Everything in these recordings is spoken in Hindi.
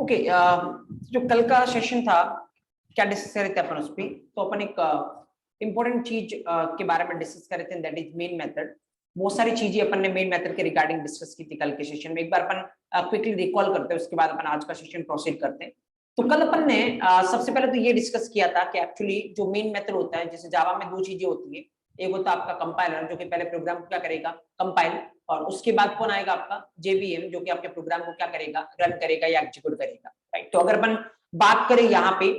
ओके, जो कल का सेशन था क्या डिस्कस कर रहे थे अपन उस पर, तो अपन एक इंपॉर्टेंट चीज के बारे में डिस्कस कर रहे थे, दैट इज मेन मेथड। बहुत सारी चीजें अपन ने मेन मेथड के रिगार्डिंग डिस्कस की थी कल के सेशन में। एक बार अपन क्विकली रिकॉल करते हैं, उसके बाद अपन आज का सेशन प्रोसीड करते हैं। तो कल अपन ने सबसे पहले तो ये डिस्कस किया था कि एक्चुअली जो मेन मेथड होता है, जैसे जावा में दो चीजें होती है। एक होता है आपका कंपाइलर, जो कि पहले प्रोग्राम को क्या करेगा, कंपाइल, और उसके बाद कौन आएगा आपका जेवीएम, जो कि आपके प्रोग्राम को क्या करेगा, रन करेगा या एग्जीक्यूट करेगा, राइट। तो अगर अपन बात करें यहाँ पे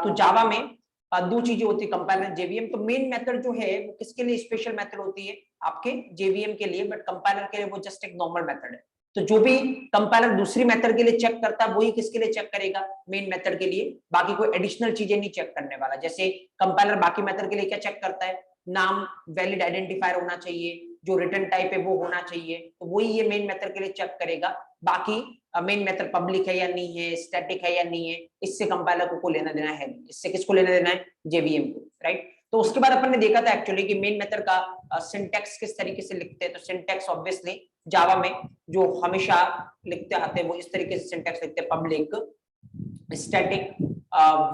तो जावा में दो चीजें होती है, कंपाइलर, जेवीएम। तो मेन मेथड जो है वो किसके लिए स्पेशल मेथड होती है, आपके जेवीएम के लिए, बट कंपाइलर के लिए वो जस्ट एक नॉर्मल मेथड है। तो जो भी कंपाइलर दूसरी मेथड के लिए चेक करता है, वही किसके लिए चेक करेगा, मेन मेथड के लिए। बाकी कोई एडिशनल चीजें नहीं चेक करने वाला। जैसे कंपाइलर बाकी मेथड के लिए क्या चेक करता है, नाम वैलिड आइडेंटिफायर होना चाहिए, जो रिटर्न टाइप है वो होना चाहिए, तो वही ये मेन मेथड के लिए चेक करेगा। बाकी मेन मेथड पब्लिक है या नहीं है, स्टैटिक है या नहीं है, इससे कंपाइलर को लेना देना है नहीं। इससे किसको लेना देना है, जेवीएम को, राइट। तो उसके बाद अपन ने देखा था एक्चुअली कि मेन मेथड का सिंटैक्स किस तरीके से लिखते हैं। तो सिंटैक्स ऑब्वियसली जावा में जो हमेशा लिखते आते हैं वो इस तरीके से सिंटैक्स लिखते हैं, public static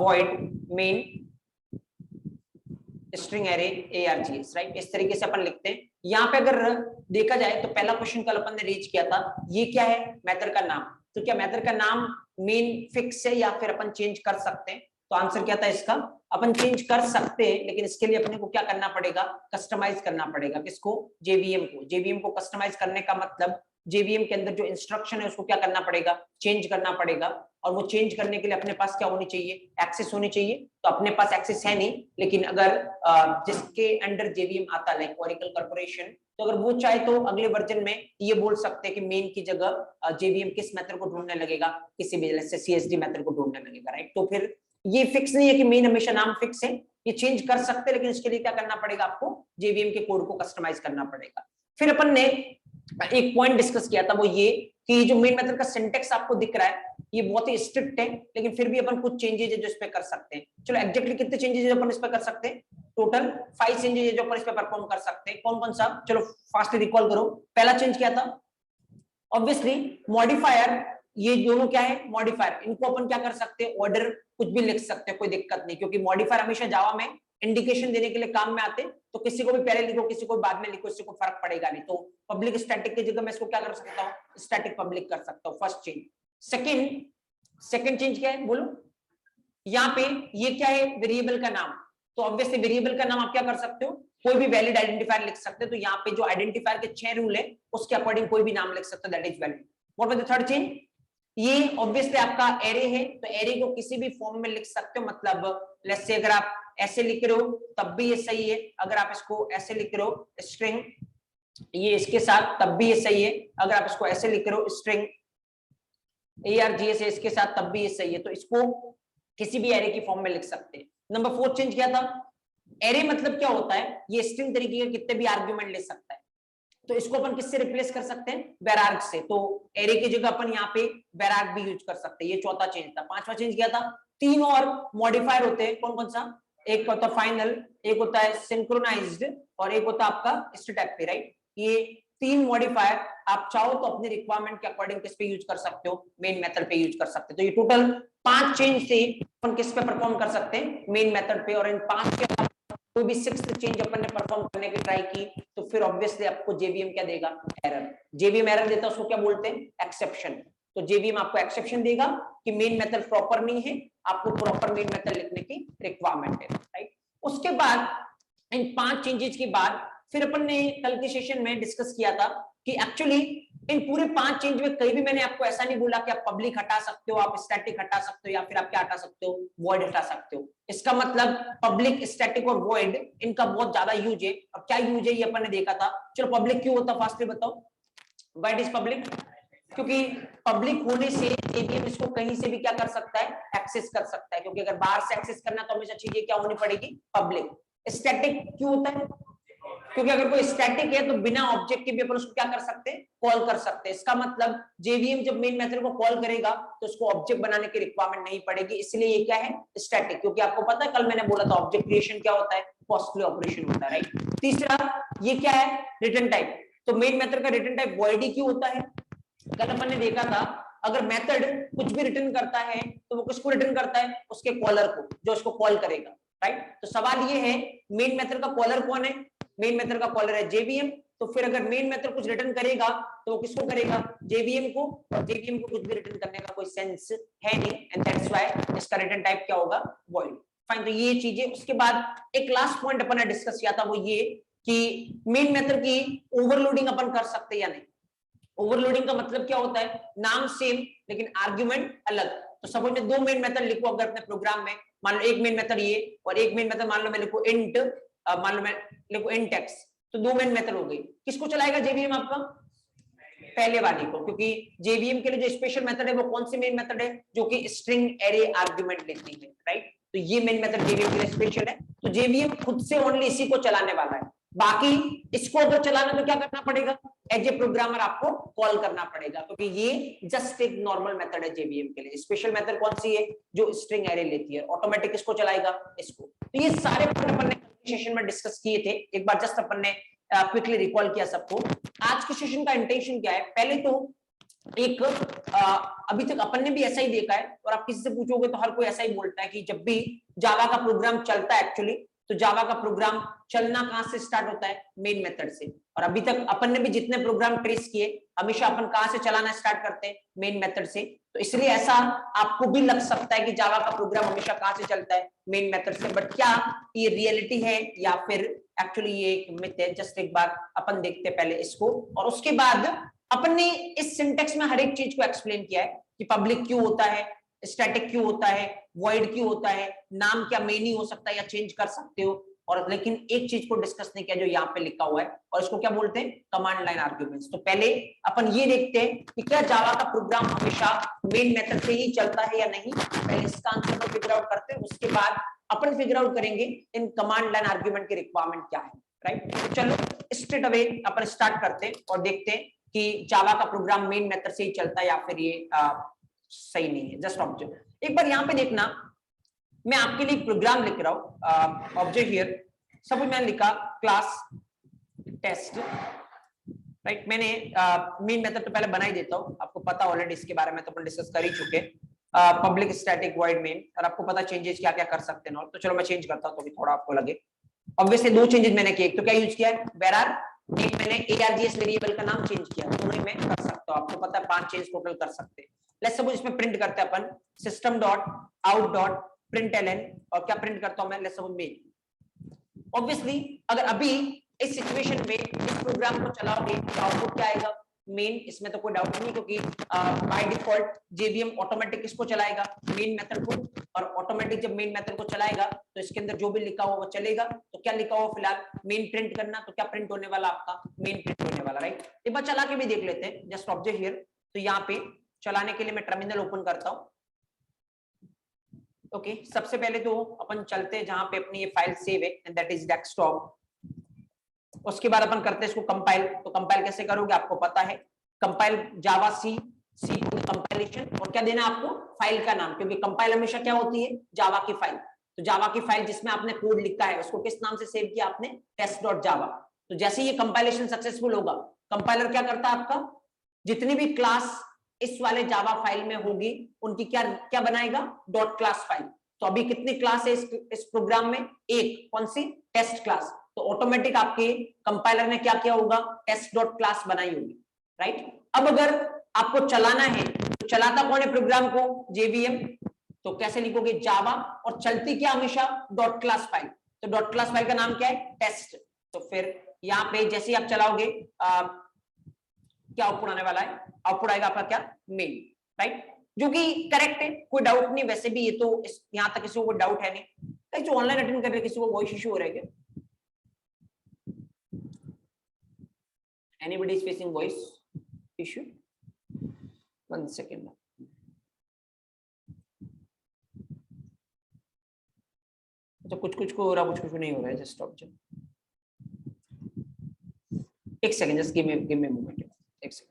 void main string array args, right. इस तरीके से अपन लिखते हैं। यहाँ पे अगर देखा जाए तो पहला क्वेश्चन कल अपन ने रीच किया था, ये क्या है, मेथड का नाम। तो क्या मेथड का नाम मेन फिक्स है या फिर अपन चेंज कर सकते हैं? तो आंसर क्या था इसका, अपन चेंज कर सकते हैं, लेकिन इसके लिए अपने को क्या करना पड़ेगा, कस्टमाइज करना पड़ेगा। किसको, जेवीएम को। जेवीएम को कस्टमाइज करने का मतलब जेवीएम के अंदर जो इंस्ट्रक्शन है उसको क्या करना पड़ेगा, चेंज करना पड़ेगा। और वो चेंज करने के लिए अपने पास क्या होनी चाहिए, एक्सेस होनी चाहिए। तो अपने पास एक्सेस है नहीं, लेकिन अगर जिसके अंडर जेवीएम आता है लाइक ओरेकल कॉर्पोरेशन, तो अगर वो चाहे तो अगले वर्जन में ये बोल सकते हैं कि मेन की जगह जेवीएम किस मेथड को ढूंढने लगेगा, किसी भी जैसे सीएसडी मेथड को ढूंढने लगेगा, राइट। तो फिर ये फिक्स नहीं है कि मेन हमेशा नाम फिक्स है, ये चेंज कर सकते हैं, लेकिन इसके लिए क्या करना पड़ेगा, आपको जेवीएम के कोड को कस्टमाइज करना पड़ेगा। फिर अपन ने एक पॉइंट डिस्कस किया था, वो ये कि जो मेन मेथड का सिंटैक्स आपको दिख रहा है ये बहुत ही स्ट्रिक्ट है, लेकिन फिर भी अपन कुछ चेंजेस है जो इस पे कर सकते हैं। चलो एग्जैक्टली कितने चेंजेस है जो अपन इस पे कर सकते हैं, टोटल 5 चेंजेस है जो अपन इस पे परफॉर्म कर सकते हैं। कौन कौन सा, चलो फास्ट रिकॉल करो। पहला चेंज क्या था, ऑब्वियसली मॉडिफायर। ये दोनों क्या है, मॉडिफायर, इनको अपन क्या कर सकते हैं, ऑर्डर कुछ भी लिख सकते हैं, कोई दिक्कत नहीं, क्योंकि मॉडिफायर हमेशा जावा में इंडिकेशन देने के लिए काम में आते हैं। तो किसी को भी पहले लिखो, किसी को बाद में लिखो, इससे कोई फर्क पड़ेगा नहीं। तो पब्लिक स्टैटिक की जगह मैं इसको क्या कर सकता हूँ, स्टैटिक पब्लिक कर सकता हूँ, फर्स्ट चेंज। सेकंड चेंज क्या है बोलो, यहाँ पे ये क्या है, वेरिएबल का नाम। तो ऑब्वियसली वेरिएबल का नाम आप क्या कर सकते हो, कोई भी वैलिड आइडेंटिफायर लिख सकते हो। तो यहाँ पे जो आइडेंटिफायर के 6 रूल है उसके अकॉर्डिंग कोई भी नाम लिख सकते हो, that is valid. What was the third change, ये ऑब्वियसली आपका एरे है, तो एरे को किसी भी फॉर्म में लिख सकते हो। मतलब लेट्स से अगर आप ऐसे लिख रहे हो तब भी ये सही है, अगर आप इसको ऐसे लिख रहे हो स्ट्रिंग ये इसके साथ तब भी ये सही है, अगर आप इसको ऐसे लिख रहे हो स्ट्रिंग args इसके साथ तब भी ये सही है। तो इसको किसी भी एरे की फॉर्म में लिख सकते हैं। नंबर 4 चेंज क्या था, एरे मतलब क्या होता है, ये स्ट्रिंग तरीके के कितने भी आर्गुमेंट ले सकता है। तो इसको अपन किससे रिप्लेस कर सकते हैं, वैरार्ग से। तो एरे की जगह अपन यहाँ पे वैरार्ग भी यूज कर सकते हैं। ये चौथा चेंज था। पांचवा चेंज क्या था, 3 और मॉडिफायर होते हैं, कौन कौन सा, एक होता है फाइनल, एक होता है सिंक्रोनाइज्ड, और एक होता है आपका स्टैटिक पे, राइट। ये 3 मॉडिफायर आप चाहो तो अपने रिक्वायरमेंट के अकॉर्डिंग किस पे यूज कर सकते हो, मेन मेथड पे यूज कर सकते हो। तो ये टोटल 5 चेंज से अपन किस पे परफॉर्म कर सकते हैं, मेन मेथड पे। और इन 5 के कोई भी 6th चेंज अपन ने परफॉर्म करने की ट्राई की तो फिर ऑब्वियसली आपको जेवीएम क्या देगा, एरर। जेवीएम एरर देता है, उसको क्या बोलते हैं, एक्सेप्शन। तो जेवीएम आपको एक्सेप्शन देगा कि मेन मेथड प्रॉपर नहीं है, आपको प्रॉपर मेन मेथड लिखने की रिक्वायरमेंट है, राइट। उसके बाद इन 5 चेंजेस के बाद फिर अपन ने कल के सेशन में डिस्कस किया था कि एक्चुअली इन पूरे 5 चेंज में कहीं भी मैंने आपको ऐसा नहीं बोला कि आप पब्लिक हटा सकते हो, आप स्टैटिक हटा सकते हो, या फिर आप क्या हटा सकते हो, वॉइड हटा सकते हो। इसका मतलब पब्लिक, स्टैटिक और वॉइड इनका बहुत ज्यादा यूज है। और क्या यूज है ये अपन ने देखा था। चलो पब्लिक क्यों होता, फास्टली बताओ, व्हाई इज पब्लिक, क्योंकि पब्लिक होने से जेवीएम इसको कहीं से भी क्या कर सकता है, एक्सेस कर सकता है। क्योंकि अगर बाहर से एक्सेस करना तो हमेशा चीजें क्या होनी पड़ेगी, पब्लिक। स्टैटिक क्यों होता है, क्योंकि अगर कोई स्टैटिक है तो बिना ऑब्जेक्ट के भी अपन उसको क्या कर सकते हैं, कॉल कर सकते हैं। इसका मतलब जेवीएम जब मेन मेथड को कॉल करेगा तो उसको ऑब्जेक्ट बनाने की रिक्वायरमेंट नहीं पड़ेगी, इसलिए ये क्या है, स्टैटिक। क्योंकि आपको पता है कल मैंने बोला था ऑब्जेक्ट क्रिएशन क्या होता है, कॉस्टली ऑपरेशन होता है, राइट। तीसरा ये क्या है, रिटर्न टाइप। तो मेन मेथड का रिटर्न टाइप वॉइड क्यों होता है, कल अपन ने देखा था अगर मेथड कुछ भी रिटर्न करता है तो वो किसको रिटर्न करता है, उसके कॉलर को, जो उसको कॉल करेगा, राइट। तो सवाल ये है मेन मेथड का कॉलर कौन है, मेन मेथड का कॉलर है जेवीएम। तो फिर अगर मेन मेथड कुछ रिटर्न करेगा तो वो किसको करेगा, जेवीएम को, और जेवीएम को कुछ भी रिटर्न करने का कोई सेंस है नहीं, एंड दैट्स व्हाई इसका रिटर्न टाइप क्या होगा, वॉइड। फाइन, तो ये चीजें। उसके बाद एक लास्ट पॉइंट अपन ने डिस्कस किया था, वो ये कि मेन मेथड की ओवरलोडिंग अपन कर सकते हैं या नहीं। ओवरलोडिंग का मतलब क्या होता है, नाम सेम लेकिन आर्ग्यूमेंट अलग। तो सपोज मैं दो मेन मेथड लिखूं अगर अपने प्रोग्राम में, मान लो एक मेन मेथड ये और एक मेन मेथड मान लो मैं लिखूं इंट, मान लो मैं लिखूं इंट एक्स, तो दो मेन मेथड हो गई। किसको चलाएगा जेवीएम आपका, पहले वाली को, क्योंकि जेवीएम के लिए जो स्पेशल मेथड है वो कौन सी मेन मेथड है, जो कि स्ट्रिंग एरे आर्गुमेंट लेती है, राइट। तो ये मेन मेथड जेवीएम के लिए स्पेशल है, तो जेवीएम खुद से ओनली इसी को चलाने वाला है। बाकी इसको अगर चलाना तो क्या करना पड़ेगा, एज ए प्रोग्रामर आपको कॉल करना पड़ेगा, क्योंकि ये जस्ट एक नॉर्मल मेथड है जेवीएम के लिए। स्पेशल मेथड कौन सी है, जो स्ट्रिंग एरे लेती है, ऑटोमेटिक इसको चलाएगा, इसको। तो ये सारे पॉइंट अपन ने सेशन में डिस्कस किए थे, एक बार जस्ट अपन ने क्विकली रिकॉल किया सबको। आज के सेशन का इंटेंशन क्या है, पहले तो एक अभी तक अपन ने भी ऐसा ही देखा है, और आप किसी से पूछोगे तो हर कोई ऐसा ही बोलता है कि जब भी जावा का प्रोग्राम चलता है एक्चुअली, तो जावा का प्रोग्राम चलना कहां से स्टार्ट होता है, मेन मेथड से। और अभी तक अपन ने भी जितने प्रोग्राम ट्रेस किए, हमेशा अपन कहां से चलाना स्टार्ट करते हैं, मेन मेथड से। तो इसलिए ऐसा आपको भी लग सकता है कि जावा का प्रोग्राम हमेशा कहां से चलता है, मेन मेथड से। बट क्या ये रियलिटी है या फिर एक्चुअली ये एक मिथ है, जस्ट एक बार अपन देखते हैं पहले इसको, और उसके बाद अपन ने इस सिंटेक्स में हर एक चीज को एक्सप्लेन किया है कि पब्लिक क्यों होता है, स्टैटिक क्यों होता है, वॉइड क्यों होता है, नाम क्या मेन ही हो सकता है या चेंज कर सकते हो। और लेकिन एक चीज को डिस्कस नहीं किया जो यहाँ पे लिखा हुआ है, और इसको क्या बोलते हैं, कमांड लाइन आर्ग्यूमेंट्स। तो पहले अपन ये देखते हैं कि क्या जावा का प्रोग्राम हमेशा मेन मेथड से ही चलता है या नहीं, पहले इसका आंसर को फिगर आउट करते हैं, उसके बाद अपन फिगर आउट करेंगे इन कमांड लाइन आर्ग्यूमेंट की रिक्वायरमेंट क्या है, राइट। तो चलो स्ट्रेट अवे अपन स्टार्ट करते हैं और देखते हैं कि जावा का प्रोग्राम मेन मेथड से ही चलता है या फिर ये सही नहीं है। जस्ट ऑब्जर्व, एक बार यहाँ पे देखना, मैं आपके लिए एक प्रोग्राम लिख रहा हूं, ऑब्जेक्ट हियर, सब मैंने लिखा क्लास टेस्ट, राइट। मैंने मेन मेथड तो पहले बना ही देता हूं, आपको पता ऑलरेडी इसके बारे में तो अपन डिस्कस कर ही चुके, पब्लिक स्टैटिक वॉइड मेन, और आपको पता चेंजेस क्या क्या कर सकते हैं। तो चलो मैं चेंज करता हूं तो भी थोड़ा आपको लगे। ऑब्वियसली दो चेंजेस मैंने किए, तो क्या यूज किया है, वेर आर, एक मैंने args वेरिएबल का नाम चेंज किया, दोनों ही मैं कर सकता हूं, आपको पता है 5 चेंज टोटल कर सकते हैं। लेट्स सपोज इसमें प्रिंट करते हैं अपन system dot out dot println, और क्या प्रिंट करता हूं मैं, लेट्स सपोज मेन। ऑब्वियसली अगर अभी इस सिचुएशन में इस प्रोग्राम को चलाओगे तो आउटपुट क्या आएगा, मेन, इसमें तो कोई डाउट नहीं, क्योंकि बाय डिफॉल्ट जेवीएम ऑटोमेटिक किसको चलाएगा, मेन मेथड को। और ऑटोमेटिक जब मेन मेथड को चलाएगा तो इसके अंदर जो भी लिखा हुआ वो चलेगा। तो क्या लिखा हुआ फिलहाल, मेन प्रिंट करना, तो क्या प्रिंट होने वाला आपका, मेन प्रिंट होने वाला, राइट। एक बार चला के भी देख लेते हैं, जस्ट ऑब्जर्व हियर। तो यहाँ पे चलाने के लिए मैं टर्मिनल ओपन करता हूँ। ओके, सबसे पहले तो अपन चलते हैं जहां पे अपनी ये फाइल सेव है, एंड दैट इज डेस्कटॉप। उसके बाद अपन करते हैं इसको कंपाइल। तो कंपाइल कैसे करोगे, आपको पता है, कंपाइल जावा सी कंपाइलेशन, और क्या देना आपको, फाइल का नाम, क्योंकि कंपाइल हमेशा क्या होती है, जावा की फाइल। तो जावा की फाइल जिसमें आपने कोड लिखा है उसको किस नाम से सेव किया आपने, test.java। तो जैसे ये कंपाइलेशन सक्सेसफुल होगा, कंपाइलर क्या करता है आपका, जितनी भी क्लास इस वाले जावा फाइल में होगी उनकी क्या क्या बनाएगा, डॉट क्लास फाइल। तो अभी कितनी क्लास है इस प्रोग्राम में, एक, कौन सी, टेस्ट क्लास। तो ऑटोमेटिक आपके कंपाइलर ने क्या किया होगा, टेस्ट डॉट क्लास बनाई होगी, राइट। अब अगर आपको चलाना है तो चलाता कौन है प्रोग्राम को, जेवीएम। तो कैसे लिखोगे, जावा, और चलती क्या हमेशा, डॉट क्लास फाइल। तो डॉट क्लास फाइल का नाम क्या है, टेस्ट। तो फिर यहाँ पे जैसे ही आप चलाओगे क्या आउटपुट आने वाला है, आउटपुट आएगा आपका क्या, मेन, राइट, जो कि करेक्ट है, कोई डाउट नहीं। वैसे भी ये तो यहां तक किसी को कोई डाउट है नहीं, जो ऑनलाइन अटेंड कर रहे किसी को वॉइस इशू हो रहा है क्या, anybody is facing voice issue, 1 second। तो कुछ कुछ को हो रहा, कुछ कुछ को नहीं हो रहा है, जस्ट स्टॉप, एक second, just give me moment, एक second.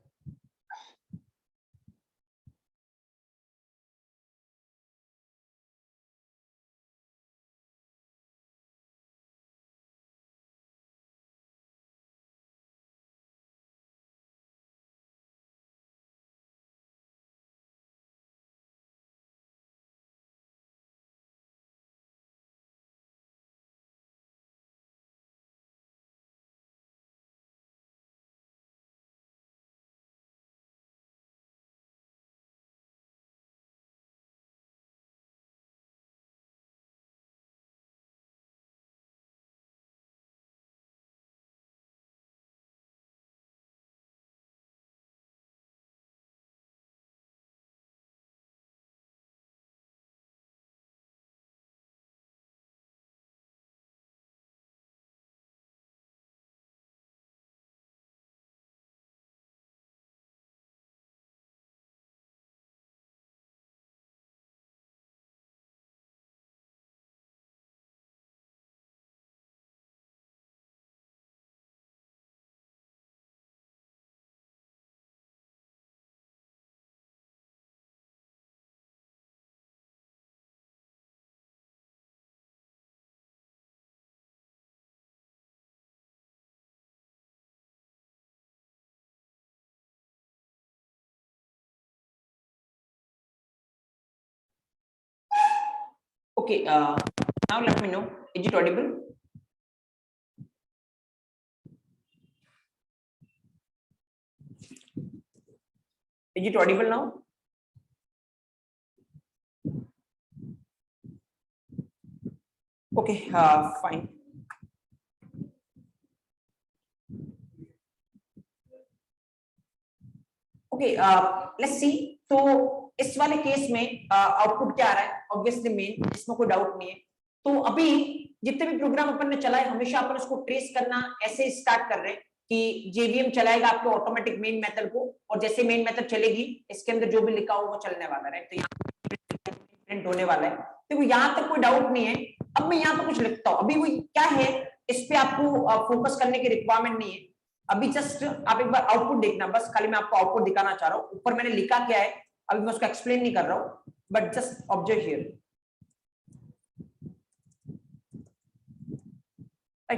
Okay, now let me know, is it audible? Is it audible now? Okay, fine. Okay, let's see. तो इस वाले केस में आउटपुट क्या आ रहा है? ऑब्वियसली मेन, इसमें कोई डाउट नहीं है। तो अभी जितने भी प्रोग्राम अपन ने चलाए, हमेशा अपन उसको ट्रेस करना ऐसे स्टार्ट कर रहे हैं कि जेवीएम चलाएगा आपके ऑटोमेटिक मेन मेथड को, और जैसे मेन मेथड चलेगी इसके अंदर जो भी लिखा हो वो चलने वाला है। तो यहाँ प्रिंट होने वाला है। देखो यहाँ तक कोई डाउट नहीं है। अब मैं यहाँ पे कुछ लिखता हूँ, अभी वो क्या है इस पे आपको फोकस करने की रिक्वायरमेंट नहीं है। अभी जस्ट आप एक बार आउटपुट देखना, बस खाली मैं आपको आउटपुट दिखाना चाह रहा हूँ। ऊपर मैंने लिखा क्या है अभी मैं उसको एक्सप्लेन नहीं कर रहा हूँ, बट जस्ट ऑब्जर्व हियर।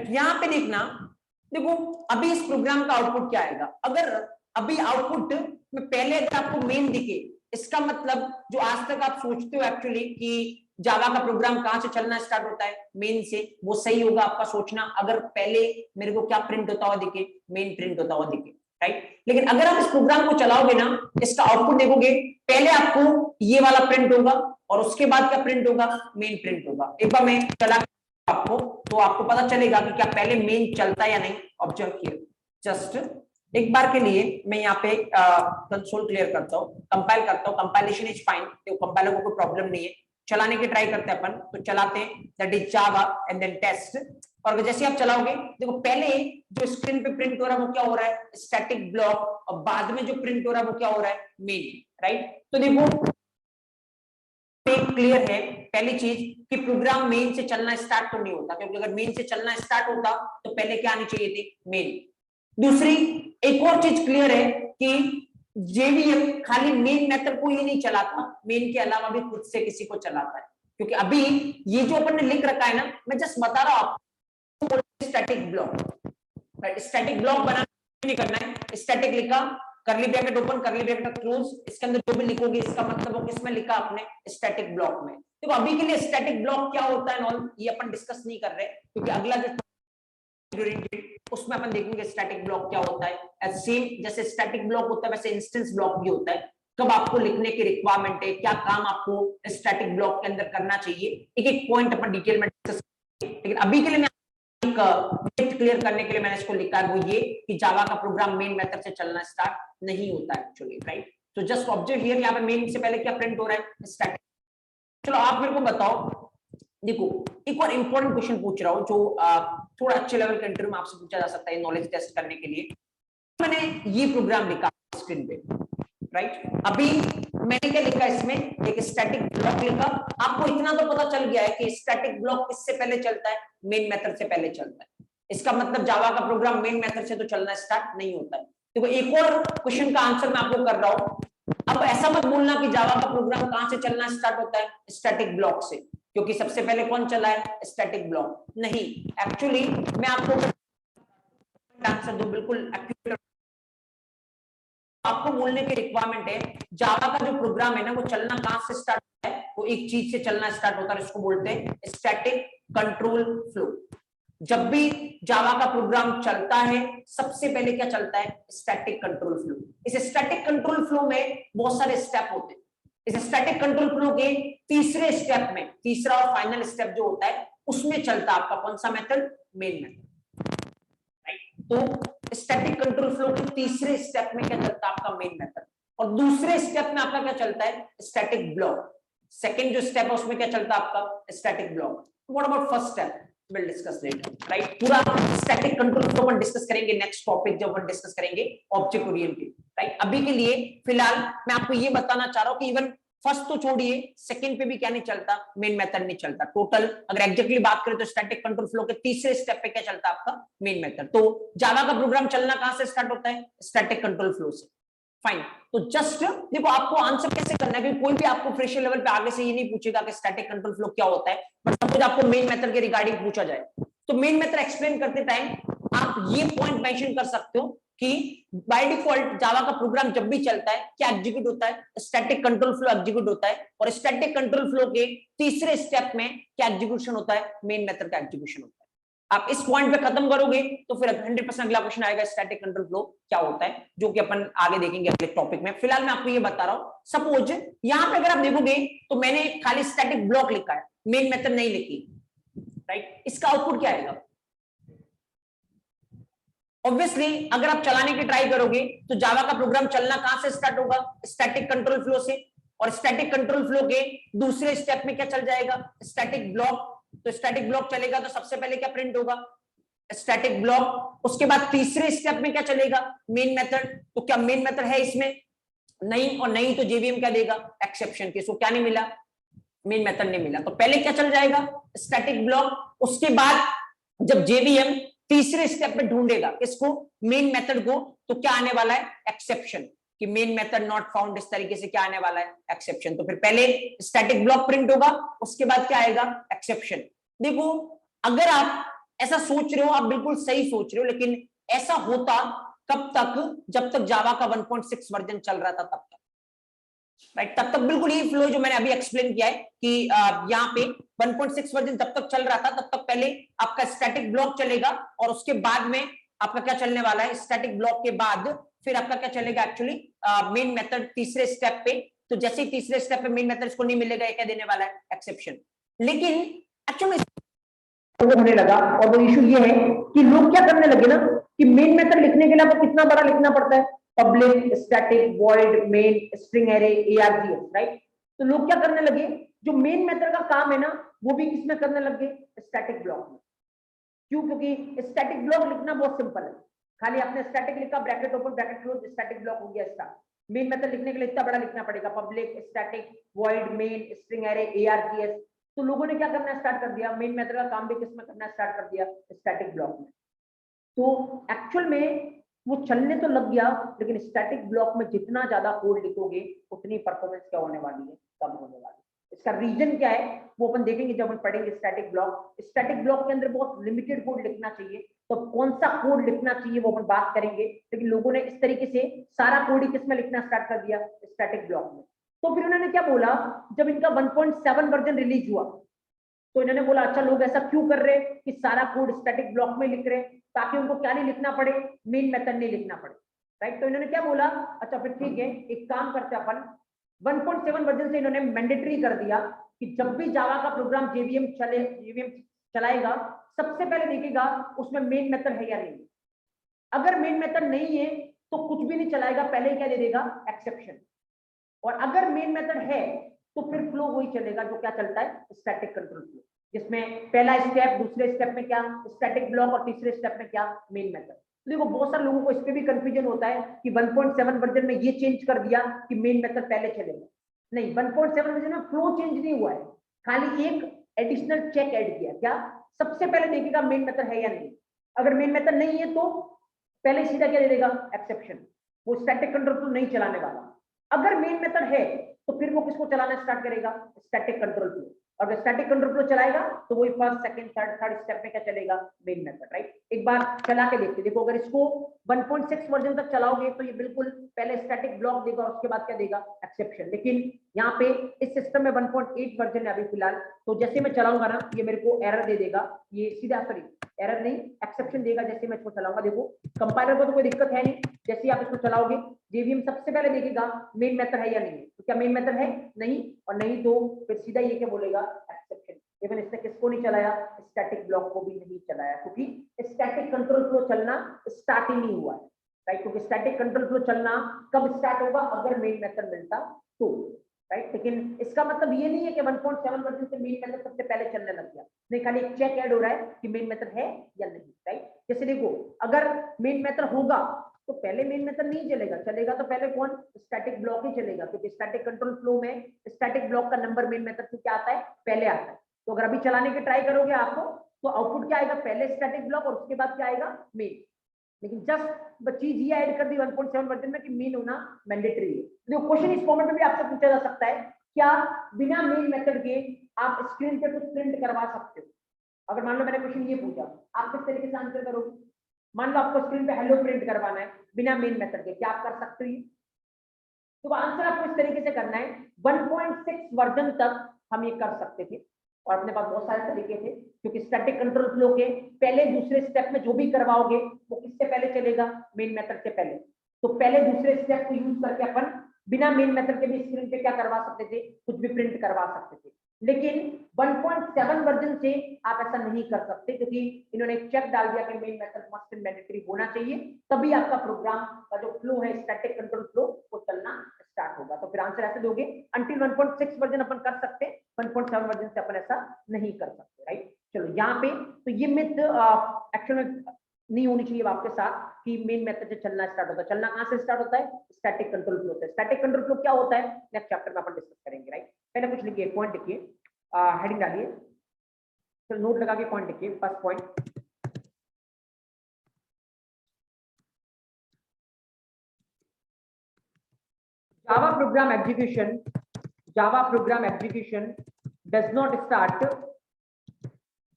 यहाँ पे देखना, देखो अभी इस प्रोग्राम का आउटपुट क्या आएगा। अगर अभी आउटपुट में पहले अगर आपको मेन दिखे, इसका मतलब जो आज तक आप सोचते हो एक्चुअली कि जावा का प्रोग्राम कहां से चलना स्टार्ट होता है, मेन से, वो सही होगा आपका सोचना। अगर पहले मेरे को क्या प्रिंट होता हुआ दिखे, मेन प्रिंट होता हुआ दिखे, राइट। लेकिन अगर आप इस प्रोग्राम को चलाओगे ना, इसका आउटपुट देखोगे, पहले आपको ये वाला प्रिंट होगा और उसके बाद क्या प्रिंट होगा, मेन प्रिंट होगा। एक बार मैं चला आपको तो आपको पता चलेगा कि क्या पहले मेन चलता है या नहीं। ऑब्जर्व किया, जस्ट एक बार के लिए मैं यहाँ पे कंसोल क्लियर करता हूँ, कंपाइल करता हूँ। कंपाइलेशन इज फाइन, तो कंपाइलर को कोई प्रॉब्लम नहीं है। चलाने की ट्राई करते हैं अपन, तो चलाते हैं, that is Java and then test. और जैसे आप चलाओगे, देखो पहले जो स्क्रीन पे प्रिंट हो रहा है वो क्या हो रहा है, स्टैटिक ब्लॉक, और बाद में जो प्रिंट हो रहा है वो क्या हो रहा है, मेन, राइट। तो देखो क्लियर है पहली चीज कि प्रोग्राम मेन से चलना स्टार्ट तो नहीं होता, क्योंकि अगर मेन से चलना स्टार्ट होता तो पहले क्या आनी चाहिए थी, मेन। दूसरी एक और चीज क्लियर है कि जेवीएम खाली मेन मेथड को ही नहीं चलाता, मेन के अलावा भी खुद से किसी को चलाता है। क्योंकि अभी ये जो अपन ने लिख रखा है ना, मैं जस्ट बता रहा हूं आपको, स्टैटिक ब्लॉक। स्टैटिक ब्लॉक बनाना नहीं करना है, स्टैटिक लिखा, करली ब्रैकेट ओपन, करली ब्रैकेट क्लोज, इसके अंदर जो भी लिखोगे इसका मतलब वो किसमें लिखा आपने, स्टैटिक ब्लॉक में। देखो अभी के लिए स्टैटिक ब्लॉक क्या होता है नॉन, ये अपन डिस्कस नहीं कर रहे, क्योंकि अगला जो उसमें अपन देखेंगे स्टैटिक ब्लॉक क्या होता है। सेम जैसे स्टैटिक ब्लॉक होता है वैसे इंस्टेंस ब्लॉक भी होता है। कब आपको लिखने की रिक्वायरमेंट है, क्या काम आपको स्टैटिक ब्लॉक के अंदर करना चाहिए, एक एक पॉइंट अपन डिटेल में डिस्कस करेंगे। लेकिन अभी के लिए क्लियर करने के लिए मैंने इसको लिखा है वो ये कि जावा का प्रोग्राम मेन मेथड से चलना स्टार्ट नहीं होता है एक्चुअली, राइट। तो जस्ट ऑब्जर्व हियर, यहाँ पे मेन से पहले क्या प्रिंट हो रहा है, स्टैटिक। चलो आप मेरे को बताओ, देखो एक और इंपॉर्टेंट क्वेश्चन पूछ रहा हूँ जो थोड़ा अच्छे लेवल के इंटरव्यू में आपसे पूछा जा सकता है नॉलेज टेस्ट करने के लिए। मैंने ये प्रोग्राम लिखा स्क्रीन पे, राइट। अभी मैंने क्या लिखा इसमें, एक स्टैटिक ब्लॉक लिखा। आपको इतना तो पता चल गया है कि स्टैटिक ब्लॉक किससे पहले चलता है, मेन मेथड से पहले चलता है। इसका मतलब जावा का प्रोग्राम मेन मेथड से तो चलना स्टार्ट नहीं होता है। देखो एक और क्वेश्चन का आंसर मैं आपको कर रहा हूँ। अब ऐसा मत बोलना कि जावा का प्रोग्राम कहां से चलना स्टार्ट होता है, स्टैटिक ब्लॉक से, क्योंकि सबसे पहले कौन चला है, स्टैटिक ब्लॉक। नहीं, एक्चुअली मैं आपको आंसर दो बिल्कुल एक्यूरेट। आपको बोलने की रिक्वायरमेंट है जावा का जो प्रोग्राम है ना वो चलना कहां से स्टार्ट होता है, वो एक चीज से चलना स्टार्ट होता है, इसको बोलते हैं स्टैटिक कंट्रोल फ्लो। जब भी जावा का प्रोग्राम चलता है सबसे पहले क्या चलता है, स्टैटिक कंट्रोल फ्लो। इस स्टैटिक कंट्रोल फ्लो में बहुत सारे स्टेप होते हैं। इस स्टैटिक कंट्रोल फ्लो के तीसरे स्टेप में, तीसरा और फाइनल स्टेप जो होता है उसमें चलता है आपका कौन सा मेथड, मेन मेथड, राइट। तो स्टैटिक कंट्रोल फ्लो के तीसरे स्टेप में क्या चलता है आपका, मेन मेथड। और दूसरे स्टेप में आपका क्या चलता है, स्टैटिक ब्लॉक। सेकंड जो स्टेप है उसमें क्या चलता है आपका, static block. What about first step, we'll discuss later, right। पूरा स्टैटिक कंट्रोल फ्लो पर डिस्कस करेंगे नेक्स्ट टॉपिक जब अपन डिस्कस करेंगे ऑब्जेक्ट ओरिएंटेड, राइट। अभी के लिए फिलहाल मैं आपको ये बताना चाह रहा हूं कि इवन फर्स्ट तो छोड़िए, सेकंड पे भी क्या नहीं चलता, मेन मेथड नहीं चलता। टोटल अगर एग्जैक्टली बात करें तो स्टैटिक कंट्रोल फ्लो के तीसरे स्टेप पे क्या चलता है आपका, मेन मेथड। तो जावा का प्रोग्राम चलना कहां से स्टार्ट होता है, स्टैटिक कंट्रोल फ्लो से। फाइन, तो जस्ट देखो आपको आंसर कैसे करना है, क्योंकि कोई भी आपको फ्रेशर लेवल पे आगे से ये नहीं पूछेगा कि स्टैटिक कंट्रोल फ्लो क्या होता है। बट सपोज आपको मेन मेथड के रिगार्डिंग पूछा जाए तो मेन मेथड एक्सप्लेन करते टाइम आप ये पॉइंट मेंशन कर सकते हो कि बाय डिफॉल्ट जावा का प्रोग्राम जब भी चलता है क्या एग्जीक्यूट होता है, स्टैटिक कंट्रोल फ्लो एग्जीक्यूट होता है, और स्टैटिक कंट्रोल फ्लो के तीसरे स्टेप में क्या एग्जीक्यूशन होता है, मेन मेथड का एग्जीक्यूशन होता है। आप इस पॉइंट पे खत्म करोगे तो फिर 100% अगला क्वेश्चन आएगा स्टैटिक कंट्रोल फ्लो क्या होता है, जो कि अपन आगे देखेंगे अगले टॉपिक में। फिलहाल मैं आपको ये बता रहा हूं, सपोज यहां पे अगर आप देखोगे तो मैंने खाली स्टैटिक ब्लॉक लिखा है, मेन मेथड नहीं लिखी, राइट। इसका आउटपुट क्या आएगा? ऑब्वियसली अगर आप चलाने की ट्राई करोगे तो जावा का प्रोग्राम चलना कहां से स्टार्ट होगा, स्टैटिक कंट्रोल फ्लो से, और स्टैटिक कंट्रोल फ्लो के दूसरे स्टेप में क्या चल जाएगा, स्टैटिक ब्लॉक। तो स्टैटिक ब्लॉक चलेगा तो सबसे पहले क्या प्रिंट होगा, स्टैटिक ब्लॉक। उसके बाद तीसरे स्टेप में क्या चलेगा, मेन मेथड। तो क्या मेन मेथड है इसमें? नहीं, और नहीं तो जेवीएम क्या देगा, एक्सेप्शन केस। क्या नहीं मिला, मेन मेथड नहीं मिला। तो पहले क्या चल जाएगा, स्टैटिक ब्लॉक। उसके बाद जब जेवीएम तीसरे स्टेप में ढूंढेगा किसको, मेन मेथड को, तो क्या आने वाला है, एक्सेप्शन, कि मेन मेथड नॉट फाउंड। इस तरीके से क्या आने वाला है, एक्सेप्शन। तो फिर पहले स्टैटिक ब्लॉक प्रिंट होगा, उसके बाद क्या आएगा, एक्सेप्शन। देखो अगर आप ऐसा सोच रहे हो, आप बिल्कुल सही सोच रहे हो, लेकिन ऐसा होता कब तक, जब तक जावा का 1.6 वर्जन चल रहा था तब तक, राइट। तब तक बिल्कुल ये फ्लो जो मैंने अभी एक्सप्लेन किया है कि यहाँ पे 1.6 वर्जन जब तक चल रहा था तब तक पहले आपका स्टैटिक ब्लॉक चलेगा, और उसके बाद में आपका क्या चलने वाला है, स्टैटिक ब्लॉक के बाद फिर आपका क्या चलेगा, एक्चुअली मेन मेथड तीसरे स्टेप पे। तो जैसे ही तीसरे स्टेप पे मेन मेथड इसको नहीं मिलेगा, क्या देने वाला है, एक्सेप्शन। लेकिन एक्चुअली होने लगा, और वो इशू ये है कि लोग क्या करने लगे ना, कि मेन मेथड लिखने के लिए आपको कितना बड़ा लिखना पड़ता है, public static void main string array args, right. तो लोग क्या करने लगे, जो मेन मेथड का काम है ना, वो भी किसमें करने लगे, स्टैटिक ब्लॉक में। क्यों? क्योंकि स्टैटिक ब्लॉक लिखना बहुत सिंपल है, खाली आपने स्टैटिक लिखा, bracket open bracket close, static block हो गया स्टार्ट। मेन मेथड लिखने के लिए इतना बड़ा लिखना पड़ेगा, public static void main string array args। तो लोगों ने क्या करना स्टार्ट कर दिया, मेन मेथड का काम भी किसमें करना स्टार्ट कर दिया, स्टैटिक ब्लॉक में। तो एक्चुअल में वो चलने तो लग गया, लेकिन स्टैटिक ब्लॉक में जितना ज्यादा कोड लिखोगे उतनी परफॉर्मेंस क्या होने वाली है, कम होने वाली है। इसका रीजन क्या है वो अपन देखेंगे जब हम पढ़ेंगे स्टैटिक ब्लॉक। स्टैटिक ब्लॉक के अंदर बहुत लिमिटेड कोड लिखना चाहिए, तो कौन सा कोड लिखना चाहिए वो अपन बात करेंगे, लेकिन लोगों ने इस तरीके से सारा कोड ही किसमें लिखना स्टार्ट कर दिया, स्टैटिक ब्लॉक में। तो फिर उन्होंने क्या बोला, जब इनका 1.7 वर्जन रिलीज हुआ तो इन्होंने बोला अच्छा लोग ऐसा क्यों कर रहे हैं कि सारा कोड स्टैटिक ब्लॉक में लिख रहे हैं, ताकि उनको क्या नहीं लिखना पड़े, मेन मेथड नहीं लिखना पड़े, राइट। तो इन्होंने क्या बोला, अच्छा फिर ठीक है एक काम करते हैं अपन, 1.7 वर्जन से इन्होंने मैंडेटरी कर दिया कि जब भी जावा का प्रोग्राम जेवीएम चलाएगा, सबसे पहले देखेगा उसमें मेन मेथड है या नहीं। अगर मेन मेथड नहीं है तो कुछ भी नहीं चलाएगा, पहले क्या दे देगा, एक्सेप्शन। और अगर मेन मेथड है तो फिर फ्लो वही चलेगा जो क्या चलता है, स्टैटिक कंट्रोल फ्लो, जिसमें पहला स्टेप, दूसरे स्टेप में क्या, स्टैटिक ब्लॉक, और तीसरे स्टेप में क्या, मेन मेथड। तो देखो बहुत सारे लोगों को इस पे भी कंफ्यूजन होता है कि 1.7 वर्जन में ये चेंज कर दिया कि मेन मेथड पहले चलेगा। नहीं, 1.7 वर्जन में फ्लो चेंज नहीं हुआ है, खाली एक एडिशनल चेक ऐड किया। क्या? सबसे पहले देखेगा मेन मेथड है या नहीं, अगर मेन मेथड नहीं है तो पहले सीधा क्या दे देगा, एक्सेप्शन, वो स्टैटिक कंट्रोल फ्लो नहीं चलाने वाला। अगर मेन मेथड है तो फिर वो किसको चलाना स्टार्ट करेगा, स्टैटिक कंट्रोल फ्लो। और स्टैटिक कंट्रोल फ्लो चलाएगा तो वही फर्स्ट सेकंड थर्ड स्टेप में क्या चलेगा, मेन मेथड, राइट। एक बार चला के देखते, देखो अगर इसको 1.6 वर्जन तक चलाओगे तो ये बिल्कुल पहले स्टैटिक ब्लॉक देगा और उसके बाद क्या देगा, एक्सेप्शन। लेकिन यहाँ पे इस सिस्टम में 1.8 वर्जन है अभी फिलहाल, तो जैसे मैं चलाऊंगा ना ये मेरे को एरर दे देगा, ये सीधा, सॉरी एरर नहीं, एक्सेप्शन देगा जैसे मैं इसको चलाऊंगा। देखो कंपाइलर को तो कोई दिक्कत है नहीं, जैसे आप इसको चलाओगे जेवीएम सबसे पहले देखेगा मेन मेथड है या नहीं, तो क्या मेन मेथड है, नहीं, और नहीं तो फिर सीधा ये क्या बोलेगा, एक्सेप्शन। इवन इसने किसको नहीं चलाया, स्टैटिक ब्लॉक को भी नहीं चलाया, क्योंकि स्टैटिक कंट्रोल फ्लो चलना स्टार्ट ही नहीं हुआ है, राइट। क्योंकि स्टैटिक कंट्रोल फ्लो चलना कब स्टार्ट होगा, अगर मेन मेथड मिलता तो, राइट। लेकिन इसका मतलब ये नहीं है कि 1.7 वर्जन से मेन मेथड सबसे पहले चलने लग गया, नहीं, खाली एक चेक ऐड हो रहा है कि मेन मेथड है या नहीं, राइट। जैसे देखो अगर मेन मेथड होगा तो पहले मेन मेथड नहीं चलेगा, चलेगा तो पहले कौन, स्टैटिक ब्लॉक ही चलेगा, क्योंकि स्टैटिक कंट्रोल फ्लो में स्टैटिक ब्लॉक का नंबर मेन मेथड से क्या आता है, पहले आता है। तो अगर अभी चलाने की ट्राई करोगे आपको तो आउटपुट क्या आएगा, पहले स्टैटिक ब्लॉक और उसके बाद क्या आएगा, मेन। लेकिन जस्ट चीज ये ऐड कर दी 1.7 वर्जन में कि मेन होना मैंडेटरी है। देखो क्वेश्चन इस फॉर्मेट में भी आपसे पूछा जा सकता है, क्या बिना मेन मेथड के आप स्क्रीन पे कुछ प्रिंट करवा सकते हो? अगर मान लो मैंने क्वेश्चन ये पूछा, आप किस तरीके से आंसर करोगे? मान लो आपको स्क्रीन पे हेलो प्रिंट करवाना है बिना मेन मेथड के, क्या आप कर सकते हो? तो आंसर आपको इस तरीके से करना है। 1.6 वर्जन तक हम ये कर सकते थे और अपने पास बहुत सारे तरीके थे, क्योंकि स्टैटिक कंट्रोल फ्लो के पहले दूसरे स्टेप में जो भी करवाओगे वो किससे पहले चलेगा? मेन मेथड से पहले। तो पहले दूसरे स्टेप को यूज करके अपन बिना मेन मेथड के भी स्क्रीन पे क्या करवा सकते थे? कुछ भी प्रिंट करवा सकते थे। लेकिन 1.7 वर्जन से आप ऐसा नहीं कर सकते, क्योंकि इन्होंने चेक डाल दिया कि main method must and mandatory होना चाहिए, तभी आपका प्रोग्राम का जो फ्लो है स्टैटिक कंट्रोल फ्लो वो चलना स्टार्ट होगा। तो फिर आंसर ऐसे दोगे, अंटिल 1.6 वर्जन अपन कर सकते हैं, 1.7 वर्जन से अपन ऐसा नहीं कर सकते, राइट। चलो यहाँ पे तो ये मिथ एक्चुअल में नहीं होनी चाहिए आपके साथ कि मेन मेथड से चलना स्टार्ट होता है। चलना कहां से स्टार्ट होता है? स्टैटिक कंट्रोल फ्लो से। स्टैटिक कंट्रोल फ्लो क्या होता है नेक्स्ट चैप्टर में अपन डिस्कस करेंगे, राइट। पहले कुछ लिखिए, पॉइंट लिखिए, हेडिंग डालिए, तो नोट लगा के पॉइंट लिखिए। First point, Java program execution does not start.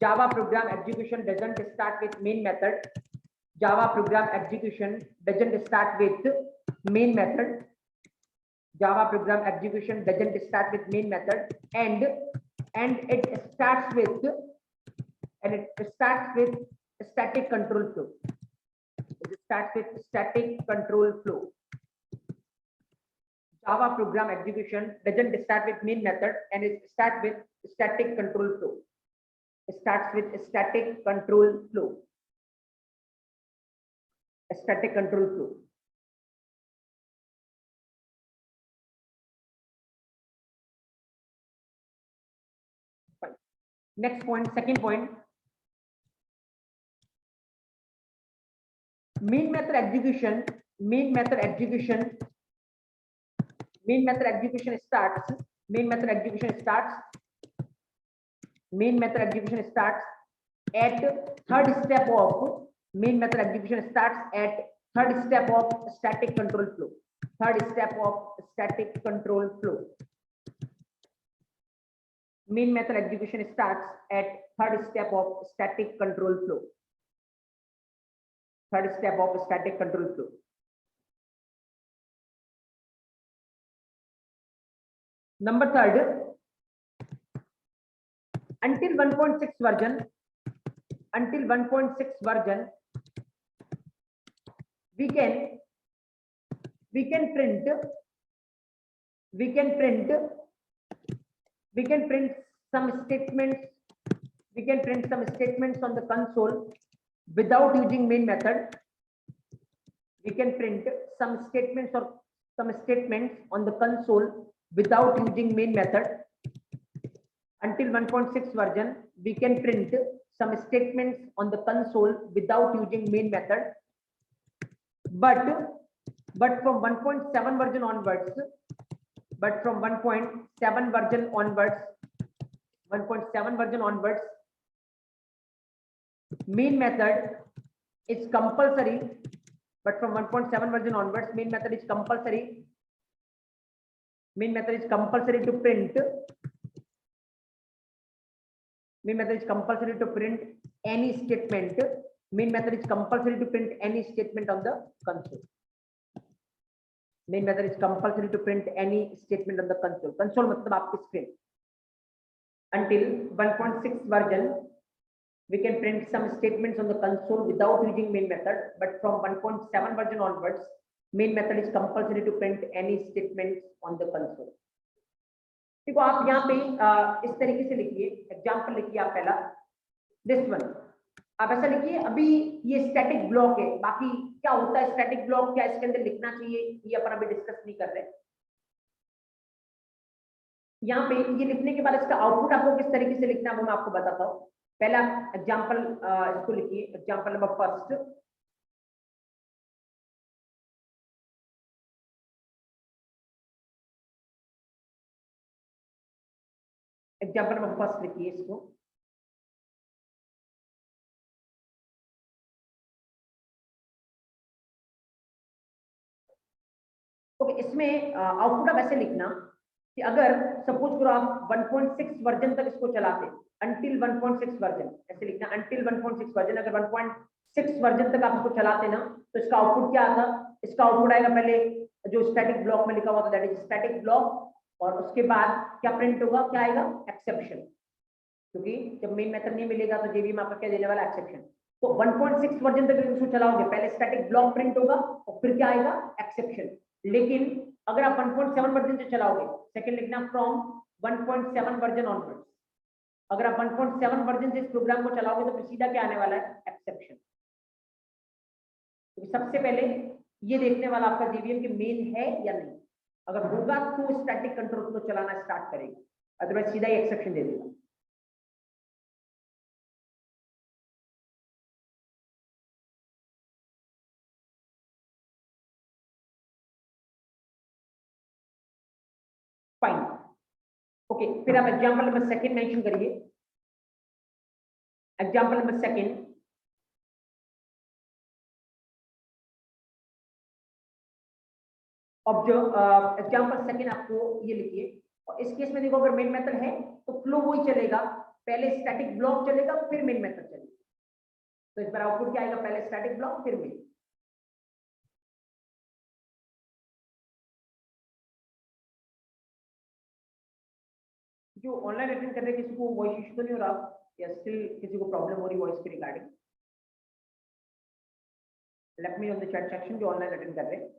Java program execution doesn't start with main method. Java program execution doesn't start with main method. Java program execution doesn't start with main method, and it starts with static control flow. It starts with static control flow. Java program execution doesn't start with main method, and it starts with static control flow. It starts with static control flow. Static control flow. Fine. Next point, second point. Main method execution starts. Main method execution starts at third step of main method execution starts at third step of static control flow. Third step of static control flow. Main method execution starts at third step of static control flow. Third step of static control flow. Number third, until 1.6 version, we can print some statements. We can print some statements on the console without using main method. We can print some statements on the console without using main method. Until 1.6 version, we can print some statements on the console without using main method. But from 1.7 version onwards, main method is compulsory. But from 1.7 version onwards, main method is compulsory. Main method is compulsory to print. Main method is compulsory to print any statement. Main method is compulsory to print any statement on the console. Main method is compulsory to print any statement on the console. Console मतलब आपकी screen. Until 1.6 version, we can print some statements on the console without using main method. But from 1.7 version onwards, main method is compulsory to print any statements on the console. देखो आप यहाँ पे इस तरीके से लिखिए, एग्जाम्पल लिखिए आप पहला, दिस वन आप ऐसा लिखिए। अभी ये स्टैटिक ब्लॉक है, बाकी क्या होता है स्टैटिक ब्लॉक, क्या इसके अंदर लिखना चाहिए ये अपन अभी डिस्कस नहीं कर रहे। यहाँ पे ये लिखने के बाद इसका आउटपुट आपको किस तरीके से लिखना है वो मैं आपको बताता हूँ। पहला एग्जाम्पल इसको लिखिए, example number first. Example number first लिखिए इसको। ओके, इसमें आउटपुट आप ऐसे लिखना कि अगर सपोज करो आप 1.6 वर्जन तक इसको चलाते, until 1.6 वर्जन ऐसे लिखना, until 1.6 वर्जन। अगर 1.6 वर्जन तक आप इसको चलाते ना, तो इसका आउटपुट क्या आता? इसका आउटपुट आएगा पहले जो स्टैटिक ब्लॉक में लिखा हुआ था, दैट इज स्टैटिक ब्लॉक, और उसके बाद क्या प्रिंट होगा, क्या आएगा? एक्सेप्शन, क्योंकि जब मेन मेथड नहीं मिलेगा तो जेवीएम आपका क्या देने वाला? एक्सेप्शन। तो 1.6 वर्जन तक इसको चलाओगे, पहले स्टैटिक ब्लॉक प्रिंट होगा और फिर क्या आएगा? एक्सेप्शन। लेकिन अगर आप 1.7 वर्जन से चलाओगे, सेकंड लिखना फ्रॉम 1.7 वर्जन ऑनवर्ड्स, अगर आप 1.7 वर्जन से इस प्रोग्राम को चलाओगे तो फिर सीधा क्या आने वाला है? एक्सेप्शन। तो सबसे पहले ये देखने वाला आपका जेवीएम के मेन है या नहीं, अगर होगा तो स्टैटिक कंट्रोल फ्लो चलाना स्टार्ट करेगा, अदरवाइज सीधा ही एक्सेप्शन दे देगा। फाइन, ओके, फिर आप एग्जांपल नंबर सेकंड मेंशन करिए। एग्जांपल नंबर सेकंड, अब जो एग्जांपल सेकंड आपको ये लिखिए, और इस केस में देखो अगर मेन मेथड है तो फ्लो वही चलेगा, पहले स्टैटिक ब्लॉक चलेगा फिर मेन मेथड चलेगा। तो इस बार आउटपुट क्या आएगा? पहले स्टैटिक ब्लॉक फिर मेन। जो ऑनलाइन अटेंड कर रहे हैं किसी को वॉइस इशू तो नहीं हो रहा, या स्टिल किसी को प्रॉब्लम हो रही वॉइस के regarding? Let me on the chat section जो ऑनलाइन अटेंड कर रहे हैं।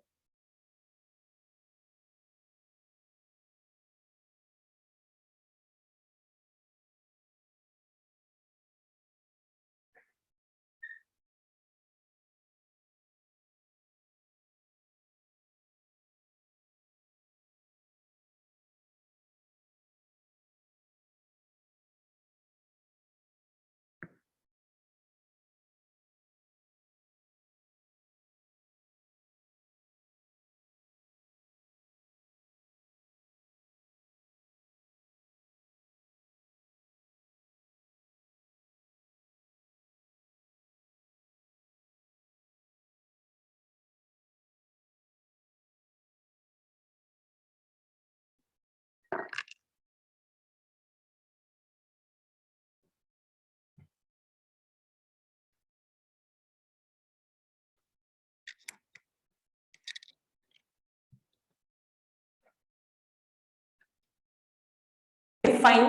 फाइन,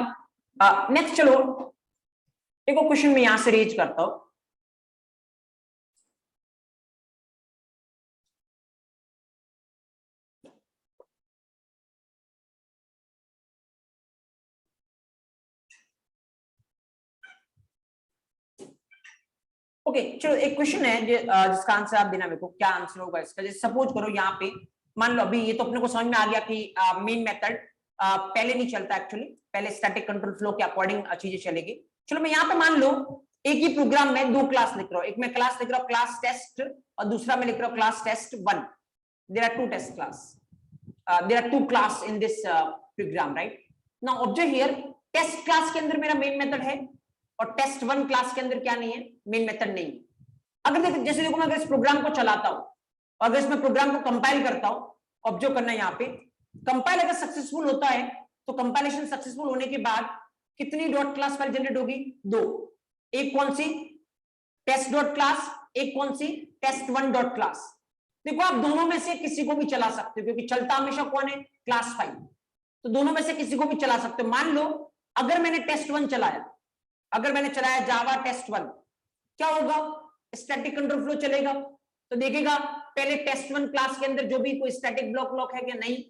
नेक्स्ट चलो देखो क्वेश्चन में यहां से रेज करता हूं। ओके चलो, एक क्वेश्चन है जिसका आंसर आप देना मेरे को, क्या आंसर होगा इसका। जैसे सपोज करो यहाँ पे मान लो, अभी ये तो अपने को समझ में आ गया कि मेन मेथड पहले नहीं चलता, एक्चुअली पहले स्टैटिक कंट्रोल फ्लो के अकॉर्डिंग चीजें चलेगी। चलो मैं यहाँ पे मान लो एक ही प्रोग्राम में दो क्लास लिख रहा हूँ, एक मैं क्लास लिख रहा हूँ क्लास टेस्ट और दूसरा मैं लिख रहा हूँ class test 1। There are two test class, there are two class in this program, right? Now observe here, test class के अंदर मेरा मेन मेथड है और टेस्ट 1 क्लास के अंदर क्या नहीं है? मेन मेथड नहीं है। अगर जैसे देखो मैं अगर इस प्रोग्राम को चलाता हूं, अगर इसमें प्रोग्राम को कंपाइल करता हूं, ऑब्जर्व करना यहाँ पे, कंपाइल अगर सक्सेसफुल होता है तो कंपाइलेशन सक्सेसफुल होने के बाद कितनी डॉट क्लास फाइल जनरेट होगी? 2। एक कौन सी? टेस्ट डॉट क्लास, एक कौन सी? Test 1 dot class. देखो आप दोनों में से किसी को भी चला सकते हो, क्योंकि चलता हमेशा कौन है? Class file. तो दोनों में से किसी को भी चला सकते हो। मान लो अगर मैंने टेस्ट 1 चलाया, अगर मैंने चलाया जावा टेस्ट 1, क्या होगा? स्टैटिक कंट्रोल फ्लो चलेगा, तो देखेगा पहले टेस्ट 1 क्लास के अंदर जो भी कोई स्टैटिक ब्लॉक है क्या? नहीं।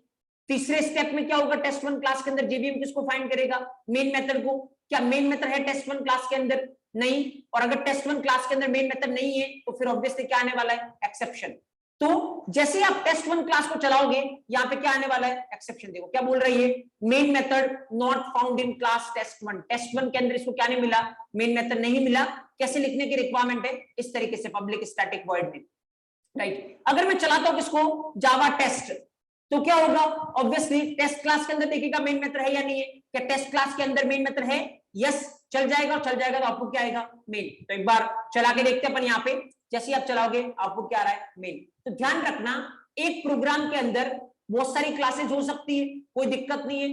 तीसरे स्टेप में क्या होगा? टेस्ट 1 क्लास के अंदर जेवीएम किसको फाइंड करेगा? मेन मेथड को। क्या मेन मेथड है टेस्ट 1 क्लास के अंदर? नहीं। और अगर टेस्ट 1 क्लास के अंदर मेन मेथड नहीं है तो फिर ऑब्वियसली क्या आने वाला है? एक्सेप्शन। तो जैसे आप टेस्ट 1 क्लास को चलाओगे, यहाँ पे क्या आने वाला है? एक्सेप्शन। देखो क्या बोल रही है, main method not found in class test 1। Test 1 के अंदर इसको क्या नहीं मिला? मेन मेथड नहीं मिला। कैसे लिखने की रिक्वायरमेंट है? इस तरीके से, पब्लिक स्टैटिक वॉइड में, राइट? अगर मैं चलाता हूं किसको? जावा टेस्ट, तो क्या होगा? ऑब्वियसली टेस्ट क्लास के अंदर देखेगा मेन मेथड है या नहीं है। क्या टेस्ट क्लास के अंदर मेन मेथड है? यस, चल जाएगा। चल जाएगा तो आउटपुट क्या आएगा? मेन। तो एक बार चला के देखते हैं अपन यहाँ पे, जैसे आप चलाओगे आउटपुट क्या आ रहा है? मेन। तो ध्यान रखना, एक प्रोग्राम के अंदर बहुत सारी क्लासेस हो सकती है, कोई दिक्कत नहीं है।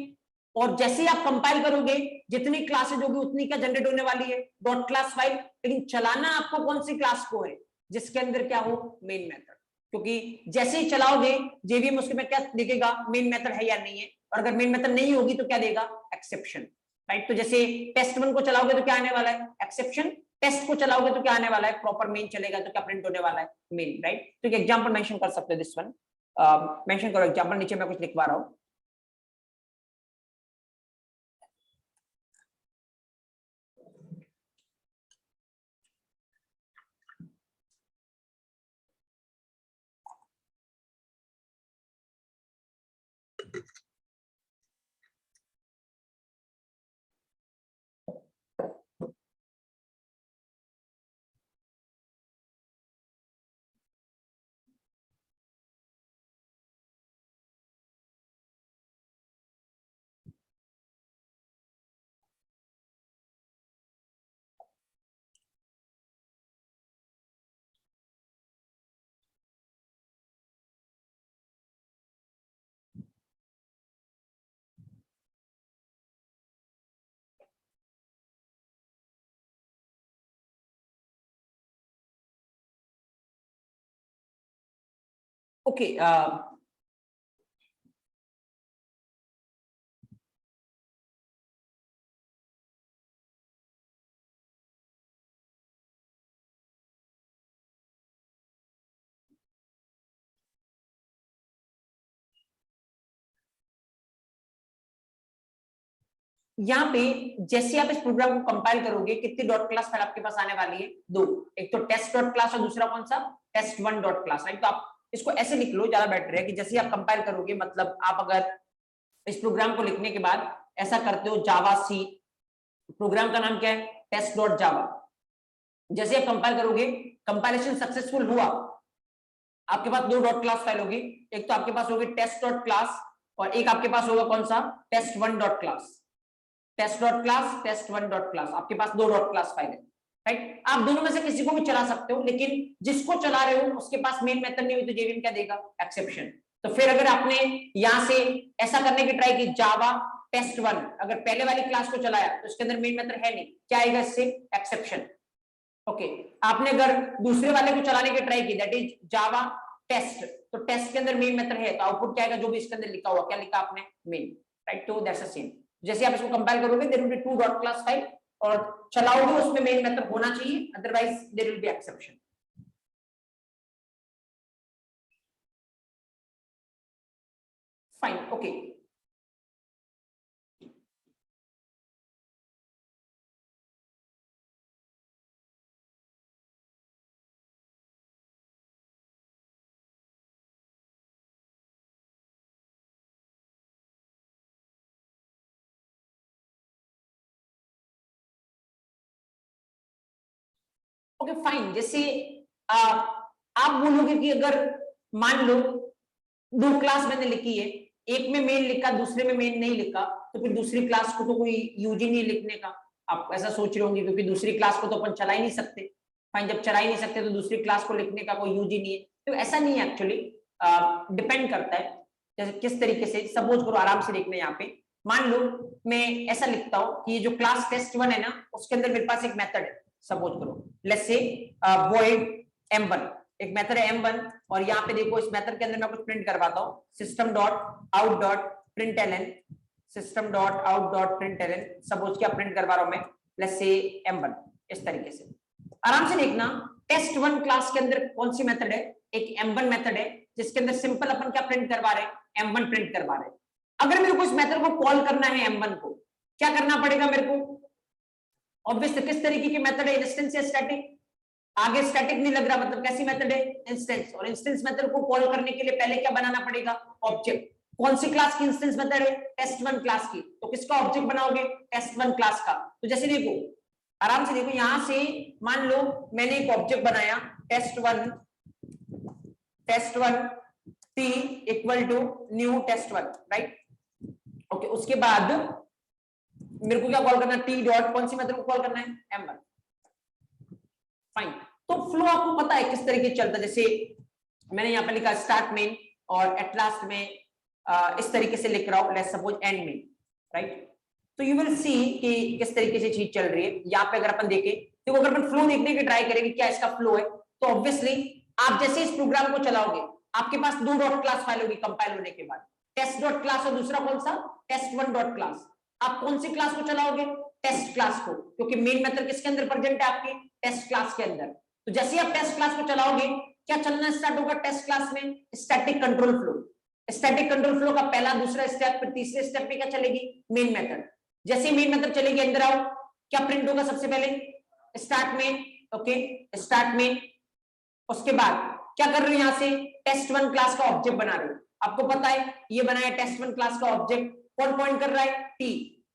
और जैसे ही आप कंपाइल करोगे जितनी क्लासेज होगी उतनी क्या जनरेट होने वाली है, डॉट क्लास फाइल। लेकिन चलाना आपको कौन सी क्लास को है, जिसके अंदर क्या हो, मेन मेथड। क्योंकि जैसे ही चलाओगे जेवीएम उसके में क्या देखेगा, मेन मेथड है या नहीं है, और अगर मेन मेथड नहीं होगी तो क्या देगा, एक्सेप्शन, राइट। तो जैसे टेस्ट1 को चलाओगे तो क्या आने वाला है, एक्सेप्शन। टेस्ट को चलाओगे तो क्या आने वाला है, प्रॉपर मेन चलेगा तो क्या प्रिंट होने वाला है, मेन, राइट। तो एक एग्जांपल मेंशन कर सकते हो, दिस वन मेंशन करो एग्जांपल, नीचे मैं कुछ लिखवा रहा हूं। ओके, यहाँ पे जैसे आप इस प्रोग्राम को कंपाइल करोगे कितनी डॉट क्लास फाइल आपके पास आने वाली है, दो। एक तो टेस्ट डॉट क्लास और दूसरा कौन सा, टेस्ट1 डॉट क्लास, राइट। तो आप इसको ऐसे लिख लो, ज्यादा बेटर है कि जैसे आप कंपाइल करोगे, मतलब आप अगर इस प्रोग्राम को लिखने के बाद ऐसा करते हो, जावा सी, प्रोग्राम का नाम क्या है, टेस्ट डॉट जावा। जैसे आप कंपाइल करोगे, कंपाइलेशन सक्सेसफुल हुआ, आपके पास दो डॉट क्लास फाइल होगी। एक तो आपके पास होगी टेस्ट डॉट क्लास और एक आपके पास होगा कौन सा, test one dot class. Test dot class, test one dot class, आपके पास दो डॉट क्लास फाइल है, राइट। आप दोनों में से किसी को भी चला सकते हो, लेकिन जिसको चला रहे हो उसके पास मेन मेथड नहीं हुई तो जेवीएम क्या देगा, एक्सेप्शन। तो फिर अगर आपने यहां से ऐसा करने की ट्राई की, जावा टेस्ट1, अगर पहले वाली क्लास को चलाया तो इसके अंदर मेन मेथड है नहीं, क्या आएगा इससे, एक्सेप्शन। ओके, आपने अगर दूसरे वाले को चलाने की ट्राई की, दैट इज जावा टेस्ट, तो टेस्ट के अंदर मेन मेथड है तो आउटपुट क्या आएगा, जो भी इसके अंदर लिखा हुआ, क्या लिखा आपने, मेन, राइट। तो दैट्स द सेम। जैसे आप इसको कंपाइल करोगे, there will be two dot class file, और चलाओगे उसमें मेन मेथड होना चाहिए, otherwise there will be exception. Fine, okay. Okay fine, जैसे आप बोलोगे कि अगर मान लो दो क्लास मैंने लिखी है, एक में मेन लिखा, दूसरे में मेन नहीं लिखा, तो फिर दूसरी क्लास को तो कोई यूज ही नहीं लिखने का। आप ऐसा सोच रहे होंगे क्योंकि दूसरी क्लास को तो अपन चला ही नहीं सकते। फाइन, जब चला ही नहीं सकते तो दूसरी क्लास को लिखने का कोई यूज ही नहीं है। तो ऐसा नहीं है एक्चुअली, डिपेंड करता है जैसे किस तरीके से। सपोज करो, आराम से देखना, यहाँ पे मान लो मैं ऐसा लिखता हूँ कि जो क्लास टेस्ट1 है ना, उसके अंदर मेरे पास एक मेथड है। सपोज करो, लेट्स से void m1, एक मेथड है m1, और यहाँ पे देखो इस मेथड के अंदर मैं कुछ प्रिंट करवाता हूँ, system dot out dot println, system dot out dot println. Suppose क्या प्रिंट करवा रहा हूँ मैं, लेट्स से m1, इस तरीके से। आराम से देखना, टेस्ट1 क्लास के अंदर कौन सी मेथड है, एक m1 मेथड है, जिसके अंदर सिंपल अपन क्या प्रिंट करवा रहे हैं, m1 प्रिंट करवा रहे हैं। अगर मेरे को इस मेथड को कॉल करना है m1 को, क्या करना पड़ेगा मेरे को, ऑब्वियसली किस तरीके की मेथड है, इंस्टेंस या स्टैटिक, आगे स्टैटिक नहीं लग रहा, मतलब कैसी मेथड है, इंस्टेंस। और इंस्टेंस मेथड को कॉल करने के लिए पहले क्या बनाना पड़ेगा, ऑब्जेक्ट। कौन सी क्लास की इंस्टेंस मेथड है, टेस्ट1 क्लास की, तो किसका ऑब्जेक्ट बनाओगे, टेस्ट1 क्लास का। तो जैसे देखो, आराम से देखो, यहां से मान लो मैंने एक ऑब्जेक्ट बनाया test one t equal to new test one, right. Okay, उसके बाद मेरे को क्या कॉल करना है, टी डॉट, कौन सी मेथड को कॉल करना है, m1। फाइन, तो फ्लो आपको पता है किस तरीके से चलता है। जैसे मैंने यहाँ पे लिखा स्टार्ट मेन, और एट लास्ट में इस तरीके से लिख रहा हूं, let's suppose and main. Right. तो यू विल सी कि किस तरीके से चीज चल रही है। यहाँ पे अगर अपन देखें तो अगर अपन फ्लो देखने की ट्राई करेंगे क्या इसका फ्लो है, तो ऑब्वियसली आप जैसे इस प्रोग्राम को चलाओगे आपके पास दो डॉट क्लास फाइल होगी कंपाइल होने के बाद, टेस्ट डॉट क्लास और दूसरा कौन सा, टेस्ट वन डॉट क्लास। आप कौन सी क्लास को चलाओगे, टेस्ट क्लास को, क्योंकि मेन मेथड किसके अंदर प्रेजेंट है, आपकी टेस्ट क्लास के अंदर। तो जैसे ही आप टेस्ट क्लास को चलाओगे क्या चलना स्टार्ट होगा टेस्ट क्लास में, static control flow. Static control flow का पहला दूसरा स्टेप, फिर तीसरे स्टेप में क्या चलेगी, मेन मेथड। जैसे ही मेन मेथड चलेगी अंदर आओ, क्या प्रिंट होगा सबसे पहले, start main. Okay, start main. उसके बाद क्या कर रहे हो, यहां से टेस्ट वन क्लास का ऑब्जेक्ट बना रहे हो। आपको पता है ये बनाया टेस्ट वन क्लास का ऑब्जेक्ट, कौन पॉइंट कर रहा है, टी।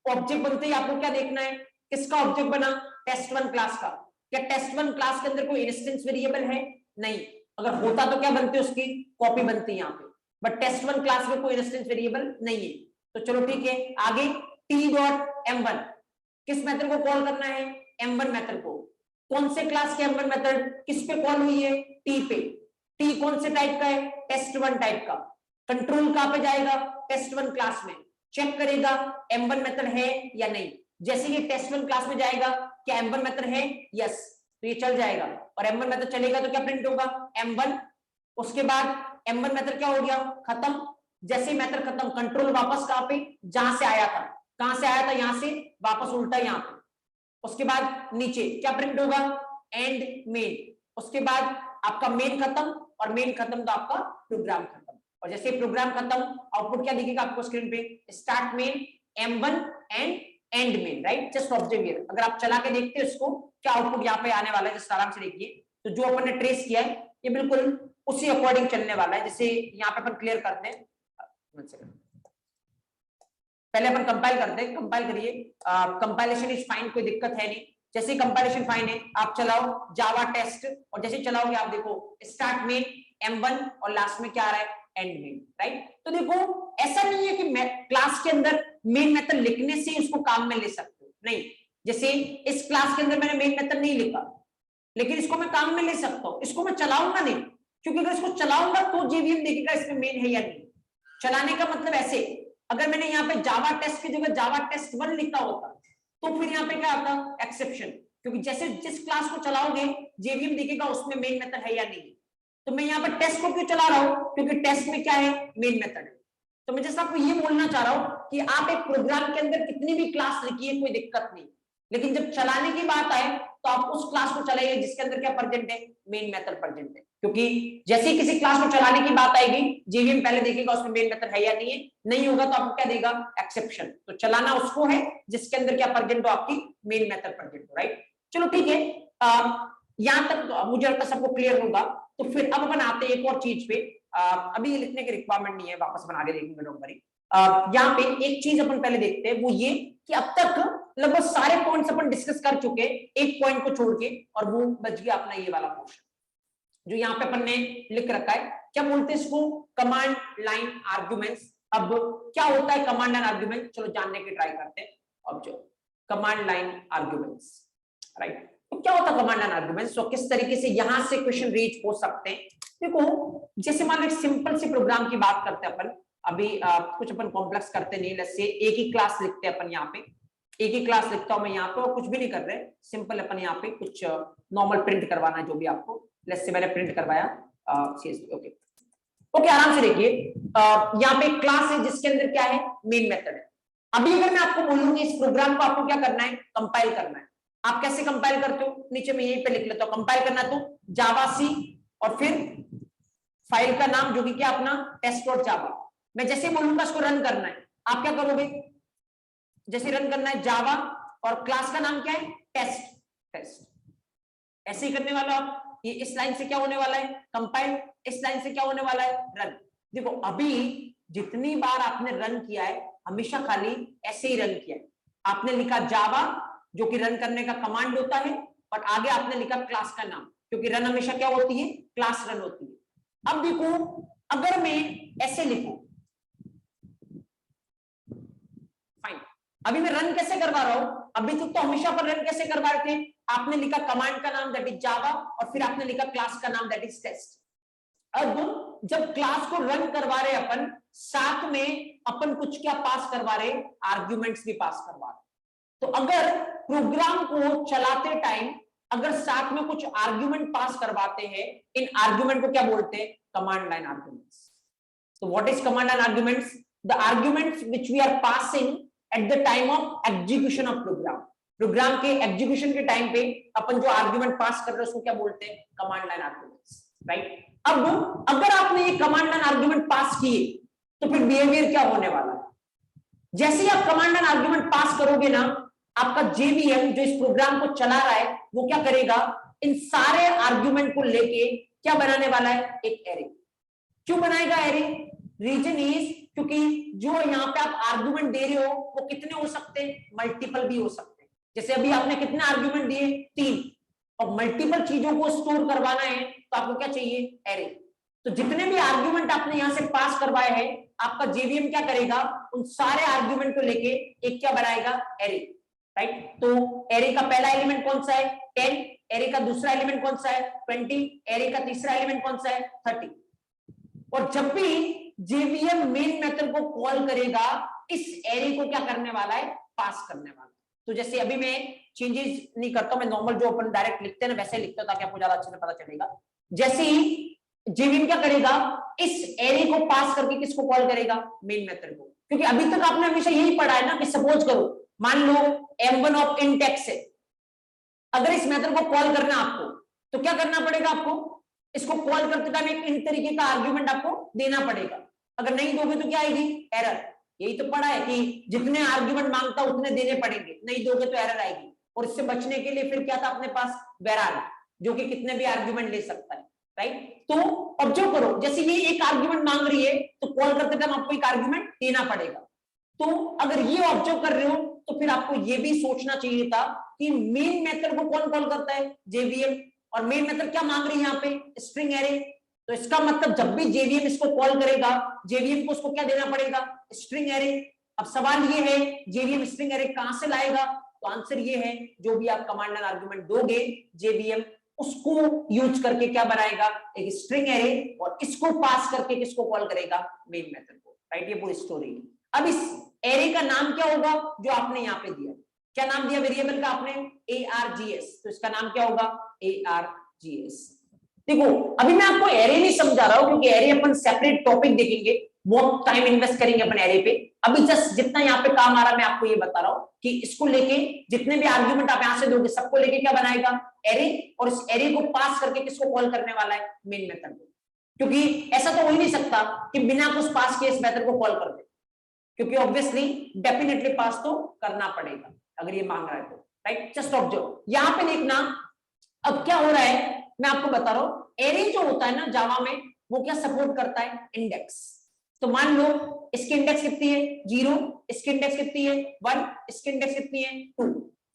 ऑब्जेक्ट बनते ही आपको क्या देखना है, किसका ऑब्जेक्ट बना, टेस्ट वन क्लास का। क्या टेस्ट वन क्लास के अंदर कोई इंस्टेंस वेरिएबल है, नहीं। अगर होता तो क्या बनती है, उसकी कॉपी बनती है यहाँ पे, बट टेस्ट वन क्लास में कोई इंस्टेंस वेरिएबल नहीं है। तो चलो ठीक है, आगे टी डॉट एम वन, किस मेथड को कॉल करना है, एम वन मेथड को। कौन से क्लास के एम वन मेथड किस पे कॉल हुई है, टी पे। टी कौन से टाइप का है, टेस्ट वन टाइप का। कंट्रोल कहां पे जाएगा, टेस्ट वन क्लास में, चेक करेगा एम वन मेथड है या नहीं। जैसे ये टेस्ट वन क्लास में जाएगा, क्या एम वन मेथड है, यस, तो ये चल जाएगा। और एम वन मेथड चलेगा तो क्या प्रिंट होगा, एम वन। उसके बाद एम वन मेथड क्या हो गया, खत्म। जैसे मेथड खत्म, कंट्रोल वापस कहां पे, जहां से आया था। कहां से आया था, यहां से वापस उल्टा यहाँ पे। उसके बाद नीचे क्या प्रिंट होगा, एंड मेन। उसके बाद आपका मेन खत्म, और मेन खत्म तो आपका प्रोग्राम खत्म। और जैसे प्रोग्राम खत्म, आउटपुट क्या दिखेगा आपको स्क्रीन पे, start main, M one end end main, right. Just observe here, अगर आप चला के देखते हो इसको, क्या आउटपुट यहाँ पे आने वाला है, जस्ट आराम से देखिए। तो जो अपन ने ट्रेस किया है ये बिल्कुल उसी अकॉर्डिंग चलने वाला है। जैसे यहाँ पे अपन क्लियर करते हैं, पहले अपन कंपाइल करते हैं, कंपाइल करिए। कंपाइलेशन इज फाइन, कोई दिक्कत है नहीं। जैसे कंपाइलेशन फाइन है, आप चलाओ जावा टेस्ट, और जैसे चलाओगे आप देखो स्टार्ट मेन, M1, और लास्ट में क्या आ रहा है, एंड मेन, राइट। तो देखो ऐसा नहीं है कि क्लास के अंदर मेन मेथड लिखने से उसको काम में ले सकते हो, नहीं। जैसे इस क्लास के अंदर मैंने मेन मेथड नहीं लिखा, लेकिन इसको मैं काम में ले सकता हूं, इसको मैं चलाऊंगा नहीं, क्योंकि अगर इसको चलाऊंगा तो जेवीएम देखेगा इसमें मेन है या नहीं। चलाने का मतलब ऐसे, अगर मैंने यहाँ पे जावा टेस्ट की जगह जावा टेस्ट वन लिखा होता तो फिर यहाँ पे क्या आता, एक्सेप्शन, क्योंकि जैसे जिस क्लास को चलाओगे जेवीएम देखेगा उसमें मेन मेथड है या नहीं। तो मैं यहाँ पे टेस्ट को क्यों चला रहा हूँ, क्योंकि टेस्ट में क्या है, मेन मेथड है। तो मैं जैसा आपको ये बोलना चाह रहा हूँ कि आप एक प्रोग्राम के अंदर कितनी भी क्लास लिखिए कोई दिक्कत नहीं, लेकिन जब चलाने की बात आए तो आप उस क्लास को चलाइए जिसके अंदर क्या प्रेजेंट है, मेन मेथड प्रेजेंट है। क्योंकि जैसे ही किसी क्लास को चलाने की बात आएगी जेवीएम पहले देखेगा उसमें मेन मेथड है या नहीं है, नहीं होगा तो आपको क्या देगा, एक्सेप्शन। तो चलाना उसको है जिसके अंदर क्या प्रेजेंट हो, आपकी मेन मेथड प्रेजेंट हो, राइट। चलो ठीक है, यहां तक तो मुझे लगता है सबको क्लियर होगा। तो फिर अब अपन आते हैं एक और चीज पे, अभी लिखने की रिक्वायरमेंट नहीं है, वापस बना के देखेंगे, डोंट वरी। यहाँ पे एक चीज अपन पहले देखते हैं, वो ये कि अब तक लगभग सारे पॉइंट्स अपन डिस्कस कर चुके, एक पॉइंट को छोड़ के, और वो बच गया अपना ये वाला पोर्शन जो यहाँ पे अपन ने लिख रखा है। क्या बोलते हैं इसको, कमांड लाइन आर्ग्यूमेंट्स। अब क्या होता है कमांड लाइन आर्ग्यूमेंट, चलो जानने की ट्राई करते हैं। अब जो कमांड लाइन आर्ग्यूमेंट्स, राइट, तो क्या होता है कमांड लाइन आर्ग्यूमेंट्स, तो किस तरीके से यहां से क्वेश्चन रीच हो सकते हैं। देखो जैसे मान लो एक सिंपल से प्रोग्राम की बात करते हैं अपन, अभी कुछ अपन कॉम्प्लेक्स करते नहीं, जैसे एक ही क्लास लिखते हैं अपन, यहाँ पे एक ही क्लास लिखता हूं मैं यहाँ पे, और कुछ भी नहीं कर रहे, सिंपल अपन यहाँ पे कुछ नॉर्मल प्रिंट करवाना, जो भी आपको लेट्स से मैंने प्रिंट करवाया, ओके ओके, आराम से देखिए। यहाँ पे क्लास है जिसके अंदर क्या है, मेन मेथड है। अभी अगर मैं आपको बोलूंगी इस प्रोग्राम को आपको क्या करना है, कंपाइल करना है। आप कैसे कंपाइल करते हो, नीचे मैं यहीं पे लिख लेता हूँ, कंपाइल करना तो जावा सी, और फिर फाइल का नाम जो कि क्या अपना test.java। मैं जैसे बोलूंगा इसको रन करना है, आप क्या करोगे, जैसे रन करना है जावा, और क्लास का नाम क्या है, टेस्ट। ऐसे ही करने वाला आप, ये इस लाइन से क्या होने वाला है, कंपाइल, इस लाइन से क्या होने वाला है, रन। देखो अभी जितनी बार आपने रन किया है हमेशा खाली ऐसे ही रन किया है। आपने लिखा जावा जो कि रन करने का कमांड होता है, और आगे आपने लिखा क्लास का नाम, क्योंकि रन हमेशा क्या होती है, क्लास रन होती है। अब देखो अगर मैं ऐसे लिखूं, फाइन, अभी मैं रन कैसे करवा रहा हूं, अभी तो हमेशा पर रन कैसे करवा रहे थे, आपने लिखा कमांड का नाम दैट इज जावा, और फिर आपने लिखा क्लास का नाम दैट इज टेस्ट। अब जब क्लास को रन करवा रहे अपन, साथ में अपन कुछ क्या पास करवा रहे, आर्ग्यूमेंट्स भी पास करवा रहे। तो अगर प्रोग्राम को चलाते टाइम अगर साथ में कुछ आर्ग्यूमेंट पास करवाते हैं, इन आर्ग्यूमेंट को क्या बोलते हैं, command line arguments. So what is command line arguments? The arguments which we are passing at the time of execution of program. Program के एग्जीक्यूशन के टाइम पे अपन जो आर्ग्यूमेंट पास कर रहे हैं उसको क्या बोलते हैं, कमांड लाइन आर्ग्यूमेंट्स, राइट। अब अगर आपने ये कमांड लाइन आर्ग्यूमेंट पास किए तो फिर बिहेवियर क्या होने वाला है, जैसे ही आप कमांड लाइन आर्ग्यूमेंट पास करोगे ना, आपका जेवीएम जो इस प्रोग्राम को चला रहा है वो क्या करेगा, इन सारे आर्ग्यूमेंट को लेके क्या बनाने वाला है, एक एरे। क्यों बनाएगा एरे, रीजन इज क्योंकि जो यहाँ पे आप आर्गुमेंट दे रहे हो वो कितने हो सकते हैं, मल्टीपल भी हो सकते हैं। जैसे अभी आपने कितने आर्गुमेंट दिए, 3, और मल्टीपल चीजों को स्टोर करवाना है तो आपको क्या चाहिए, एरे। तो जितने भी आर्गुमेंट आपने यहाँ से पास करवाए हैं, आपका जेवीएम क्या करेगा, उन सारे आर्गुमेंट को लेके एक क्या बनाएगा, एरे, राइट। तो एरे का पहला एलिमेंट कौन सा है, 10, एरे का दूसरा एलिमेंट कौन सा है, 20, एरे का तीसरा एलिमेंट कौन सा है, 30। और जब भी जेवीएम मेन मेथड को कॉल करेगा, इस एरे को क्या करने वाला है, पास करने वाला है। तो जैसे अभी मैं चेंजेस नहीं करता हूं, मैं नॉर्मल जो अपन डायरेक्ट लिखते हैं ना वैसे लिखता हूं ताकि आपको ज्यादा अच्छे से पता चलेगा। जैसे ही जेवीएम क्या करेगा, इस एरे को पास करके किसको कॉल करेगा, मेन मेथड को। क्योंकि अभी तक आपने हमेशा यही पढ़ा है ना कि सपोज करो, मान लो m1 ऑफ int x है, अगर इस मेथड को कॉल करना आपको तो क्या करना पड़ेगा, आपको इसको कॉल करते टाइम एक इन तरीके का आर्गुमेंट आपको देना पड़ेगा। अगर नहीं दोगे तो क्या आएगी, एरर। यही तो पढ़ा है कि जितने आर्गुमेंट मांगता उतने देने पड़ेंगे, नहीं दोगे तो एरर आएगी। और इससे बचने के लिए फिर क्या था अपने पास, वेरार, जो कि कितने भी आर्गुमेंट ले सकता है, राइट। तो ऑब्जर्व करो, जैसे ये एक आर्गुमेंट मांग रही है तो कॉल करते टाइम आपको एक आर्गुमेंट देना पड़ेगा। तो अगर ये ऑब्जर्व कर रहे हो तो फिर आपको ये भी सोचना चाहिए था कि मेन मेथड को कौन कॉल करता है, जेवीएम। और मेन मेथड क्या मांग रही है यहाँ पे, स्ट्रिंग एरे। तो इसका मतलब जब भी जेवीएम इसको कॉल करेगा, जेवीएम को उसको क्या देना पड़ेगा, स्ट्रिंग एरे। अब सवाल ये है, जेवीएम स्ट्रिंग एरे कहां से लाएगा, तो आंसर ये है, जो भी आप कमांड लाइन आर्गुमेंट दोगे, जेवीएम उसको यूज करके क्या बनाएगा, एक स्ट्रिंग एरे, और इसको पास करके किसको कॉल करेगा, मेन मेथड को, राइट। ये पूरी स्टोरी है। अब इस एरे का नाम क्या होगा, जो आपने यहाँ पे दिया, क्या नाम दिया वेरिएबल का आपने, args। तो इसका नाम क्या होगा, args। देखो अभी मैं आपको एरे नहीं समझा रहा हूं क्योंकि एरे अपन सेपरेट टॉपिक देखेंगे, बहुत टाइम इन्वेस्ट करेंगे अपन एरे पे। अभी जस्ट जितना यहाँ पे काम आ रहा है मैं आपको ये बता रहा हूं कि इसको लेके जितने भी आर्गुमेंट आप यहां से दोगे सबको लेके क्या बनाएगा, एरे। और इस एरे को पास करके किसको कॉल करने वाला है, मेन मेथड को। क्योंकि ऐसा तो हो ही नहीं सकता कि बिना कुछ पास किए इस मेथड को कॉल कर दे, क्योंकि ऑब्वियसली डेफिनेटली पास तो करना पड़ेगा अगर ये मांग रहा है तो, राइट। जस्ट ऑब्जर्व यहाँ पे देखना, अब क्या हो रहा है मैं आपको बता रहा हूं। एरे जो होता है ना जावा में, वो क्या सपोर्ट करता है, इंडेक्स। तो मान लो इसकी इंडेक्स कितनी है, 0, इसकी इंडेक्स कितनी है, 1, इसकी इंडेक्स कितनी है, 2।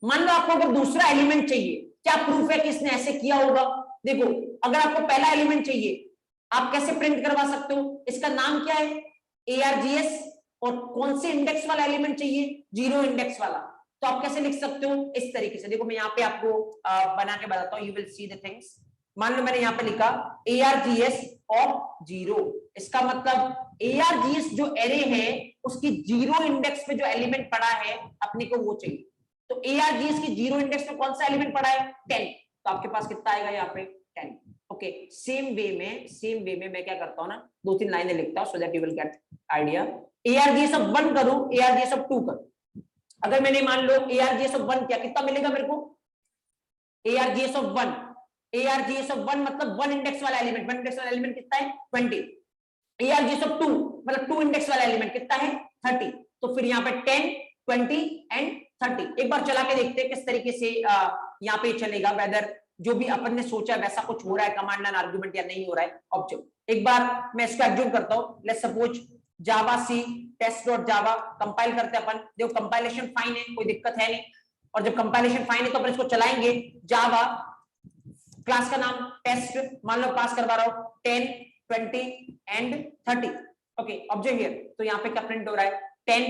मान लो आपको अगर दूसरा एलिमेंट चाहिए, क्या प्रूफ है कि इसने ऐसे किया होगा, देखो अगर आपको पहला एलिमेंट चाहिए आप कैसे प्रिंट करवा सकते हो, इसका नाम क्या है, args। और कौन से इंडेक्स वाला एलिमेंट चाहिए, 0 इंडेक्स वाला। तो आप कैसे लिख सकते हो, इस तरीके से। देखो मैं यहाँ पे आपको बना के बताता हूँ, you will see the things. मान लो मैंने यहाँ पे लिखा args ऑफ 0, इसका मतलब args जो एरे है उसकी 0 इंडेक्स पे जो एलिमेंट पड़ा है अपने को वो चाहिए। तो args की 0 इंडेक्स पे कौन सा एलिमेंट पड़ा है, 10। तो आपके पास कितना आएगा यहाँ पे, 10। ओके, सेम वे में मैं क्या करता हूँ ना, 2-3 लाइनें लिखता हूँ so that you will get idea. args of 1 करूं, args ऑफ 2 करूं। अगर मैंने मान लो args ऑफ 1 किया, कितना मिलेगा मेरे को, args ऑफ 1, args ऑफ 1 मतलब 1 इंडेक्स वाला एलिमेंट, 1 इंडेक्स वाला एलिमेंट कितना है, 20। args ऑफ 2 मतलब 2 इंडेक्स वाला एलिमेंट कितना है, 30। तो फिर यहाँ पे 10, 20 एंड 30। एक बार चला के देखते हैं किस तरीके से यहाँ पे चलेगा, वेदर जो भी अपन ने सोचा वैसा कुछ हो रहा है कमांड लाइन आर्गुमेंट या नहीं हो रहा है। ऑब्जेक्ट एक बार मैं इसको एग्जीक्यूट करता हूँ, let's suppose Java C test.java compile करते हैं अपन। देखो कंपाइलेशन फाइन है, कोई दिक्कत है नहीं। और जब कंपाइलेशन फाइन है तो अपन इसको चलाएंगे। जावा क्लास का नाम टेस्ट, मान लो पास करवा रहा हूं 10, 20 एंड 30। ओके ऑब्जर्व हियर, तो यहाँ पे क्या प्रिंट हो रहा है, 10,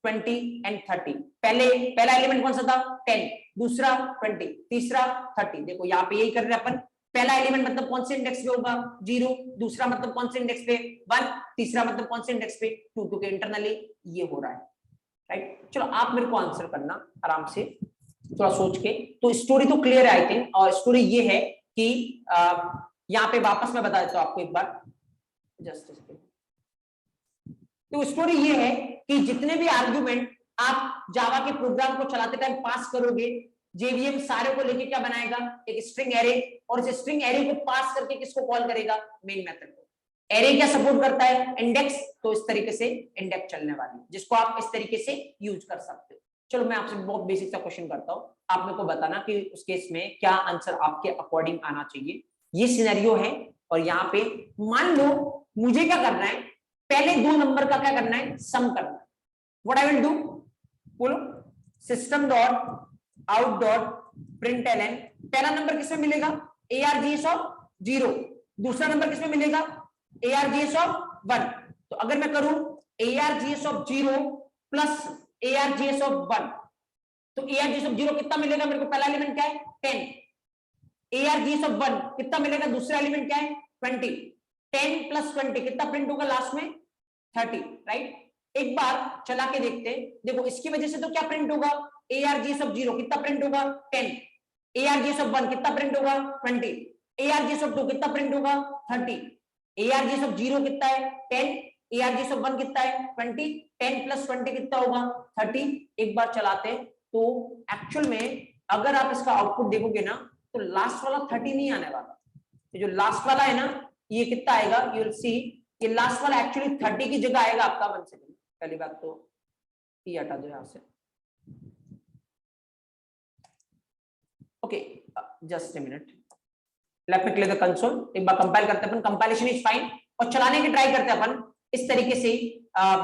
20 एंड 30। पहला एलिमेंट कौन सा था, 10, दूसरा 20, तीसरा 30। देखो यहाँ पे यही कर रहे हैं अपन, पहला एलिमेंट मतलब कौन से इंडेक्स पे होगा 0, दूसरा मतलब कौन से इंडेक्स पे 1, तीसरा मतलब कौन से इंडेक्स पे 2, क्योंकि इंटरनली ये हो रहा है, राइट। चलो आप मेरे को आंसर करना आराम से थोड़ा सोच के। तो स्टोरी तो क्लियर है आई थिंक, और स्टोरी ये है कि यहाँ पे वापस मैं बता देता हूँ आपको एक बार, जस्ट तो स्टोरी ये है कि जितने भी आर्गुमेंट आप जावा के प्रोग्राम को चलाते टाइम पास करोगे, जेवीएम सारे को लेके क्या बनाएगा, एक स्ट्रिंग एरे, और इस स्ट्रिंग एरे को पास करके किसको कॉल करेगा, मेन मेथड को। एरे क्या सपोर्ट करता है, इंडेक्स, तो इस तरीके से इंडेक्स चलने वाली, जिसको आप इस तरीके से यूज कर सकते हो। चलो मैं आपसे बहुत बेसिक सा क्वेश्चन करता हूं, आप मेरे को बताना कि उस केस में क्या आंसर आपके अकॉर्डिंग आना चाहिए। ये सिनेरियो है, और यहाँ पे मान लो मुझे क्या करना है, पहले 2 नंबर का क्या करना है, सम करना है। व्हाट आई विल डू, बोलो, system dot out dot println, पहला नंबर किसमें मिलेगा, args ऑफ 0, दूसरा नंबर किसमें मिलेगा, args ऑफ 1। तो अगर मैं करूं args of 0 plus args of 1, तो args ऑफ 0 कितना मिलेगा मेरे को, पहला एलिमेंट क्या है 10, args ऑफ 1 कितना मिलेगा, दूसरा एलिमेंट क्या है 20, 10 प्लस 20 कितना प्रिंट होगा लास्ट में 30, राइट। एक बार चला के देखते हैं, देखो इसकी वजह से तो क्या प्रिंट होगा, args ऑफ 0 कितना प्रिंट होगा 10, args ऑफ 1 कितना प्रिंट होगा 20, args ऑफ 2 कितना प्रिंट होगा 30, args ऑफ 0 कितना है 10, args ऑफ 1 कितना है 20, 10 प्लस 20 कितना होगा 30। एक बार चलाते हैं तो एक्चुअल में अगर आप इसका आउटपुट देखोगे ना, तो लास्ट वाला 30 नहीं आने वाला, जो लास्ट वाला है ना ये कितना आएगा, यू विल सी, ये लास्ट वाला एक्चुअली 30 की जगह आएगा आपका 1 सेकंड। पहली बात तो ये हटा दो यहां से, okay just a minute, let me clear the console. एक बार कंपाइल करते हैं अपन, कंपाइलेशन इज फाइन, और चलाने की ट्राई करते हैं अपन इस तरीके से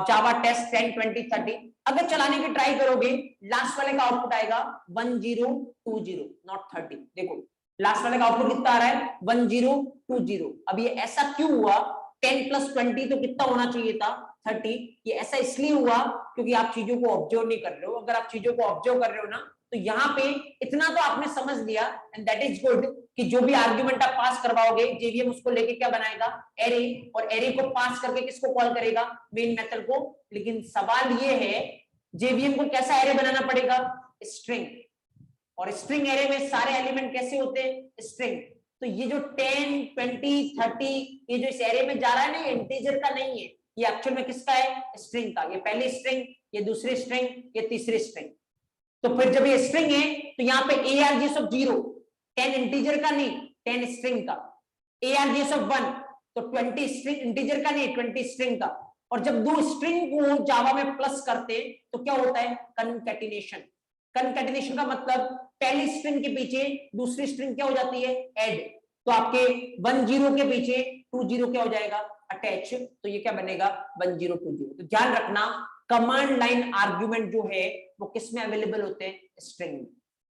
जावा टेस्ट 10 20 30। अगर चलाने की ट्राई करोगे लास्ट वाले का आउटपुट आएगा 1020 नॉट 30। देखो लास्ट वाले का आउटपुट कितना आ रहा है 1020। अब ये ऐसा क्यों हुआ, 10 प्लस 20 तो कितना होना चाहिए था 30। ये ऐसा इसलिए हुआ क्योंकि आप चीजों को ऑब्जर्व नहीं कर रहे हो। अगर आप चीजों को ऑब्जर्व कर रहे हो ना, तो यहाँ पे इतना तो आपने समझ लिया, एंड दैट इज गुड, कि जो भी आर्ग्यूमेंट आप पास करवाओगे जेवीएम उसको लेके क्या बनाएगा, एरे, और एरे को पास करके किसको कॉल करेगा, मेन मेथड को। लेकिन सवाल ये है जेवीएम को कैसा एरे बनाना पड़ेगा, स्ट्रिंग, और स्ट्रिंग एरे में सारे एलिमेंट कैसे होते हैं, स्ट्रिंग। तो ये जो 10 20 30 ये जो इस एरे में जा रहा है ना, ये इंटीजर का नहीं है, ये एक्चुअल में किसका है, स्ट्रिंग का। ये पहली स्ट्रिंग, ये दूसरी स्ट्रिंग, ये तीसरी स्ट्रिंग। तो फिर जब ये स्ट्रिंग है तो यहाँ पे args ऑफ 0 10 इंटीजर का नहीं 10 स्ट्रिंग का, args ऑफ 1 तो 20 स्ट्रिंग इंटीजर का नहीं 20 स्ट्रिंग का। और जब दो स्ट्रिंग को जावा में प्लस करते तो क्या होता है, कंकैटिनेशन। कंकैटिनेशन का मतलब पहली स्ट्रिंग के पीछे दूसरी स्ट्रिंग क्या हो जाती है, ऐड। तो आपके 10 के पीछे 20 क्या हो जाएगा, अटैच। तो ये क्या बनेगा 1020। तो ध्यान रखना कमांड लाइन आर्ग्यूमेंट जो है वो किस में अवेलेबल होते हैं, स्ट्रिंग में,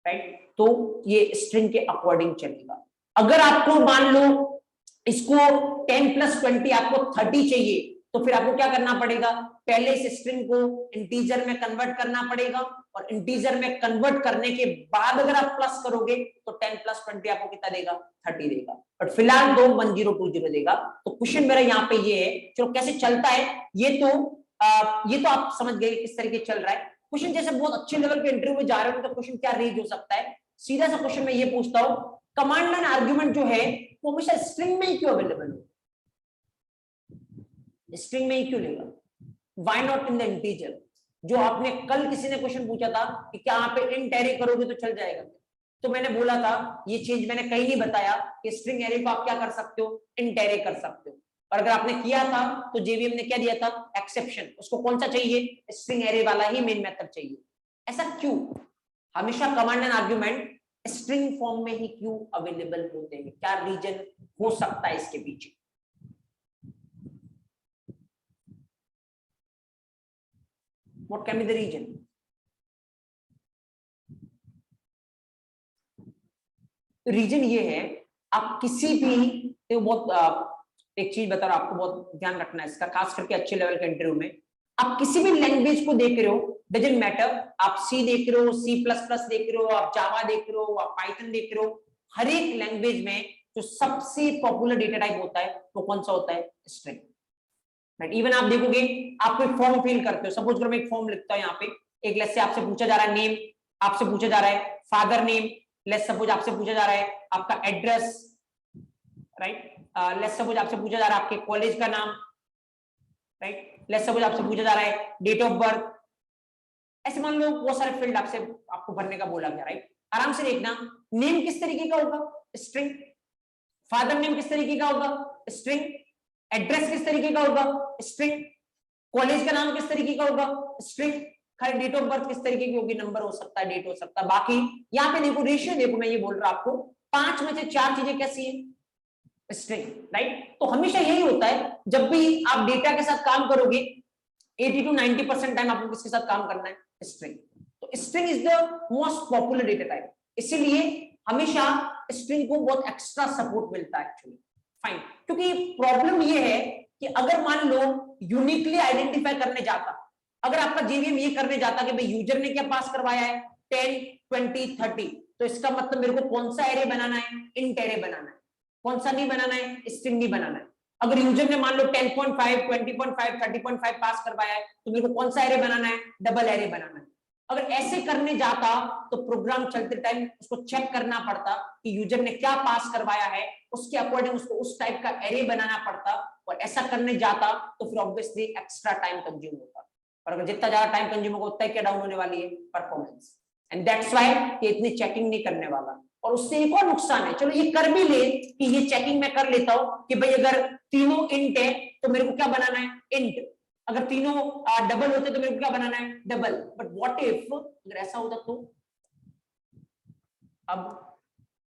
राइट। तो ये स्ट्रिंग के अकॉर्डिंग चलेगा। अगर आपको मान लो इसको 10 प्लस 20 आपको 30 चाहिए, तो फिर आपको क्या करना पड़ेगा, पहले इस स्ट्रिंग को इंटीजर में कन्वर्ट करना पड़ेगा, और इंटीजर में कन्वर्ट करने के बाद अगर आप प्लस करोगे तो 10 प्लस 20 आपको कितना देगा, 30 देगा। बट फिलहाल तो 1020 देगा। तो क्वेश्चन मेरा यहाँ पे ये है, चलो कैसे चलता है ये तो आप समझ गए किस तरीके चल रहा है क्वेश्चन। जैसे बहुत अच्छे लेवल के इंटरव्यू में जा रहे हो तो क्वेश्चन क्या रेंज हो सकता है, सीधा सा क्वेश्चन मैं ये पूछता हूँ, कमांड लाइन आर्ग्यूमेंट जो है वो हमेशा स्ट्रिंग में ही क्यों अवेलेबल हो, स्ट्रिंग में ही क्यों लेगा, why not in the integer. जो आपने कल किसी ने क्वेश्चन पूछा था कि क्या यहाँ पे इंट एरे करोगे तो चल जाएगा, तो मैंने बोला था ये चीज मैंने कहीं नहीं बताया कि स्ट्रिंग एरे को आप क्या कर सकते हो, इंट एरे कर सकते हो। और अगर आपने किया था तो जेवीएम ने क्या दिया था, एक्सेप्शन। उसको कौन सा चाहिए, स्ट्रिंग एरे वाला ही मेन मेथड चाहिए। ऐसा क्यों, हमेशा command and argument string form में ही क्यों अवेलेबल होते हैं, क्या रीजन हो सकता है इसके पीछे। What can be the reason? Reason ये है, आप किसी भी बहुत एक चीज बता रहा हूं आपको, बहुत ध्यान रखना है इसका, खास करके अच्छे लेवल के इंटरव्यू में। आप किसी भी लैंग्वेज को देख रहे हो, डजंट मैटर, आप सी देख रहे हो, C++ देख रहे हो, आप जावा देख रहे हो, आप पाइथन देख रहे हो, हर एक लैंग्वेज में जो सबसे पॉपुलर डेटा टाइप होता है वो कौन सा होता है? String, right. इवन आप देखोगे, आप कोई फॉर्म फिल करते हो, सपोज करो मैं एक फॉर्म लिखता हूँ यहाँ पे, एक लेट्स से आपसे पूछा जा रहा है नेम, आपसे पूछा जा रहा है फादर नेम, लेट्स सपोज आपसे पूछा जा रहा है आपका एड्रेस, राइट। लेट्स सपोज आपसे पूछा जा रहा है आपके कॉलेज का नाम, राइट। लेट्स सपोज आपसे पूछा जा रहा है डेट ऑफ बर्थ, ऐसे मान लो बहुत सारे फील्ड आपसे आपको भरने का बोला गया, राइट। आराम से देखना, नेम किस तरीके का होगा? स्ट्रिंग। फादर नेम किस तरीके का होगा? स्ट्रिंग। एड्रेस किस तरीके का होगा? स्ट्रिंग। कॉलेज का नाम किस तरीके का होगा? स्ट्रिंग। खाली डेट ऑफ बर्थ किस तरीके की होगी? नंबर हो सकता है, डेट हो सकता है। बाकी यहाँ पे देखो रेशियो, देखो मैं ये बोल रहा आपको 5 में से 4 चीजें कैसी है? String, right. तो हमेशा यही होता है जब भी आप डेटा के साथ काम करोगे, 80 to 90% टाइम आपको किसके साथ काम करना है? स्ट्रिंग। तो string is the most popular data type, इसीलिए हमेशा स्ट्रिंग को बहुत एक्स्ट्रा सपोर्ट मिलता है एक्चुअली। फाइन, क्योंकि प्रॉब्लम ये है कि अगर मान लो यूनिकली आइडेंटिफाई करने जाता, अगर आपका जेवीएम ये करने जाता कि भाई यूजर ने क्या पास करवाया है 10, 20, 30, तो इसका मतलब मेरे को कौन सा एरे बनाना है? इंट एरे बनाना है। कौन सा नहीं बनाना है? स्ट्रिंग नहीं बनाना है। अगर यूजर ने मान लो 10.5, 20.5, 30.5 पास करवाया है, तो मेरे को कौन सा एरे बनाना है? डबल एरे बनाना है। अगर ऐसे करने जाता तो प्रोग्राम चलते टाइम उसको चेक करना पड़ता कि यूजर ने क्या पास करवाया है, उसके अकॉर्डिंग उसको उस टाइप का एरे बनाना पड़ता, और ऐसा करने जाता तो फिर ऑब्वियसली एक्स्ट्रा टाइम कंज्यूम होता, और अगर जितना ज्यादा टाइम कंज्यूम होगा उतना ही क्या डाउन होने वाली है? परफॉर्मेंस। एंड दैट्स व्हाई ये इतनी चेकिंग नहीं करने वाला। और उससे एक और नुकसान है, चलो ये कर भी ले कि ये चेकिंग मैं कर लेता हूं कि भाई अगर तीनों इंट है तो मेरे को क्या बनाना है? इंट। अगर तीनों डबल होते तो मेरे को क्या बनाना है? डबल। बट व्हाट इफ अगर ऐसा होता तो? अब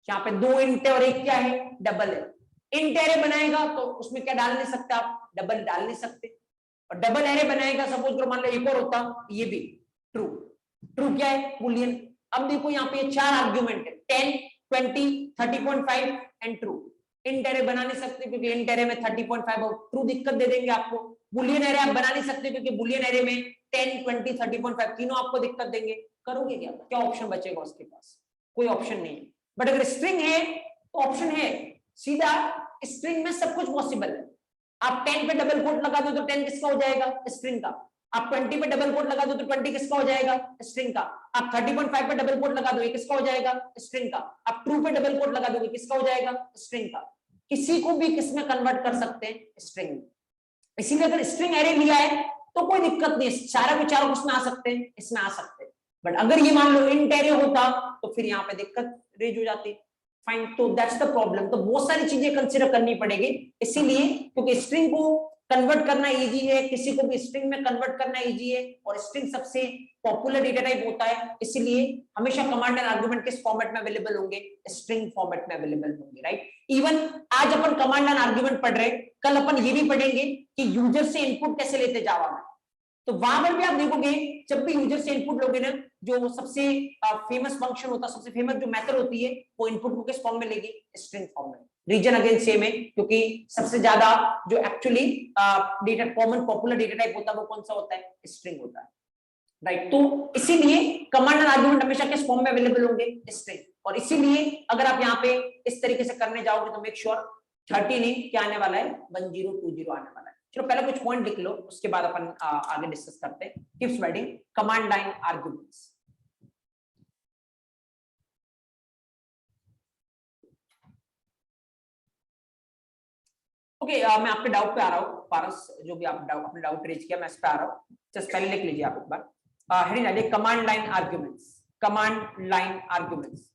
यहाँ पे 2 इंट है और एक क्या है? डबल है। इंट एरे बनाएगा तो उसमें क्या डाल नहीं सकते आप? डबल डाल नहीं सकते। और डबल एरे बनाएगा, सपोज करो मान लो एक और होता, ये भी ट्रू। ट्रू क्या है? बूलियन। अब देखो यहाँ पे 4 आर्ग्यूमेंट है, 10, 20, 30.5 एंड ट्रू। इंट एरे बना नहीं सकते क्योंकि इंट एरे में 30.5 और ट्रू दिक्कत दे देंगे आपको। बुलियन एरे आप बना नहीं सकते क्योंकि बुलियन एरे में 10, 20, 30.5 तीनों आपको दिक्कत देंगे। करोगे क्या? क्या ऑप्शन बचेगा उसके पास? कोई ऑप्शन नहीं है। बट अगर स्ट्रिंग है तो ऑप्शन है, सीधा स्ट्रिंग में सब कुछ पॉसिबल है। आप 10 पे डबल कोट लगा दो तो 10 किसका हो जाएगा? स्ट्रिंग का। आप 20 पे डबल कोट लगा दो तो 20 किसका हो जाएगा? स्ट्रिंग का। आप 30.5 पे डबल कोट लगा दो, ये किसका हो जाएगा? स्ट्रिंग का। आप ट्रू पे डबल कोट लगा दोगे, किसका हो जाएगा? स्ट्रिंग का। किसी को भी किसमें कन्वर्ट कर सकते हैं? स्ट्रिंग में। इसीलिए अगर स्ट्रिंग एरे लिया है तो कोई दिक्कत नहीं, सारा विचार उसमें आ सकते हैं, इसमें आ सकते हैं। बट अगर ये मान लो इंट एरे होता तो फिर यहाँ पे दिक्कत रेज हो जाती। फाइन, तो दैट्स द प्रॉब्लम। तो बहुत सारी चीजें कंसीडर करनी पड़ेगी, इसीलिए क्योंकि स्ट्रिंग को कन्वर्ट करना इजी है, किसी को भी स्ट्रिंग में कन्वर्ट करना इजी है, और स्ट्रिंग सबसे पॉपुलर डेटा टाइप होता है, इसीलिए हमेशा कमांड एंड आर्गुमेंट किस फॉर्मेट में अवेलेबल होंगे? स्ट्रिंग फॉर्मेट में अवेलेबल होंगे, राइट। इवन आज अपन कमांड एंड आर्गुमेंट पढ़ रहे हैं, कल अपन ये भी पढ़ेंगे कि यूजर से इनपुट कैसे लेते जावा में। तो वहां पर भी आप देखोगे जब भी यूजर से इनपुट लोगे ना, जो सबसे फेमस फंक्शन होता है, सबसे फेमस जो मेथड होती है, वो इनपुट को किस फॉर्म में लेगी? स्ट्रिंग फॉर्म में। रीजन अगेन सेम है, क्योंकि सबसे ज्यादा जो actually data common popular data type होता है वो कौन सा होता है? स्ट्रिंग होता है, राइट। तो इसीलिए कमांड एंड आर्गुमेंट हमेशा किस फॉर्म में अवेलेबल होंगे? स्ट्रिंग। और इसीलिए अगर आप यहाँ पे इस तरीके से करने जाओगे तो मेक श्योर 30 नहीं, क्या आने वाला है? 1020 आने वाला है। चलो पहले कुछ पॉइंट लिख लो, उसके बाद अपन आगे डिस्कस करते हैं। Keeps writing command line arguments. Okay, मैं आपके डाउट पे आ रहा हूँ पारस, जो भी आप अपने डाउट रेज किया मैं इस पे आ रहा हूँ। जस्ट पहले लिख लीजिए आप एक बार। हेडिंग डालिए command line arguments. Command line arguments.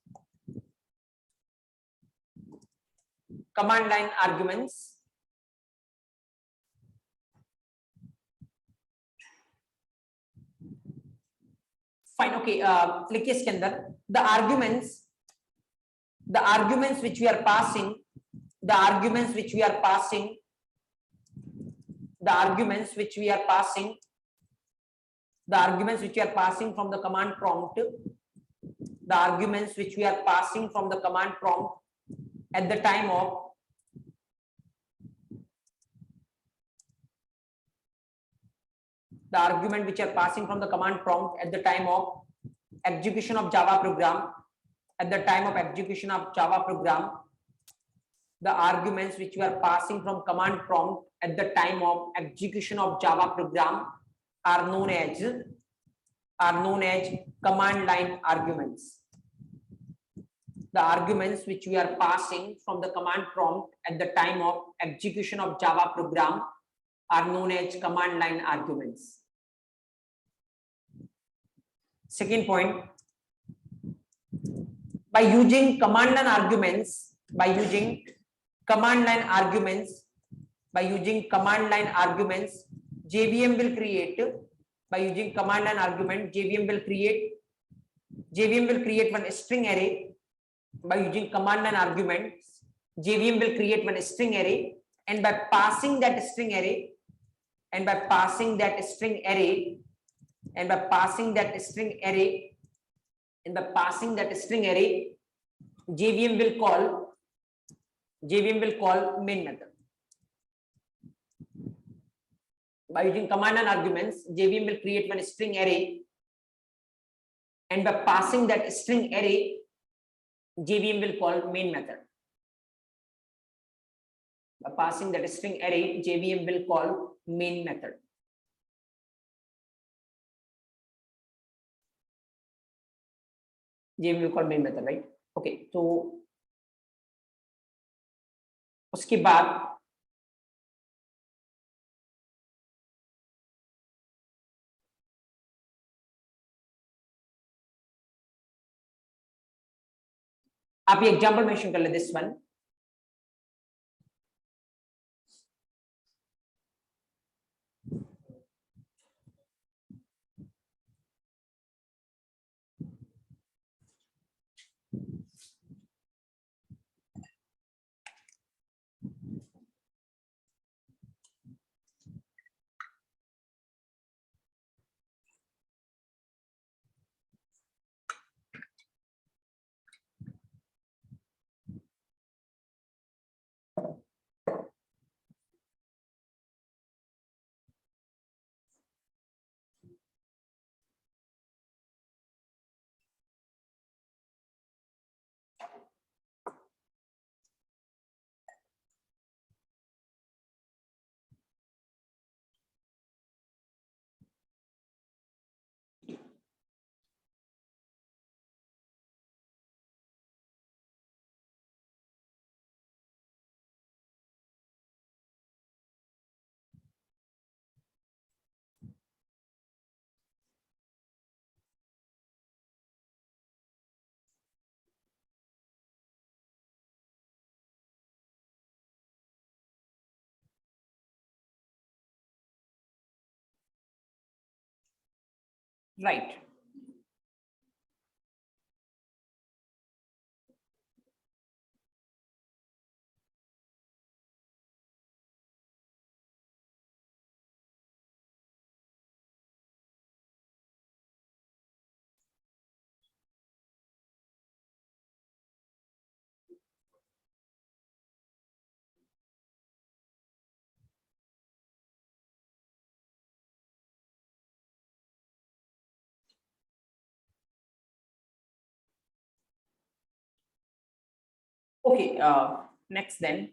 Command line arguments. Fine, okay, लिखिए इसके अंदर the arguments which we are passing, the arguments which we are passing, the arguments which we are passing, the arguments which we are passing from the command prompt, the arguments which we are passing from the command prompt at the time of the argument which are passing from the command prompt at the time of execution of Java program, at the time of execution of Java program, the arguments which you are passing from command prompt at the time of execution of Java program are known as command line arguments. The arguments which we are passing from the command prompt at the time of execution of Java program are known as command line arguments. Second point, by using command line arguments, JVM will create one string array. By using command line arguments, JVM will create one string array, and by passing that string array, JVM will call main method. By using command line arguments, JVM will create one string array, and by passing that string array, JVM will call main method. By passing that string array, JVM will call main method. JVM will call main method, right? Okay, तो उसके बाद आप ये एग्जांपल मेंशन कर ले, this one. Right, okay. Next then,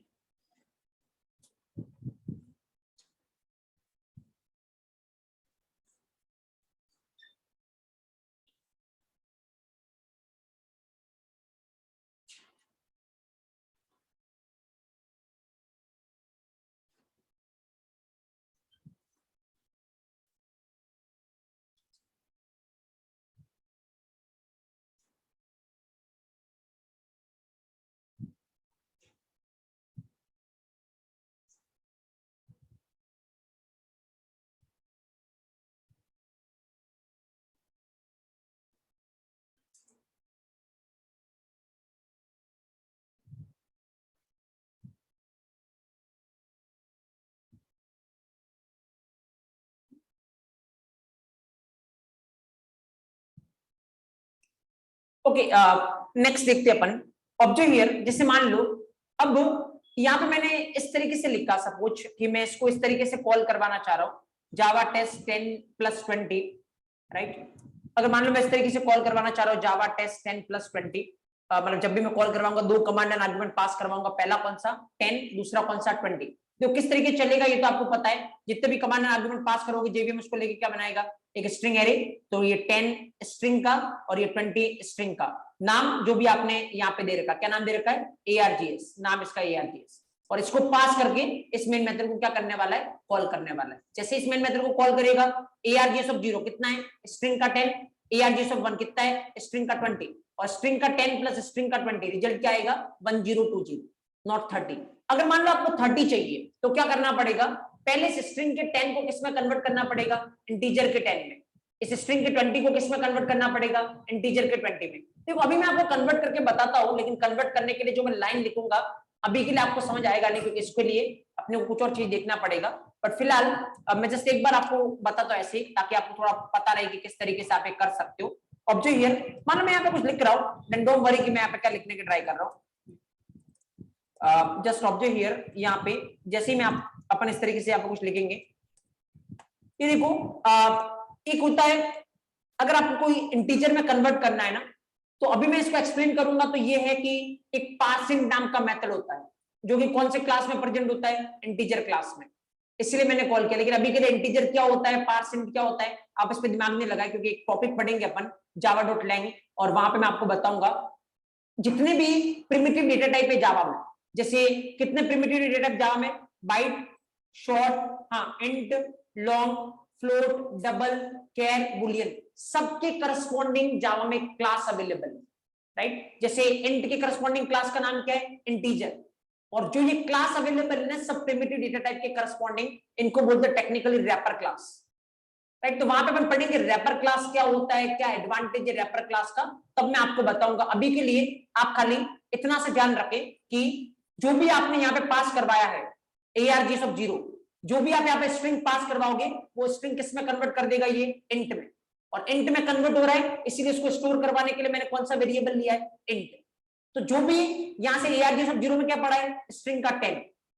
okay. Next देखते हैं अपन ऑब्जेक्ट हियर. जैसे मान लो अब यहाँ पे मैंने इस तरीके से लिखा, सपोज कि मैं इसको इस तरीके से कॉल करवाना चाह रहा हूँ, जावा टेस्ट 10+20, राइट. अगर मान लो मैं इस तरीके से कॉल करवाना चाह रहा हूँ जावा टेस्ट 10+20, मतलब जब भी मैं कॉल करवाऊंगा 2 कमांड एंड आर्गुमेंट पास करवाऊंगा, पहला कौन सा 10, दूसरा कौन सा 20। तो किस तरीके चलेगा ये तो आपको पता है, जितने भी कमांड एंड आर्गुमेंट पास करोगे जेवीएम उसको लेके क्या बनाएगा, एक स्ट्रिंग एरे। तो ये 10 स्ट्रिंग का और ये 20 स्ट्रिंग का नाम जो भी आपने यहाँ पे दे रखा, क्या नाम दे रखा है, ARGS, नाम इसका ARGS। और इसको पास करके इस मेन मेथड को क्या करने वाला है, कॉल करने वाला है। जैसे इस मेन मेथड को कॉल करेगा, ARGS ऑफ 0 कितना है, स्ट्रिंग का 10, ARGS ऑफ 1 कितना है, स्ट्रिंग का 20, और स्ट्रिंग का 10 प्लस स्ट्रिंग का 20, रिजल्ट क्या आएगा 1020, नॉट 30। अगर मान लो आपको 30 चाहिए तो क्या करना पड़ेगा, पहले इस स्ट्रिंग के 10 को किसमें कन्वर्ट करना पड़ेगा, इंटीजर के 10 में। इस स्ट्रिंग के 20 को किसमें कन्वर्ट करना पड़ेगा, इंटीजर के 20 में। देखो अभी मैं आपको कन्वर्ट करके बताता हूं, लेकिन कन्वर्ट करने के लिए जो मैं लाइन लिखूंगा अभी के लिए आपको समझ आएगा नहीं, क्योंकि इसके लिए अपने को कुछ और चीज देखना पड़ेगा। बट फिलहाल मैं जस्ट एक बार आपको बताता हूं ऐसे, ताकि आपको थोड़ा पता रहे कि किस तरीके से आप ये कर सकते हो। ऑब्जेक्ट हियर, मानो मैं यहाँ पे कुछ लिख रहा हूँ, देन डोंट वरी कि मैं यहाँ पे क्या लिखने की ट्राई कर रहा हूँ। जस्ट ऑब्जेक्ट हियर, यहाँ पे जैसे ही मैं अपन इस तरीके से आपको कुछ लिखेंगे, ये देखो एक होता है अगर आपको कोई इंटीजर में कन्वर्ट करना है ना, तो अभी मैं इसको एक्सप्लेन करूंगा। तो ये है कि एक पार्सिंग नाम का मेथड होता है, जो कि कौन से क्लास में प्रेजेंट होता है, इंटीजर क्लास में। इसलिए मैंने कॉल किया, लेकिन अभी के लिए इंटीजर क्या होता है, पार्सिंग क्या होता है, आप इस पे दिमाग नहीं लगाए, क्योंकि एक टॉपिक पढ़ेंगे अपन java.lang, और वहां पे मैं आपको बताऊंगा जितने भी प्रिमिटिव डेटा टाइप है जावा में। जैसे कितने प्रिमिटिव डेटा टाइप जावा में, बाइट, शॉर्ट, हाँ, इंट, लॉन्ग, फ्लोट, डबल, कैर, बुलियन, सबके करस्पॉन्डिंग जावा में क्लास अवेलेबल है, राइट। जैसे इंट के करस्पॉन्डिंग क्लास का नाम क्या है, इंटीजर। और जो ये क्लास अवेलेबल है सब प्रिमिटिव डेटा टाइप के करस्पॉन्डिंग, इनको बोलते हैं टेक्निकली रैपर क्लास, राइट। तो वहां पे अपन पढ़ेंगे रैपर क्लास क्या होता है, क्या एडवांटेज है रैपर क्लास का, तब मैं आपको बताऊंगा। अभी के लिए आप खाली इतना सा ध्यान रखें कि जो भी आपने यहाँ पे पास करवाया है ARGS ऑफ 0, जो भी आप यहाँ पे स्ट्रिंग पास करवाओगे वो स्ट्रिंग किस में कन्वर्ट कर देगा, ये इंट में। और इंट में कन्वर्ट हो रहा है, इसीलिए इसको स्टोर करवाने के लिए मैंने कौन सा वेरिएबल लिया है, इंट। तो जो भी यहां से ARGS ऑफ 0 में क्या पड़ा है, स्ट्रिंग का 10,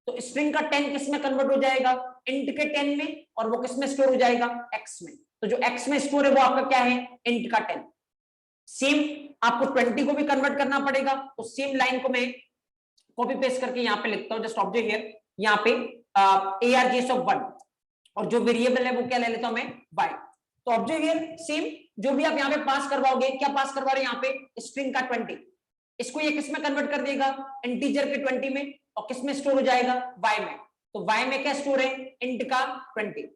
तो स्ट्रिंग का 10 किस में कन्वर्ट हो जाएगा, इंट के 10 में, और वो किस में स्टोर हो जाएगा, एक्स में। तो जो एक्स में स्टोर है वो आपका क्या है, इंट का 10। सेम आपको 20 को भी कन्वर्ट करना पड़ेगा, तो सेम लाइन को मैं कॉपी पेस्ट करके यहाँ पे लिखता हूँ, जस्ट ऑब्जेक्ट हियर, यहाँ पे ARGS ऑफ 1, और जो वेरिएबल है वो क्या ले लेता हूं मैं, y। तो ऑब्जेक्ट हियर सेम, जो भी आप यहाँ पे पास करवाओगे, क्या पास करवा रहे हैं यहाँ पे, स्ट्रिंग का 20, इसको ये किस में कन्वर्ट कर देगा, इंटीजर के 20 में, और किस में स्टोर हो जाएगा, y में। तो y में क्या स्टोर है, इंट का 20,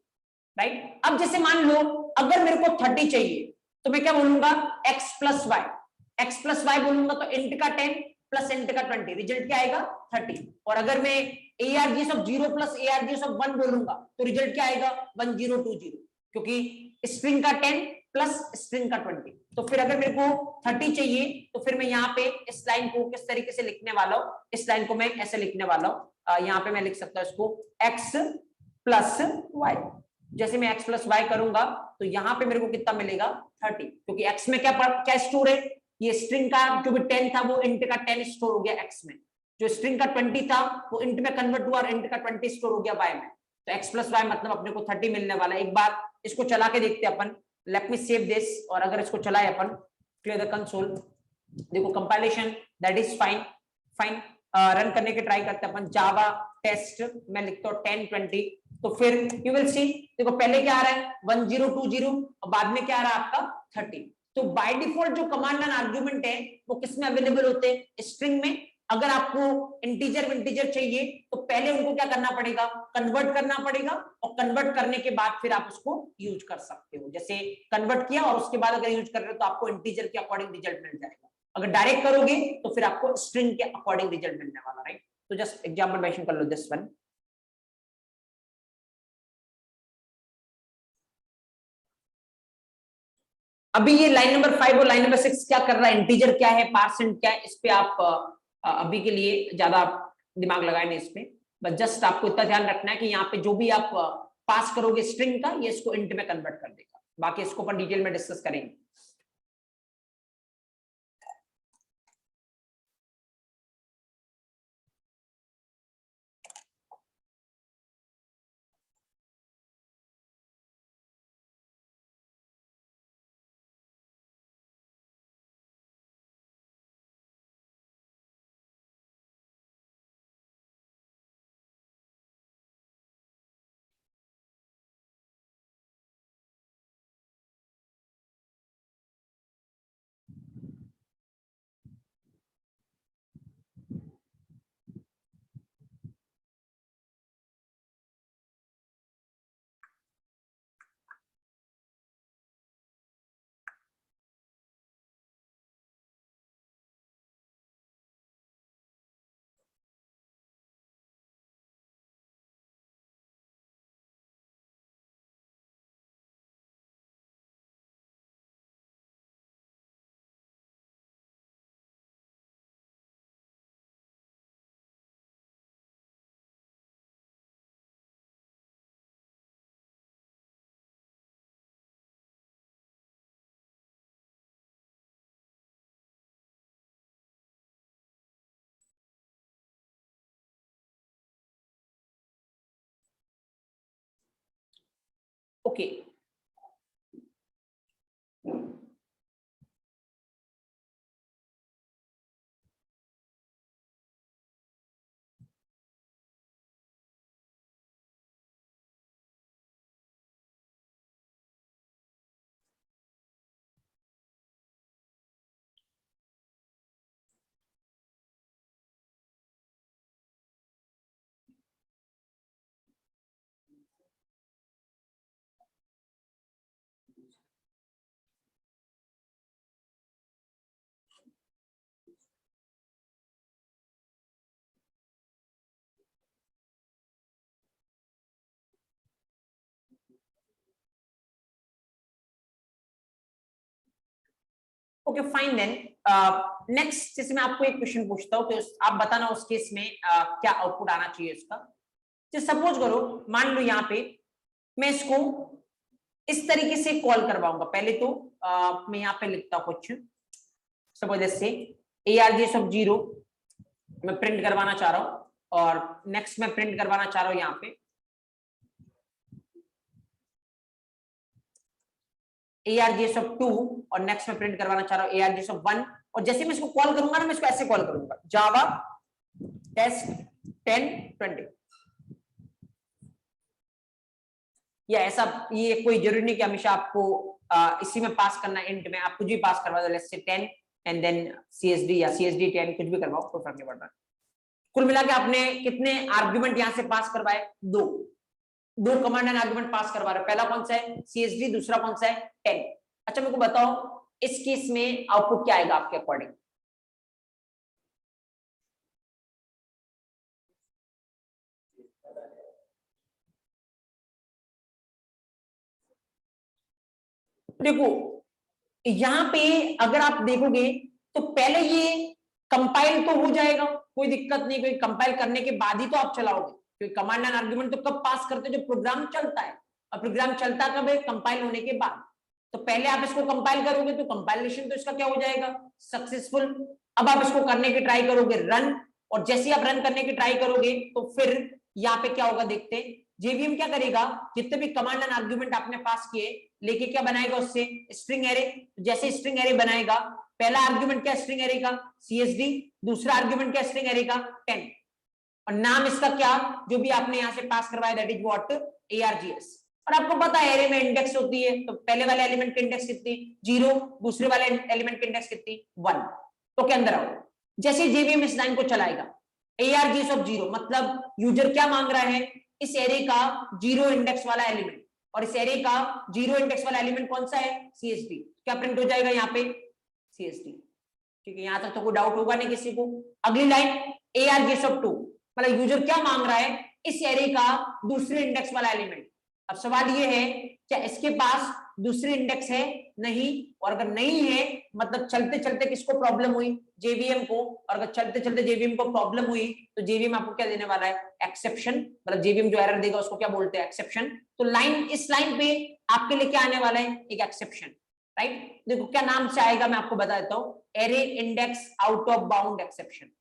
राइट। अब जैसे मान लो अगर मेरे को 30 चाहिए, तो मैं क्या बोलूंगा, x plus Y, X plus Y बोलूंगा, तो इंट का 10 प्लस इंट का 20, रिजल्ट क्या आएगा 30। और अगर मैं ARGS of 0 plus ARGS of 1 बोलूंगा, तो रिजल्ट क्या आएगा 1020, क्योंकि स्ट्रिंग का 10 प्लस स्ट्रिंग का 20। तो फिर अगर मेरे को 30 चाहिए, तो फिर मैं यहाँ पे इस लाइन को किस तरीके से लिखने वाला हूँ, इस लाइन को मैं ऐसे लिखने वाला हूँ, यहाँ पे मैं लिख सकता हूँ इसको x प्लस वाई। जैसे मैं x प्लस वाई करूंगा, तो यहाँ पे मेरे को कितना मिलेगा 30, क्योंकि x में क्या स्टोर है, ये स्ट्रिंग का जो भी 10 था वो इंट का 10 स्टोर हो गया x में, जो स्ट्रिंग का 20 था वो इंट में कन्वर्ट हुआ और इंट का 20 स्टोर हो गया y में। तो x प्लस वाई मतलब अपने को 30 मिलने वाला है। एक बार इसको चला के देखते हैं अपन, लेट मी सेव दिस, और अगर इसको चलाए अपन, क्लियर द कंसोल, देखो compilation that is fine, fine. Run करने के ट्राई करते हैं अपन, जावा टेस्ट, मैं लिखता हूँ 1020, तो फिर यू विल सी, देखो पहले क्या आ रहा है 1020, और बाद में क्या आ रहा है आपका 30। तो बाय डिफॉल्ट जो कमांड एंड आर्गुमेंट है वो किसमें अवेलेबल होते हैं, स्ट्रिंग में। अगर आपको इंटीजर चाहिए तो पहले उनको क्या करना पड़ेगा, कन्वर्ट करना पड़ेगा, और कन्वर्ट करने के बाद फिर आप उसको यूज कर सकते हो। जैसे कन्वर्ट किया और उसके बाद अगर यूज कर रहे हो तो आपको इंटीजर के अकॉर्डिंग रिजल्ट मिल जाएगा। अगर डायरेक्ट करोगे तो फिर आपको स्ट्रिंग के अकॉर्डिंग रिजल्ट मिलने वाला, राइट। तो जस्ट एग्जांपल मेंशन कर लो दिस वन। अभी ये लाइन नंबर 5 और लाइन नंबर 6 क्या कर रहा है, इंटीजर क्या है, पार्सेंट क्या है, इस पे आप अभी के लिए ज्यादा दिमाग लगाए नहीं इस पे। बस जस्ट आपको इतना ध्यान रखना है कि यहाँ पे जो भी आप पास करोगे स्ट्रिंग का, ये इसको इंट में कन्वर्ट कर देगा। बाकी इसको अपन डिटेल में डिस्कस करेंगे। Okay okay fine then next जैसे मैं आपको एक क्वेश्चन पूछता हूँ तो आप बताना उस केस में क्या आउटपुट आना चाहिए उसका। जैसे सपोज करो मान लो यहाँ पे मैं इसको इस तरीके से कॉल करवाऊंगा। पहले तो मैं यहाँ पे लिखता हूँ कुछ सपोज जैसे ARGS ऑफ 0 मैं प्रिंट करवाना चाह रहा हूँ और नेक्स्ट मैं प्रिंट करवाना चाह रहा हूँ यहाँ पे ARGS ऑफ 2 और नेक्स्ट में प्रिंट करवाना चाह रहा हूं ARGS ऑफ 1। और जैसे मैं इसको कॉल करूंगा ना मैं इसको ऐसे कॉल करूंगा जावा टेस्ट 1020 या ऐसा। ये कोई जरूरी नहीं कि हमेशा आपको इसी में पास करना इंट में, आप कुछ भी पास करवा दो let's say 10 and then CSD या CSD 10 कुछ भी करवाओ कोई फर्क नहीं पड़ता। कुल मिला के आपने कितने आर्ग्यूमेंट यहां से पास करवाए? दो कमांड एंड आर्गुमेंट पास करवा रहे हो। पहला कौन सा है CSD, दूसरा कौन सा है 10। अच्छा मेरे को बताओ इस केस में आउटपुट क्या आएगा आपके अकॉर्डिंग? देखो यहां पे अगर आप देखोगे तो पहले ये कंपाइल तो हो जाएगा, कोई दिक्कत नहीं, कोई कंपाइल करने के बाद ही तो आप चलाओगे, क्योंकि कमांड एंड आर्गुमेंट तो कब पास करते हैं? जो प्रोग्राम चलता है। और प्रोग्राम चलता कब है? कंपाइल होने के बाद। तो पहले आप इसको कंपाइल करोगे तो कंपाइलेशन तो इसका क्या हो जाएगा? सक्सेसफुल। अब आप इसको करने की ट्राई करोगे रन, और जैसे आप रन करने की ट्राई करोगे तो फिर यहाँ पे क्या होगा देखते हैं। जेवीएम क्या करेगा, जितने भी कमांड एंड आर्गुमेंट आपने पास किए लेके क्या बनाएगा उससे स्ट्रिंग एरे। जैसे स्ट्रिंग एरे बनाएगा, पहला आर्गुमेंट क्या स्ट्रिंग एरे का? CSD, दूसरा आर्गुमेंट क्या स्ट्रिंग एरे का? 10, और नाम इसका क्या जो भी आपने यहां से पास करवाया दैट इज व्हाट ARGS। और आपको पता है एरे में इंडेक्स होती है, तो पहले वाले एलिमेंट की इंडेक्स कितनी? 0, दूसरे वाले एलिमेंट की इंडेक्स कितनी? 1। तो क्या अंदर आओ, जैसे जेवीएम इस लाइन को चलाएगा ARGS ऑफ 0 मतलब यूजर क्या मांग रहा है? इस एरे का 0 इंडेक्स वाला एलिमेंट, और इस एरे का 0 इंडेक्स वाला एलिमेंट कौन सा है? CSD। क्या प्रिंट हो जाएगा यहाँ पे? CSD। ठीक है, यहां तक तो कोई डाउट होगा नहीं किसी को। अगली लाइन ARGS ऑफ 2 मतलब यूजर क्या मांग रहा है? इस एरे का दूसरे इंडेक्स वाला एलिमेंट। अब सवाल ये है क्या इसके पास दूसरी इंडेक्स है? नहीं। और अगर नहीं है मतलब चलते चलते किसको प्रॉब्लम हुई? जेवीएम को। और अगर चलते चलते जेवीएम को प्रॉब्लम हुई तो जेवीएम आपको क्या देने वाला है? एक्सेप्शन। मतलब जेवीएम जो एरर देगा उसको क्या बोलते हैं? एक्सेप्शन। तो लाइन इस लाइन पे आपके लिए क्या आने वाला है? एक एक्सेप्शन, राइट। देखो क्या नाम से आएगा मैं आपको बता देता हूँ, array index out of bound exception,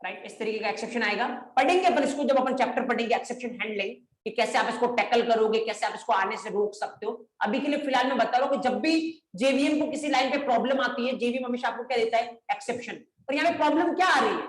right. इस तरीके का एक्सेप्शन आएगा। पढ़ेंगे अपन इसको जब अपन चैप्टर पढ़ेंगे एक्सेप्शन हैंडलिंग, कि कैसे आप इसको टैकल करोगे, कैसे आप इसको आने से रोक सकते हो। अभी के लिए फिलहाल मैं बता रहा हूं कि जब भी जेवीएम को किसी लाइन पे प्रॉब्लम आती है, जेवीएम हमेशा आपको क्या देता है? एक्सेप्शन। और यहाँ पे प्रॉब्लम क्या आ रही है?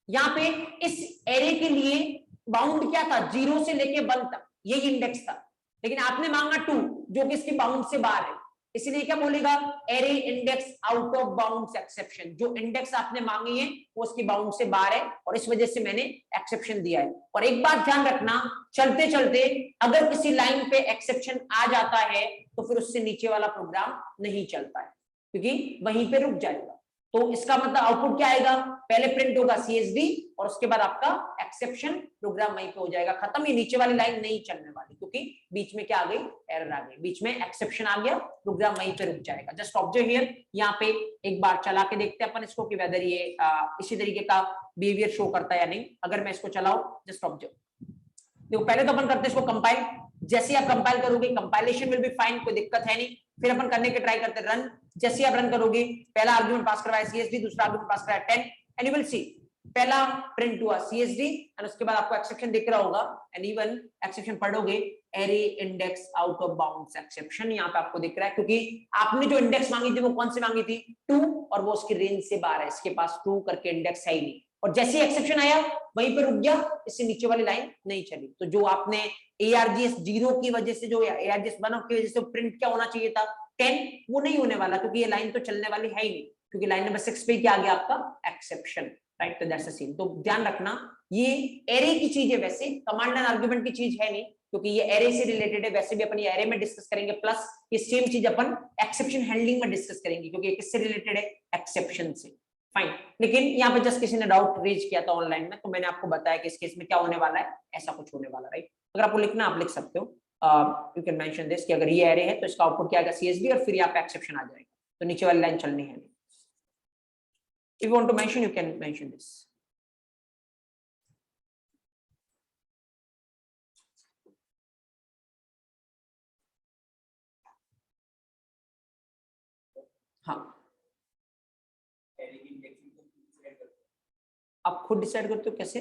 यहाँ पे इस एरे के लिए बाउंड क्या था? 0 से लेके 1 तक यही इंडेक्स था, लेकिन आपने मांगा 2 जो कि इसकी बाउंड से बाहर है, इसीलिए क्या बोलेगा? Array index out of bounds exception. जो इंडेक्स आपने मांगी है वो उसकी बाउंड से बाहर है और इस वजह से मैंने एक्सेप्शन दिया है। और एक बात ध्यान रखना, चलते चलते अगर किसी लाइन पे एक्सेप्शन आ जाता है तो फिर उससे नीचे वाला प्रोग्राम नहीं चलता है, क्योंकि वहीं पे रुक जाएगा। तो इसका मतलब आउटपुट क्या आएगा? पहले प्रिंट होगा CSD और उसके बाद आपका एक्सेप्शन, प्रोग्राम वहीं पे हो जाएगा खत्म। ये नीचे वाली लाइन नहीं चलने वाली, क्योंकि बीच में क्या आ गई? एरर आ गई, बीच में एक्सेप्शन आ गया, प्रोग्राम वहीं पे रुक जाएगा। जस्ट ऑब्जर्व हियर, यहाँ पे एक बार चला के देखते हैं अपन इसको कि वेदर ये इसी तरीके का बिहेवियर शो करता है या नहीं। अगर मैं इसको चलाऊं, जस्ट ऑब्जर्व, देखो पहले तो अपन करते हैं इसको कंपाइल। जैसे आप कंपाइल करोगे कंपाइलेशन विल बी फाइन, कोई दिक्कत है नहीं। फिर अपन करने के ट्राई करते हैं रन। जैसे आप रन करोगे, पहला आर्गुमेंट पास करवाया CSD, दूसरा आर्गुमेंट पास कराया 10 एंड यू विल सी पहला प्रिंट हुआ CSD और उसके बाद आपको एक्सेप्शन दिख रहा होगा, एंड इवन एक्सेप्शन पढ़ोगे array index out of bounds exception, यहाँ पे आपको दिख रहा है क्योंकि आपने जो इंडेक्स मांगी थी वो कौन सी मांगी थी 2, और वो उसकी रेंज से बाहर है, इसके पास 2 करके इंडेक्स है ही नहीं, और जैसे एक्सेप्शन आया वहीं पे रुक गया, इससे नीचे वाली लाइन नहीं चली। तो जो आपने ARGS 0 की वजह से, जो ARGS 1 की वजह से प्रिंट क्या होना चाहिए था 10, वो नहीं होने वाला क्योंकि ये लाइन तो चलने वाली है ही नहीं, क्योंकि लाइन नंबर 6 पे क्या आ गया आपका एक्सेप्शन, राइट। तो दैट्स अ सीन। तो ध्यान रखना ये एरे की चीज है, वैसे कमांड एंड आर्गुमेंट की चीज है नहीं, क्योंकि ये एरे से रिलेटेड है, वैसे भी अपन ये एरे में डिस्कस करेंगे, प्लस ये सेम चीज अपन एक्सेप्शन हैंडलिंग में डिस्कस करेंगे, क्योंकि किससे रिलेटेड है, एक्सेप्शन से, फाइन। लेकिन यहाँ पे जस्ट किसी ने डाउट रेज किया था ऑनलाइन में, तो मैंने आपको बताया कि इस केस में क्या होने वाला है, ऐसा कुछ होने वाला, राइट। अगर आपको लिखना आप लिख सकते हो, यू कैन मेंशन दिस कि अगर ये एरे है तो इसका आउटपुट क्या आएगा CSD, और फिर यहाँ पे एक्सेप्शन आ जाएगा, तो नीचे वाली लाइन चलनी है। If you want to mention, you can mention this. हाँ, आप खुद डिसाइड करते हो कैसे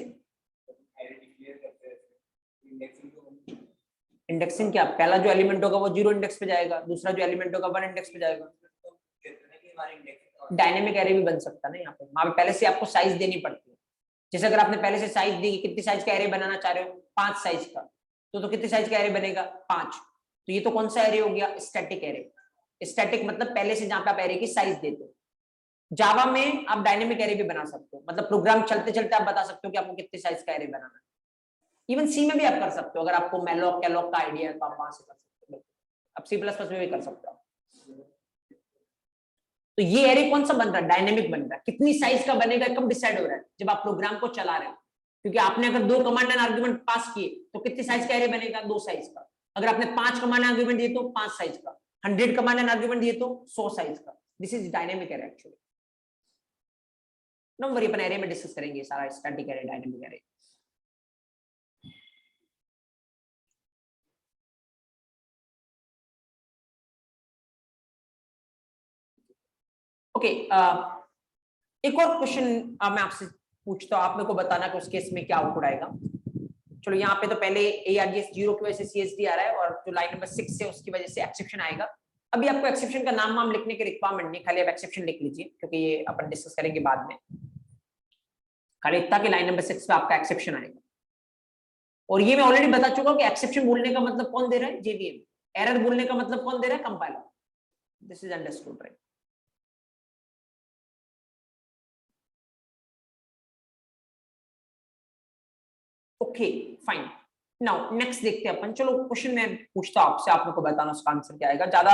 इंडेक्सिंग, क्या पहला जो एलिमेंट होगा वो 0 इंडेक्स पे जाएगा, दूसरा जो एलिमेंट होगा 1 इंडेक्स पे जाएगा। डायनेमिक एरे भी बन सकता है ना, यहाँ पे वहां पे पहले से आपको साइज देनी पड़ती है, जैसे अगर आपने पहले से साइज दी, कितनी साइज का एरे बनाना चाह रहे हो 5 साइज का, तो कितनी साइज का एरे बनेगा 5, तो ये तो कौन सा एरे हो गया, स्टैटिक एरे। स्टैटिक मतलब पहले से जहां पे आप एरे की साइज देते हो। जावा में आप डायनेमिक एरे भी बना सकते हो, मतलब प्रोग्राम चलते चलते आप बता सकते हो कि आपको कितनी साइज का एरे बनाना है। इवन सी में भी आप कर सकते हो, अगर आपको मैलॉक कैलॉक का आइडिया है तो आप वहां से कर सकते हो, अब C++ में भी कर सकते हो। तो ये एरे कौन सा बन रहा है, डायनेमिक बन रहा है, कितनी साइज का बनेगा कब डिसाइड हो रहा है, जब आप प्रोग्राम को चला रहे हो, क्योंकि आपने अगर 2 कमांड एंड आर्गुमेंट पास किए तो कितनी साइज का एरे बनेगा 2 साइज का, अगर आपने 5 कमांड एंड आर्गुमेंट दिए तो 5 साइज का, 100 कमांड एंड आर्गुमेंट दिए तो 100 साइज का। This is dynamic array actually. No worry, अपन एरे में डिस्कस करेंगे सारा, static array, dynamic array. Okay, एक और क्वेश्चन मैं आपसे पूछता हूं, आप मेरे को बताना कि उस केस में क्या आउटपुट आएगा। चलो यहाँ पे तो पहले ARGS 0 की वजह से CSD आ रहा है, और जो लाइन नंबर 6 है उसकी वजह से एक्सेप्शन आएगा। अभी आपको एक्सेप्शन का नाम वाम लिखने की रिक्वायरमेंट नहीं, खाली आप एक्सेप्शन लिख लीजिए, क्योंकि ये अपन डिस्कस करेंगे बाद में। खाली इतना कि लाइन नंबर 6 पे आपका एक्सेप्शन आएगा, और ये मैं ऑलरेडी बता चुका हूँ कि एक्सेप्शन बोलने का मतलब कौन दे रहा है, JVM। एरर बोलने का मतलब कौन दे रहा है, compiler. This is understood, right. Okay fine, now next देखते हैं अपन। चलो क्वेश्चन मैं पूछता हूं आपसे, आप मेरे को बताना उसका आंसर क्या आएगा, ज्यादा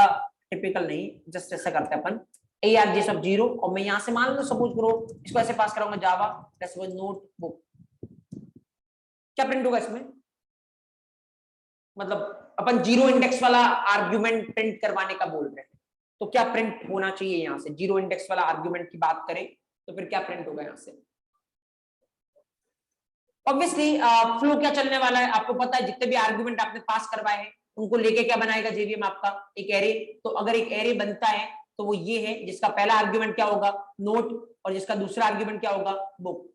टिपिकल नहीं, जस्ट ऐसा करते हैं अपन। ARGS ऑफ 0, और मैं यहां से मान लो सपोज करो इसको ऐसे पास कराऊंगा, जावा नोटबुक, क्या प्रिंट होगा इसमें, मतलब अपन 0 इंडेक्स वाला आर्ग्यूमेंट प्रिंट करवाने का बोल रहे हैं, तो क्या प्रिंट होना चाहिए यहाँ से, 0 इंडेक्स वाला आर्ग्यूमेंट की बात करें तो फिर क्या प्रिंट होगा यहाँ से। ऑब्वियसली फ्लो क्या चलने वाला है आपको पता है, जितने भी आर्गुमेंट आपने पास करवाए हैं उनको लेके क्या बनाएगा JVM आपका, एक एरे। तो अगर एक एरे बनता है तो वो ये है, जिसका पहला आर्गुमेंट क्या होगा, नोट, और जिसका दूसरा आर्गुमेंट क्या होगा, बुक।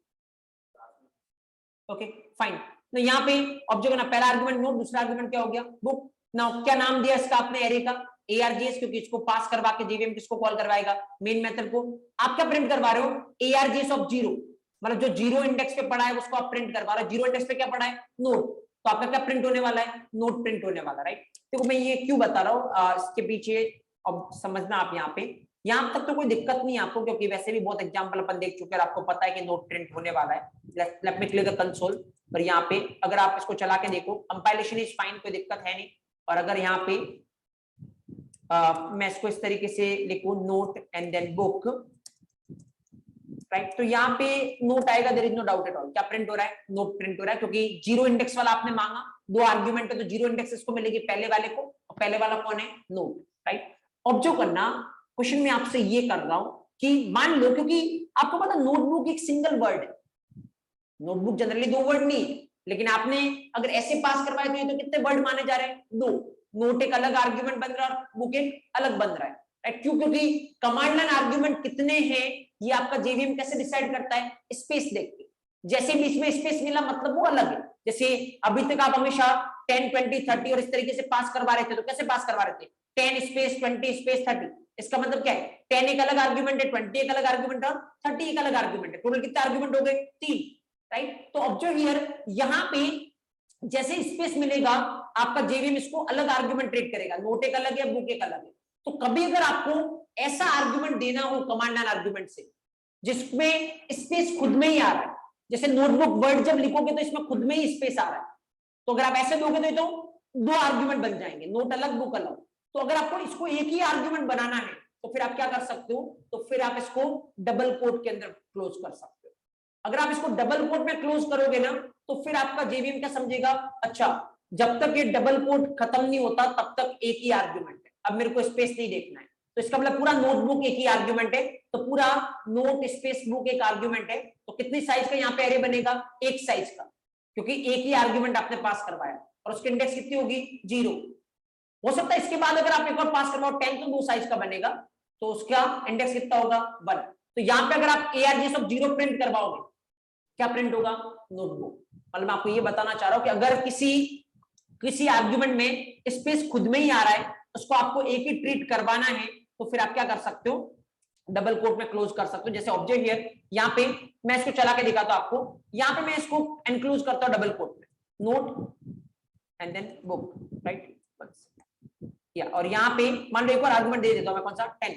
ओके फाइन, तो यहाँ पे ऑब्जेक्ट ना, पहला आर्गुमेंट नोट, दूसरा आर्गुमेंट क्या हो गया, बुक। नाउ क्या नाम दिया इसका आपने एरे का, ARGS, क्योंकि इसको पास करवा के JVM किसको कॉल करवाएगा, मेन मेथड को। आप क्या प्रिंट करवा रहे हो, ARGS ऑफ 0, मतलब जो 0 इंडेक्स पे पड़ा है उसको आप प्रिंट करवा रहे हो, 0 इंडेक्स पे क्या पड़ा है, नोट, तो आपका क्या प्रिंट होने वाला है, नोट प्रिंट होने वाला, राइट। देखो मैं ये क्यों बता रहा हूँ इसके पीछे, अब समझना आप यहाँ पे, यहाँ तक तो कोई दिक्कत नहीं आपको, क्योंकि वैसे भी बहुत एग्जांपल अपन देख चुके हैं, आपको पता है कि नोट प्रिंट होने वाला है। Let me clear the console, पर यहाँ पे अगर आप इसको चला के देखो, कंपाइलेशन इज फाइन, कोई दिक्कत है नहीं। और अगर यहाँ पे मैं इसको इस तरीके से लिखूं, note and then book, right, तो यहाँ पे नोट आएगा, there is no doubt at all. क्या प्रिंट हो रहा है, नोट प्रिंट हो रहा है, क्योंकि 0 इंडेक्स वाला आपने मांगा, 2 आर्ग्यूमेंट है तो 0 इंडेक्स इसको मिलेगी पहले वाले को, और पहले वाला कौन है, नोट, राइट। ऑब्जर्व करना, क्वेश्चन में आपसे ये कर रहा हूं कि मान लो, क्योंकि आपको पता नोटबुक एक सिंगल वर्ड है, नोटबुक जनरली 2 वर्ड नहीं है, लेकिन आपने अगर ऐसे पास करवाए तो ये तो कितने वर्ड माने जा रहे हैं, 2। नोट एक अलग आर्ग्यूमेंट बन रहा है और बुक एक अलग बन रहा है, राइट। क्यों, क्योंकि कमांड लाइन आर्ग्यूमेंट कितने हैं ये आपका JVM कैसे डिसाइड करता है, स्पेस देख के। जैसे बीच में स्पेस मिला मतलब वो अलग है। जैसे अभी तक आप हमेशा 10, 20, 30 और इस तरीके से पास करवा रहे थे, तो कैसे पास करवा रहे थे? 10 स्पेस 20 स्पेस 30। इसका मतलब क्या है? 10 एक अलग आर्ग्यूमेंट है, 20 एक अलग आर्ग्यूमेंट है और 30 एक अलग आर्ग्यूमेंट है। टोटल कितने आर्ग्यूमेंट हो गए? 3, राइट। तो ऑब्जर्व हियर, यहाँ पे जैसे स्पेस मिलेगा आपका जेवीएम इसको अलग आर्ग्यूमेंट ट्रीट करेगा, नोट एक अलग है, बुक एक अलग है। तो कभी अगर आपको ऐसा आर्ग्यूमेंट देना हो कमांड एंड आर्ग्यूमेंट से जिसमें स्पेस खुद में ही आ रहा है, जैसे नोटबुक वर्ड जब लिखोगे तो इसमें खुद में ही स्पेस आ रहा है, तो अगर आप ऐसे दोगे तो दो आर्ग्यूमेंट बन जाएंगे, नोट अलग बुक अलग। तो अगर आपको इसको एक ही आर्ग्यूमेंट बनाना है तो फिर आप क्या कर सकते हो? तो फिर आप इसको डबल कोट के अंदर क्लोज कर सकते हो। अगर आप इसको डबल कोट में क्लोज करोगे ना तो फिर आपका जेवीएम क्या समझेगा? अच्छा, जब तक ये डबल कोट खत्म नहीं होता तब तक एक ही आर्ग्यूमेंट है, अब मेरे को स्पेस नहीं देखना है। तो इसका मतलब पूरा नोटबुक एक ही आर्ग्यूमेंट है, तो पूरा नोट स्पेस बुक एक आर्ग्यूमेंट है। तो कितनी साइज का यहाँ पे एरे बनेगा? एक साइज का, क्योंकि एक ही आर्ग्यूमेंट आपने पास करवाया और उसकी इंडेक्स कितनी होगी? 0। हो सकता है इसके बाद अगर आप एक और पास करवाओ 10 तो 2 साइज का बनेगा, तो उसका इंडेक्स कितना होगा? 1। तो यहाँ पे अगर आप ARG सब 0 प्रिंट करवाओगे, क्या प्रिंट होगा? नोटबुक। मतलब मैं आपको ये बताना चाह रहा हूं कि अगर किसी आर्ग्यूमेंट में स्पेस खुद में ही आ रहा है, उसको आपको एक ही ट्रीट करवाना है, तो फिर आप क्या कर सकते हो? डबल कोट में क्लोज कर सकते हो। जैसे ऑब्जेक्ट हियर, यहाँ पे मैं इसको चला के दिखाता हूं आपको। यहाँ पे मैं इसको एनक्लोज करता हूं डबल कोट में, note and then book, right. या और यहाँ पे मान लो एक और आर्गुमेंट दे देता हूं मैं, कौन सा? 10।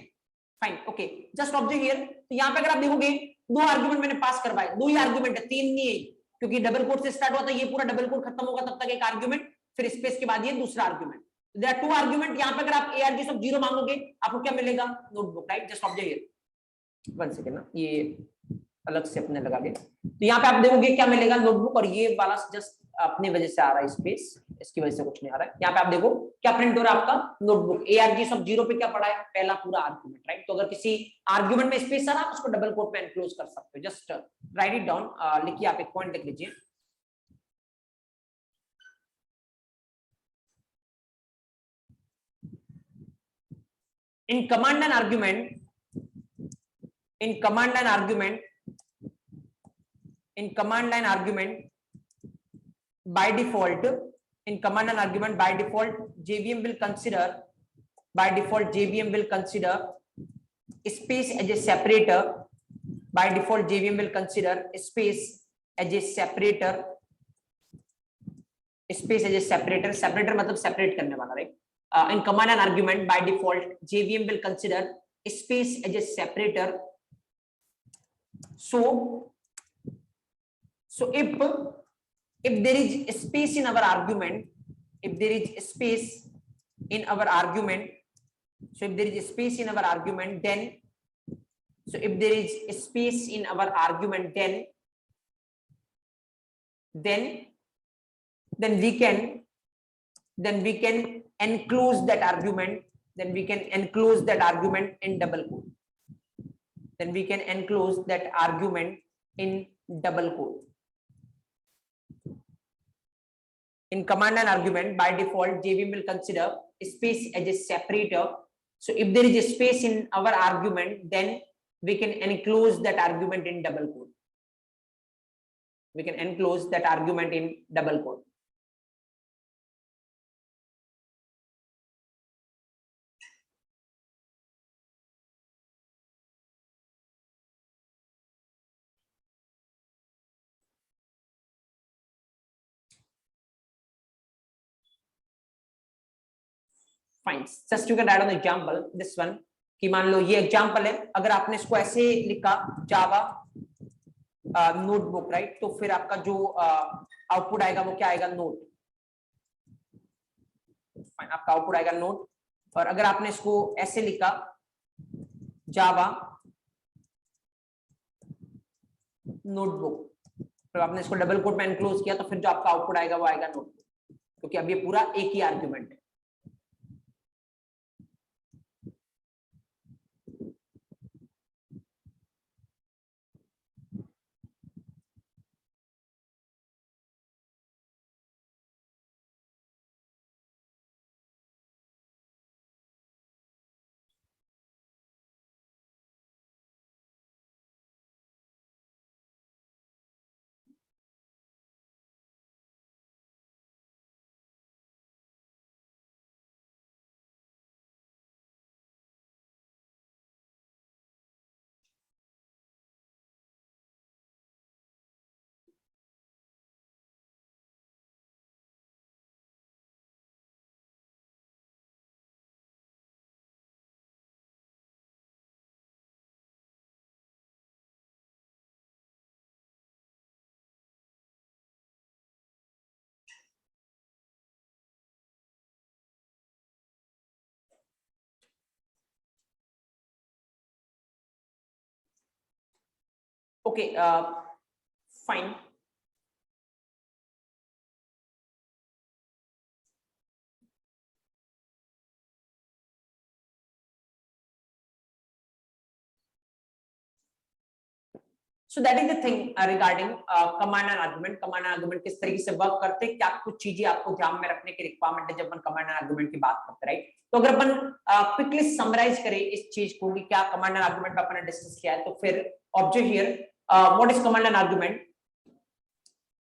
Fine, okay. Just object here, तो यहाँ पे अगर आप देखोगे दो आर्गुमेंट मैंने पास करवाए, दो ही आर्गुमेंट है, तीन नहीं है, क्योंकि डबल कोट से स्टार्ट हुआ था, ये पूरा डबल कोट खत्म होगा तब तक एक आर्गुमेंट, फिर स्पेस के बाद ये दूसरा argument. There are two argument. यहाँ पे अगर आप ARG सब 0 मांगोगे आपको क्या मिलेगा? Notebook, right. Just object here, 1 second ना, ये अलग से अपने लगा के, तो यहाँ पे आप देखोगे क्या मिलेगा? नोटबुक। और ये वाला जस्ट अपनी वजह से आ रहा है स्पेस, इसकी वजह से कुछ नहीं आ रहा है। यहाँ पे आप देखो क्या प्रिंट हो रहा है आपका? नोटबुक। ARG सब 0 पे क्या पड़ा है? पहला पूरा आर्गुमेंट, राइट। तो अगर किसी आर्गुमेंट में स्पेस आ रहा है उसको डबल कोट में एनक्लोज कर सकते हो। जस्ट राइट इट डाउन, लिखिए, आप एक पॉइंट लिख लीजिए। In command and argument, in command line argument, in command line argument by default, in command and argument by default JVM will consider, by default JVM will consider space as a separator, by default JVM will consider space as a separator, space as a separator, separator मतलब separate करने वाला, right? In command and argument by default JVM will consider space as a separator. So if there is space in our argument, if there is space in our argument, so if there is space in our argument, then, so if there is space in our argument, then we can enclose that argument, then we can enclose that argument in double quote, then we can enclose that argument in double quote. In command and argument by default JVM will consider space as a separator. So if there is a space in our argument, then we can enclose that argument in double quote. We can enclose that argument in double quote. Fine. Just you can write on the example, this one, कि मान लो ये एग्जाम्पल है, अगर आपने इसको ऐसे लिखा जावा नोटबुक, राइट, तो फिर आपका जो आउटपुट आएगा वो क्या आएगा? नोट। आपका आउटपुट आएगा नोट। और अगर आपने इसको ऐसे लिखा जावा नोटबुक, तो आपने इसको डबल कोट में एनक्लोज किया, तो फिर जो आपका आउटपुट आएगा वो आएगा नोटबुक, क्योंकि अब ये पूरा एक ही आर्ग्यूमेंट है। Okay fine. So that is the thing regarding command and argument. Command and argument किस तरीके से वर्क करते हैं, क्या कुछ चीजें आपको ध्यान में रखने की रिक्वायरमेंट है जब अपन कमांड एंड आर्गुमेंट की बात करते हैं, राइट। तो अगर अपन क्विकली समराइज करें इस चीज को कि क्या कमांड एंड आर्गुमेंट पे अपन डिस्कस किया है, तो फिर object here what is command and argument.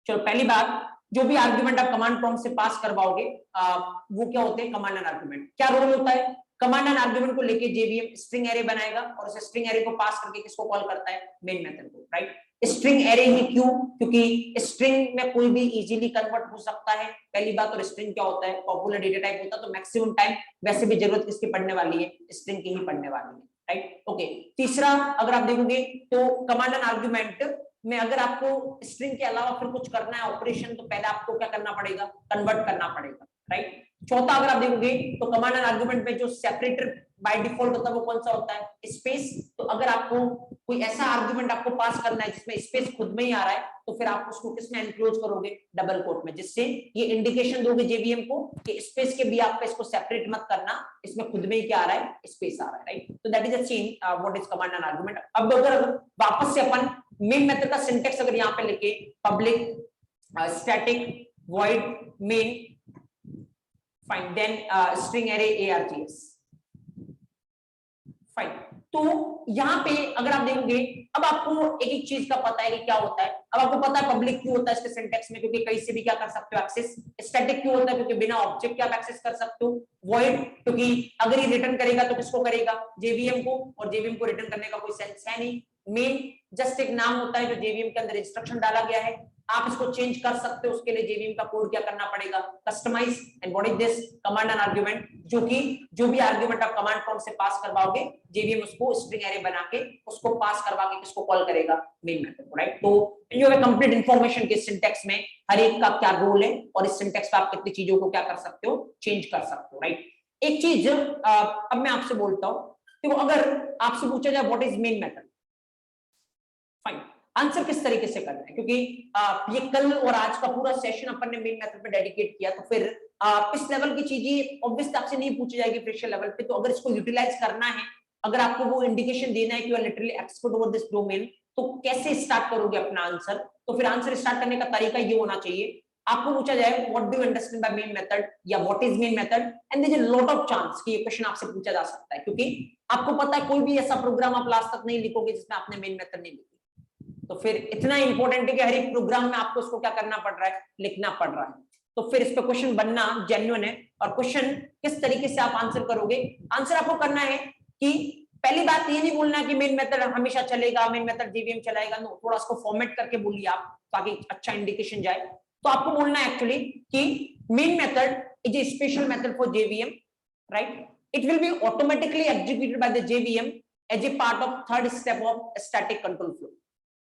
चलो पहली बात, जो भी आर्गुमेंट आप कमांड प्रॉम्प्ट से पास करवाओगे वो क्या होते हैं, कमांड एंड आर्गुमेंट। क्या रोल होता है, कमांड एंड आर्गुमेंट को लेके जेवीएम स्ट्रिंग एरे बनाएगा और उस स्ट्रिंग एरे को पास करके किसको कॉल करता है, मेन मेथड को, राइट। स्ट्रिंग एरे ही क्यों, क्योंकि स्ट्रिंग में कोई भी इजीली कन्वर्ट हो सकता है, पहली बात। और स्ट्रिंग क्या होता है, पॉपुलर डेटा टाइप होता है, तो मैक्सिमम टाइम वैसे भी जरूरत किसकी पड़ने वाली है, स्ट्रिंग की ही पड़ने वाली है, राइट। ओके, तीसरा अगर आप देखोगे तो कमांड एंड आर्गुमेंट में अगर आपको स्ट्रिंग के अलावा फिर कुछ करना है ऑपरेशन, तो पहले आपको क्या करना पड़ेगा, कन्वर्ट करना पड़ेगा, राइट। चौथा अगर आप देखोगे तो कमांड एंड आर्गुमेंट में जो सेपरेटर बाय डिफॉल्ट होता है वो कौन सा होता है, स्पेस। तो अगर आपको कोई ऐसा आर्गुमेंट आपको पास करना है जिसमें स्पेस खुद में ही आ रहा है, तो फिर आप उसको किसमें एनक्लोज करोगे, डबल कोट में, जिससे ये इंडिकेशन दोगे जेवीएम को कि स्पेस के भी आपको इसको सेपरेट मत करना, इसमें खुद में ही क्या आ रहा है, स्पेस आ रहा है, राइट। तो that is a chain what is command and argument. अब अगर वापस से अपन मेन मेथड का सिंटेक्स अगर यहाँ पे लिखे, public static void main fine, then string array args fine. तो यहाँ पे अगर आप देखोगे, अब आपको एक एक चीज का पता है कि क्या होता है। अब आपको पता है पब्लिक क्यों होता है इसके सिंटेक्स में, क्योंकि कहीं से भी क्या कर सकते हो एक्सेस। स्टैटिक क्यों होता है, क्योंकि बिना ऑब्जेक्ट के आप एक्सेस कर सकते हो। वॉइड, क्योंकि अगर ये रिटर्न करेगा तो किसको करेगा, जेवीएम को, और जेवीएम को रिटर्न करने का कोई सेंस है नहीं। मेन जस्ट एक नाम होता है जो जेवीएम के अंदर इंस्ट्रक्शन डाला गया है, आप इसको चेंज कर सकते हो, उसके लिए जेवीएम का कोड क्या करना पड़ेगा, customise. And what is this, command and argument, जो कि जो भी आर्गुमेंट आप कमांड प्रॉम्प्ट से पास करवाओगे, जेवीएम उसको स्ट्रिंग एरे बना के उसको पास करवा के किसको कॉल करेगा, मेन मेथड को, राइट। तो यू हैव कंप्लीट इंफॉर्मेशन के सिंटेक्स में हर एक का क्या रोल है और इस सिंटेक्स पे आप कितनी चीजों को क्या कर सकते हो, चेंज कर सकते हो, राइट। एक चीज अब मैं आपसे बोलता हूं, तो अगर आपसे पूछा जाए what is main method, fine, answer किस तरीके से करना है, क्योंकि ये कल और आज का पूरा सेशन अपन ने मेन मेथड पे डेडिकेट किया, तो फिर इस लेवल की चीजें ऑब्वियसली आपसे नहीं पूछी जाएगी फ्रेशर लेवल पे। तो अगर इसको यूटिलाइज करना है, अगर आपको वो इंडिकेशन देना है कि you are literally expert over this domain, तो कैसे स्टार्ट करोगे अपना आंसर। तो फिर आंसर स्टार्ट करने का तरीका ये होना चाहिए, आपको पूछा जाए what do you understand by main method या what is main method, and there is a lot of chance कि ये क्वेश्चन आपसे पूछा जा सकता है, क्योंकि आपको पता है कोई भी ऐसा प्रोग्राम आप लास्ट तक नहीं लिखोगे जिसमें आपने मेन मेथड नहीं लिखी। तो फिर इतना इंपॉर्टेंट है कि हर एक प्रोग्राम में आपको इसको क्या करना पड़ रहा है, लिखना पड़ रहा है। तो फिर इस पे क्वेश्चन बनना जेन्युइन है, और क्वेश्चन किस तरीके से आप आंसर करोगे, आंसर आपको करना है कि पहली बात ये नहीं बोलना कि मेन मेथड हमेशा चलेगा, मेन मेथड जेवीएम चलाएगा, नो, थोड़ा उसको फॉर्मेट करके बोलिए आप ताकि अच्छा इंडिकेशन जाए। तो आपको बोलना है एक्चुअली कि main method is a special method for JVM, right. It will be automatically executed by the JVM as a part of third step of static control flow,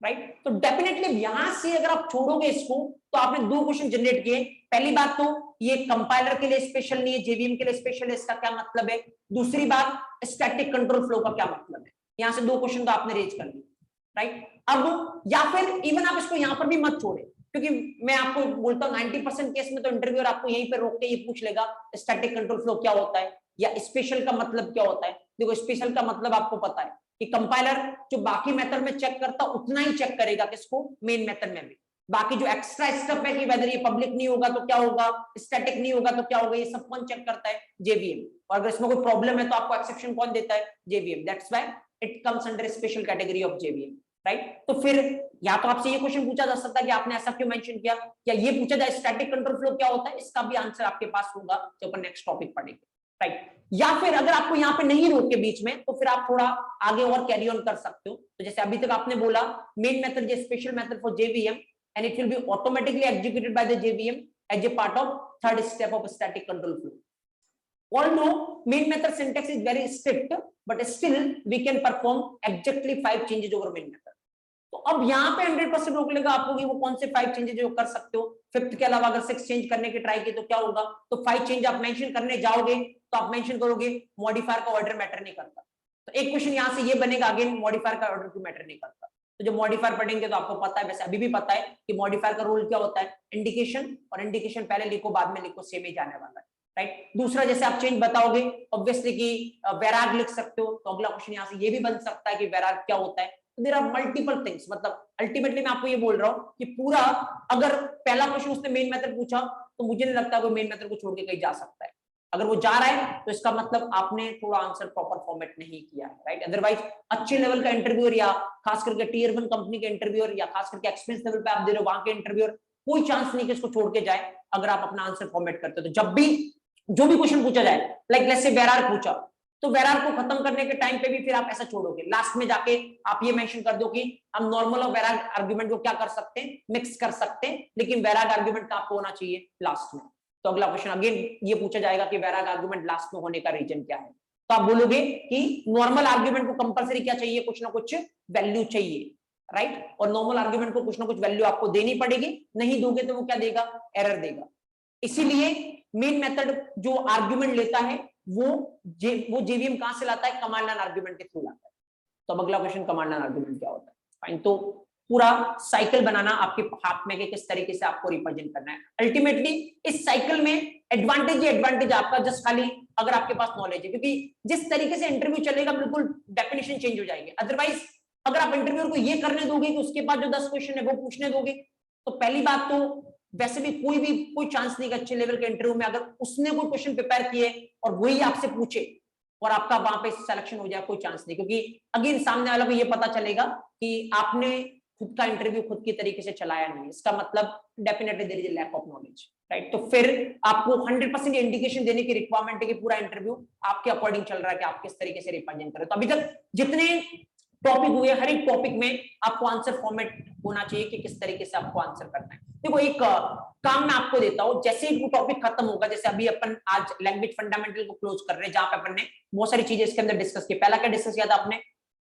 right. तो डेफिनेटली यहां से अगर आप छोड़ोगे इसको, तो आपने दो क्वेश्चन जनरेट किए। पहली बात तो ये कंपाइलर के लिए स्पेशल नहीं है, जेवीएम के लिए स्पेशल है, इसका क्या मतलब है। दूसरी बात स्टैटिक कंट्रोल फ्लो का क्या मतलब है। यहां से दो क्वेश्चन तो आपने रेज कर लिए, राइट। अब या फिर इवन आप इसको यहां पर भी मत छोड़े, क्योंकि मैं आपको बोलता हूं 90% केस में तो इंटरव्यूअर आपको यहीं पर रोक के ये पूछ लेगा स्टैटिक कंट्रोल फ्लो क्या होता है या स्पेशल का मतलब क्या होता है। देखो स्पेशल का मतलब आपको पता है कि कंपाइलर जो बाकी मेथड में चेक करता उतना ही चेक करेगा किसको, मेन मेथड में भी। बाकी जो एक्स्ट्रा स्टेप है कि वेदर ये पब्लिक नहीं होगा तो क्या होगा, स्टैटिक नहीं होगा तो क्या होगा, ये सब कौन चेक करता है, जेवीएम। और अगर इसमें कोई प्रॉब्लम है तो आपको एक्सेप्शन कौन देता है, JVM. That's why it comes under special category of JVM, right. तो फिर या तो आपसे ये क्वेश्चन पूछा जा सकता है कि आपने ऐसा क्यों मेंशन किया, या ये पूछा जाए स्टैटिक कंट्रोल फ्लो क्या होता है, इसका भी आंसर आपके पास होगा जब अपन नेक्स्ट टॉपिक पढ़ेंगे, राइट। या फिर अगर आपको यहाँ पे नहीं रोक के बीच में, तो फिर आप थोड़ा आगे और कैरी ऑन कर सकते हो। तो जैसे अभी तक आपने बोला main method is special method for JVM and it will be automatically executed by the JVM as a part of third step of static control flow. Although main method syntax is very strict, but still we can perform exactly 5 changes over main method. तो अब यहाँ पे 100% रोक लेगा आपको कि वो कौन से 5 चेंजेस जो कर सकते हो। 5th के अलावा अगर 6 चेंज करने की ट्राई की तो क्या होगा, तो 5 चेंज आप मेंशन करने जाओगे तो आप मेंशन करोगे मॉडिफायर का ऑर्डर मैटर नहीं करता। तो एक क्वेश्चन यहाँ से ये बनेगा, अगेन मॉडिफायर का ऑर्डर क्यों मैटर नहीं करता। तो जब मॉडिफायर पढ़ेंगे तो आपको पता है, वैसे अभी भी पता है कि मॉडिफायर का रोल क्या होता है, इंडिकेशन, और इंडिकेशन पहले लिखो बाद में लिखो, सेम ही जाने वाला है, राइट। दूसरा जैसे आप चेंज बताओगे ऑब्वियसली कि वैराग लिख सकते हो, तो अगला क्वेश्चन यहाँ से ये भी बन सकता है कि वैराग क्या होता है। देयर आर मल्टीपल थिंग्स, मतलब अल्टीमेटली मैं आपको ये बोल रहा हूँ कि पूरा, अगर पहला क्वेश्चन उसने मेन मेथड पूछा तो मुझे नहीं लगता कोई मेन मेथड को छोड़ के कहीं जा सकता है। अगर वो जा रहा है तो इसका मतलब आपने थोड़ा आंसर प्रॉपर फॉर्मेट नहीं किया है, राइट। अदरवाइज अच्छे लेवल का इंटरव्यूअर या खास करके टियर 1 कंपनी के इंटरव्यूअर या खास करके एक्सपीरियंस लेवल पे आप दे रहे हो वहां के इंटरव्यूअर, कोई चांस नहीं कि इसको छोड़ के जाए अगर आप अपना आंसर फॉर्मेट करते हो। तो जब भी जो भी क्वेश्चन पूछा जाए, लाइक लेट्स से वेरार पूछा, तो वेरार को खत्म करने के टाइम पे भी फिर आप ऐसा छोड़ोगे, लास्ट में जाके आप ये मेंशन कर दो कि हम नॉर्मल और वेरार आर्गुमेंट को क्या कर सकते हैं, मिक्स कर सकते हैं, लेकिन वेरार आर्गुमेंट का आपको होना चाहिए लास्ट में। तो अगला क्वेश्चन अगेन ये पूछा जाएगा कि वेराग आर्गुमेंट लास्ट में होने का रीजन क्या है, तो आप बोलोगे कि नॉर्मल आर्गुमेंट को कंपलसरी क्या चाहिए, कुछ ना कुछ वैल्यू चाहिए, राइट। और नॉर्मल आर्गुमेंट को कुछ ना कुछ वैल्यू आपको देनी पड़ेगी, नहीं दोगे तो वो क्या देगा, एरर देगा। इसीलिए मेन मेथड जो आर्गुमेंट लेता है वो जेवीएम कहां से लाता है, कमांड एंड आर्गुमेंट के थ्रू लाता है। तो अब अगला क्वेश्चन कमांड एंड आर्गुमेंट क्या होता है, फाइन। तो पूरा साइकिल बनाना आपके हाथ में कि किस तरीके से आपको रिप्रेजेंट करना है। अल्टीमेटली इस साइकिल में एडवांटेज ही एडवांटेज आपका, जस्ट खाली अगर आपके पास नॉलेज है, क्योंकि जिस तरीके से इंटरव्यू चलेगा बिल्कुल डेफिनेशन चेंज हो जाएगी। अदरवाइज अगर आप इंटरव्यू को ये करने दोगे कि उसके बाद जो 10 क्वेश्चन है वो पूछने दोगे, तो पहली बात तो वैसे भी कोई चांस नहीं कि अच्छे लेवल के इंटरव्यू में अगर उसने कोई क्वेश्चन प्रिपेयर किए और वही आपसे पूछे और आपका वहां पे सिलेक्शन हो जाए, कोई चांस नहीं, क्योंकि अगेन सामने वाला को ये पता चलेगा कि आपने खुद का इंटरव्यू खुद की तरीके से चलाया नहीं। इसका मतलब definitely there is a lack of knowledge, right. तो फिर आपको 100% इंडिकेशन देने की रिक्वायरमेंट है कि पूरा इंटरव्यू आपके अकॉर्डिंग चल रहा है कि आप किस तरीके से रिप्रेजेंट कर रहे हो। तो अभी तक जितने टॉपिक हुए, हर एक टॉपिक में आपको आंसर फॉर्मेट होना चाहिए कि किस तरीके से आपको आंसर करना है। देखो एक काम मैं आपको देता हूं, जैसे ही वो टॉपिक खत्म होगा, जैसे अभी अपन आज लैंग्वेज फंडामेंटल को क्लोज कर रहे हैं, जहां पे अपन ने बहुत सारी चीजें इसके अंदर डिस्कस की। पहला क्या डिस्कस किया था आपने,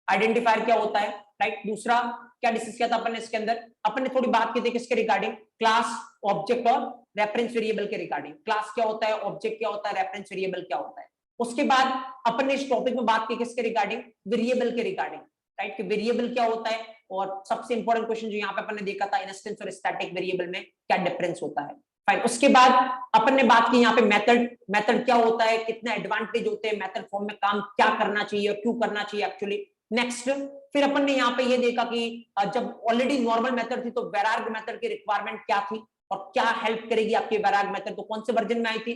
आइडेंटिफायर क्या होता है, राइट। दूसरा क्या डिस्कस किया था अपन ने इसके अंदर, अपन ने थोड़ी बात की थी किसके रिगार्डिंग, क्लास, ऑब्जेक्ट और रेफरेंस वेरिएबल के रिगार्डिंग। क्लास क्या होता है, ऑब्जेक्ट क्या होता है, रेफरेंस वेरिएबल क्या होता है। उसके बाद अपन ने इस टॉपिक में बात की किसके रिगार्डिंग, वेरिएबल के रिगार्डिंग, राइट, कि वेरिएबल क्या होता है। और सबसे इंपॉर्टेंट क्वेश्चन जो यहाँ पे अपन ने देखा था, इंस्टेंस और स्टैटिक वेरिएबल में क्या डिफरेंस होता है, फाइन। उसके बाद अपन ने बात की यहाँ पे मेथड क्या होता है, कितने एडवांटेज होते हैं मेथड फॉर्म में, काम क्या करना चाहिए और क्यों करना चाहिए एक्चुअली। नेक्स्ट फिर अपन ने यहाँ पे ये देखा कि जब ऑलरेडी नॉर्मल मेथड थी तो वेरार्ग मेथड की रिक्वायरमेंट क्या थी और क्या हेल्प करेगी आपकी वेरार्ग मेथड, तो कौन से वर्जन में आई थी,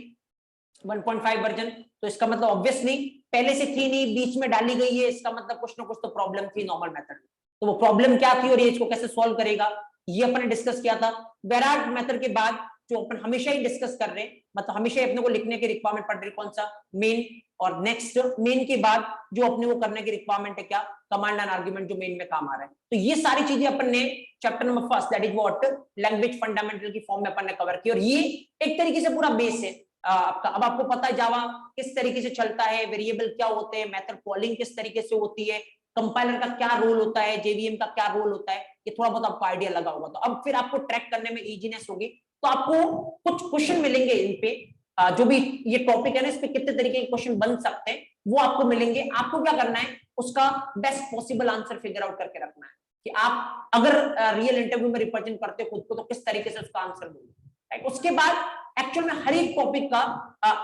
1.5 वर्जन। तो इसका मतलब ऑब्वियसली पहले से थी नहीं, बीच में डाली गई है, इसका मतलब कुछ ना कुछ तो प्रॉब्लम थी नॉर्मल मेथड। तो वो प्रॉब्लम क्या थी और ये इसको कैसे सॉल्व करेगा, ये अपन ने डिस्कस किया था। वेरार्ग मेथड के बाद जो अपन हमेशा ही डिस्कस कर रहे हैं, मतलब हमेशा ही अपने को लिखने की रिक्वायरमेंट पड़ रही है, कौन सा, मेन। और नेक्स्ट मेन के बाद जो अपने को करने की रिक्वायरमेंट है क्या, कमांड एंड आर्गुमेंट, जो मेन में काम आ रहा है। तो ये सारी चीजें अपन ने chapter number first, that is what, language fundamental की फॉर्म में अपन ने कवर की, और ये एक तरीके से पूरा बेस है आपका। अब आपको पता है जावा किस तरीके से चलता है, वेरिएबल क्या होते हैं, मेथड कॉलिंग किस तरीके से होती है, कंपाइलर का क्या रोल होता है, जेवीएम का क्या रोल होता है, ये थोड़ा बहुत आपको आइडिया लगा होगा। तो अब फिर आपको ट्रैक करने में इजीनेस होगी। तो आपको कुछ क्वेश्चन मिलेंगे इन पे, जो भी ये टॉपिक है ना, इस पे कितने तरीके के क्वेश्चन बन सकते हैं वो आपको मिलेंगे। आपको क्या करना है, उसका best possible answer figure out करके रखना है कि आप अगर रियल इंटरव्यू में रिप्रेजेंट करते हो खुद को तो किस तरीके से उसका आंसर दोगे, राइट। उसके बाद एक्चुअल में हर एक टॉपिक का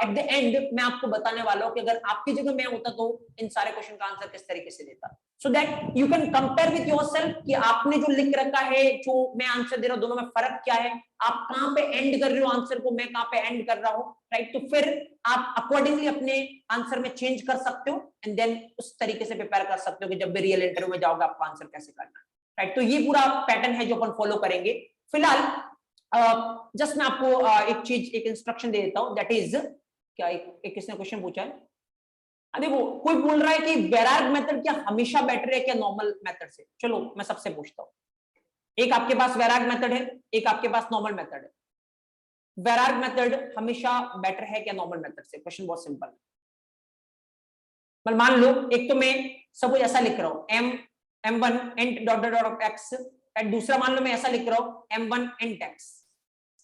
एट द एंड मैं आपको बताने वाला हूं कि अगर आपकी जगह मैं होता तो इन सारे क्वेश्चन का आंसर किस तरीके से देता, so that you can compare with yourself कि आपने जो लिख रखा है, जो मैं आंसर दे रहा हूं, दोनों में फर्क क्या है, आप कहां पे एंड कर रहे हो आंसर को, मैं कहां पे एंड कर रहा हूं, राइट। तो फिर आप अकॉर्डिंगली अपने आंसर में चेंज कर सकते हो एंड देन उस तरीके से प्रिपेयर कर सकते हो कि जब भी रियल इंटरव्यू में जाओगे आपका आंसर कैसे करना है, राइट। तो ये पूरा पैटर्न है जो अपन फॉलो करेंगे। फिलहाल जस्ट मैं आपको एक चीज, एक इंस्ट्रक्शन दे देता हूं, दैट इज क्या, एक किसने क्वेश्चन पूछा है, देखो कोई बोल रहा है कि वेरार्ग मेथड क्या हमेशा बेटर है क्या नॉर्मल मेथड से। चलो मैं सबसे पूछता हूं, एक आपके पास वेरार्ग मेथड है, एक आपके पास नॉर्मल मेथड है, वेरार्ग मेथड हमेशा बेटर है क्या नॉर्मल मेथड से, क्वेश्चन बहुत सिंपल है। पर मान लो एक तो मैं सब कुछ ऐसा लिख रहा हूं, m1 int dot dot of x, and दूसरा मान लो मैं ऐसा लिख रहा हूं m1 int x,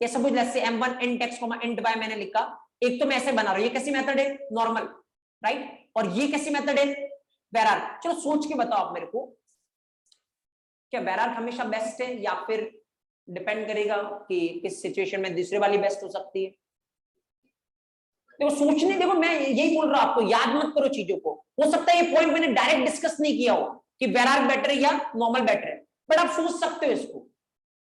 ये सब कुछ जैसे m1 int x int y मैंने लिखा। एक तो मैं ऐसे बना रहा हूं, ये कैसी मेथड है, नॉर्मल, राइट, और ये कैसी मेथड है, वेरार्ग। चलो सोच के बताओ आप मेरे को, क्या वैराग हमेशा बेस्ट है या फिर डिपेंड करेगा कि किस सिचुएशन में दूसरे वाली बेस्ट हो सकती है? देखो सोचने, देखो मैं यही बोल रहा हूं आपको, याद मत करो चीजों को। हो सकता है ये पॉइंट मैंने डायरेक्ट डिस्कस नहीं किया हो कि वैराग बेटर है या नॉर्मल बेटर है, बट आप सोच सकते हो इसको,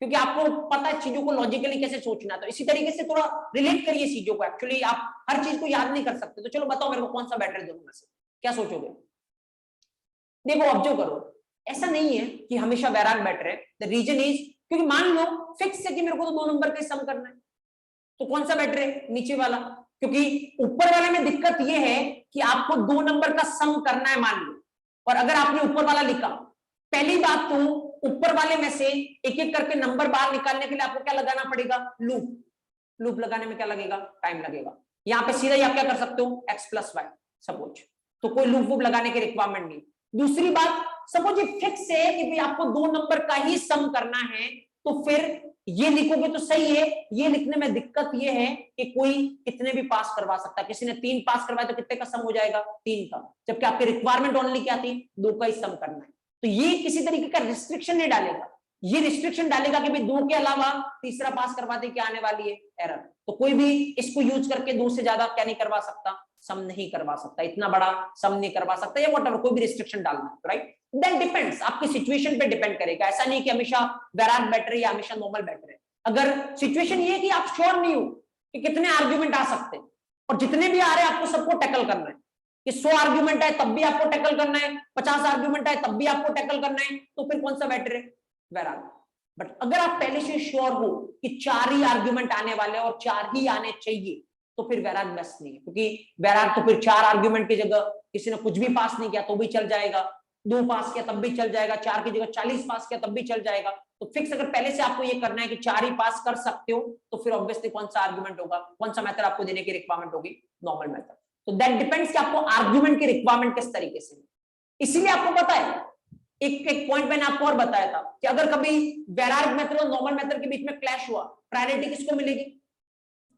क्योंकि आपको पता है चीजों को लॉजिकली कैसे सोचना। तो इसी तरीके से थोड़ा रिलेट करिए चीजों को। एक्चुअली आप हर चीज को याद नहीं कर सकते, तो चलो बताओ मेरे को कौन सा बेटर है दोनों में से, क्या सोचोगे? देखो ऑब्जर्व करो, ऐसा नहीं है कि हमेशा वैराग बेटर है। द रीजन इज, क्योंकि मान लो फिक्स है कि मेरे को तो 2 नंबर का सम करना है, तो कौन सा बेटर है? नीचे वाला। क्योंकि ऊपर वाले में दिक्कत यह है कि आपको 2 नंबर का सम करना है मान लो, और अगर आपने ऊपर वाला लिखा, पहली बात तो ऊपर वाले में से एक एक करके नंबर बाहर निकालने के लिए आपको क्या लगाना पड़ेगा? लूप। लूप लगाने में क्या लगेगा? टाइम लगेगा। यहां पे सीधा ही आप क्या कर सकते हो? x + y सपोज, तो कोई लूप वूप लगाने की रिक्वायरमेंट नहीं। दूसरी बात, सपोज ये फिक्स है कि भाई आपको 2 नंबर का ही सम करना है, तो फिर ये लिखोगे तो सही है। ये लिखने में दिक्कत ये है कि कोई कितने भी पास करवा सकता है। किसी ने 3 पास करवाया तो कितने का सम हो जाएगा? 3 का, जबकि आपकी रिक्वायरमेंट ओनली क्या थी? 2 का ही सम करना है। तो ये किसी तरीके का रिस्ट्रिक्शन नहीं डालेगा, ये रिस्ट्रिक्शन डालेगा कि भाई 2 के अलावा तीसरा पास करवाते क्या आने वाली है? एरर। तो कोई भी इसको यूज करके 2 से ज्यादा क्या नहीं करवा सकता? सम नहीं करवा सकता, इतना बड़ा सम नहीं करवा सकता, या व्हाटएवर कोई भी रिस्ट्रिक्शन डालना है, राइट? देन डिपेंड्स, आपकी सिचुएशन पे डिपेंड करेगा। ऐसा नहीं कि हमेशा वैराग बेटर है या हमेशा नॉर्मल बेटर है। अगर सिचुएशन ये है कि आप श्योर नहीं हो कि कितने आर्ग्यूमेंट आ सकते हैं, और जितने भी आ रहे हैं आपको सबको टैकल करना है, कि 100 आर्ग्यूमेंट है तब भी आपको टैकल करना है, 50 आर्ग्यूमेंट है तब भी आपको टैकल करना है, तो फिर कौन सा बेटर है? वैराग। बट अगर आप पहले से श्योर हो कि 4 ही आर्ग्यूमेंट आने वाले और 4 ही आने चाहिए, तो फिर वैराग बेस्ट नहीं है। क्योंकि वैराग तो फिर 4 आर्ग्यूमेंट की जगह किसी ने कुछ भी पास नहीं किया तो भी चल जाएगा, 2 पास किया तब भी चल जाएगा, 4 की जगह 40 पास किया तब भी चल जाएगा। तो फिक्स अगर पहले से आपको ये करना है कि 4 ही पास कर सकते हो, तो फिर ऑब्वियसली कौन सा आर्ग्यूमेंट होगा, कौन सा मेथड आपको देने की रिक्वायरमेंट होगी? Normal method. तो दैट डिपेंड्स कि आपको आर्ग्यूमेंट की रिक्वायरमेंट किस तरीके से। इसीलिए आपको पता है, एक पॉइंट मैंने आपको और बताया था कि अगर कभी वैराग मेथड और नॉर्मल मेथड के बीच में क्लैश हुआ, प्रायोरिटी किसको मिलेगी?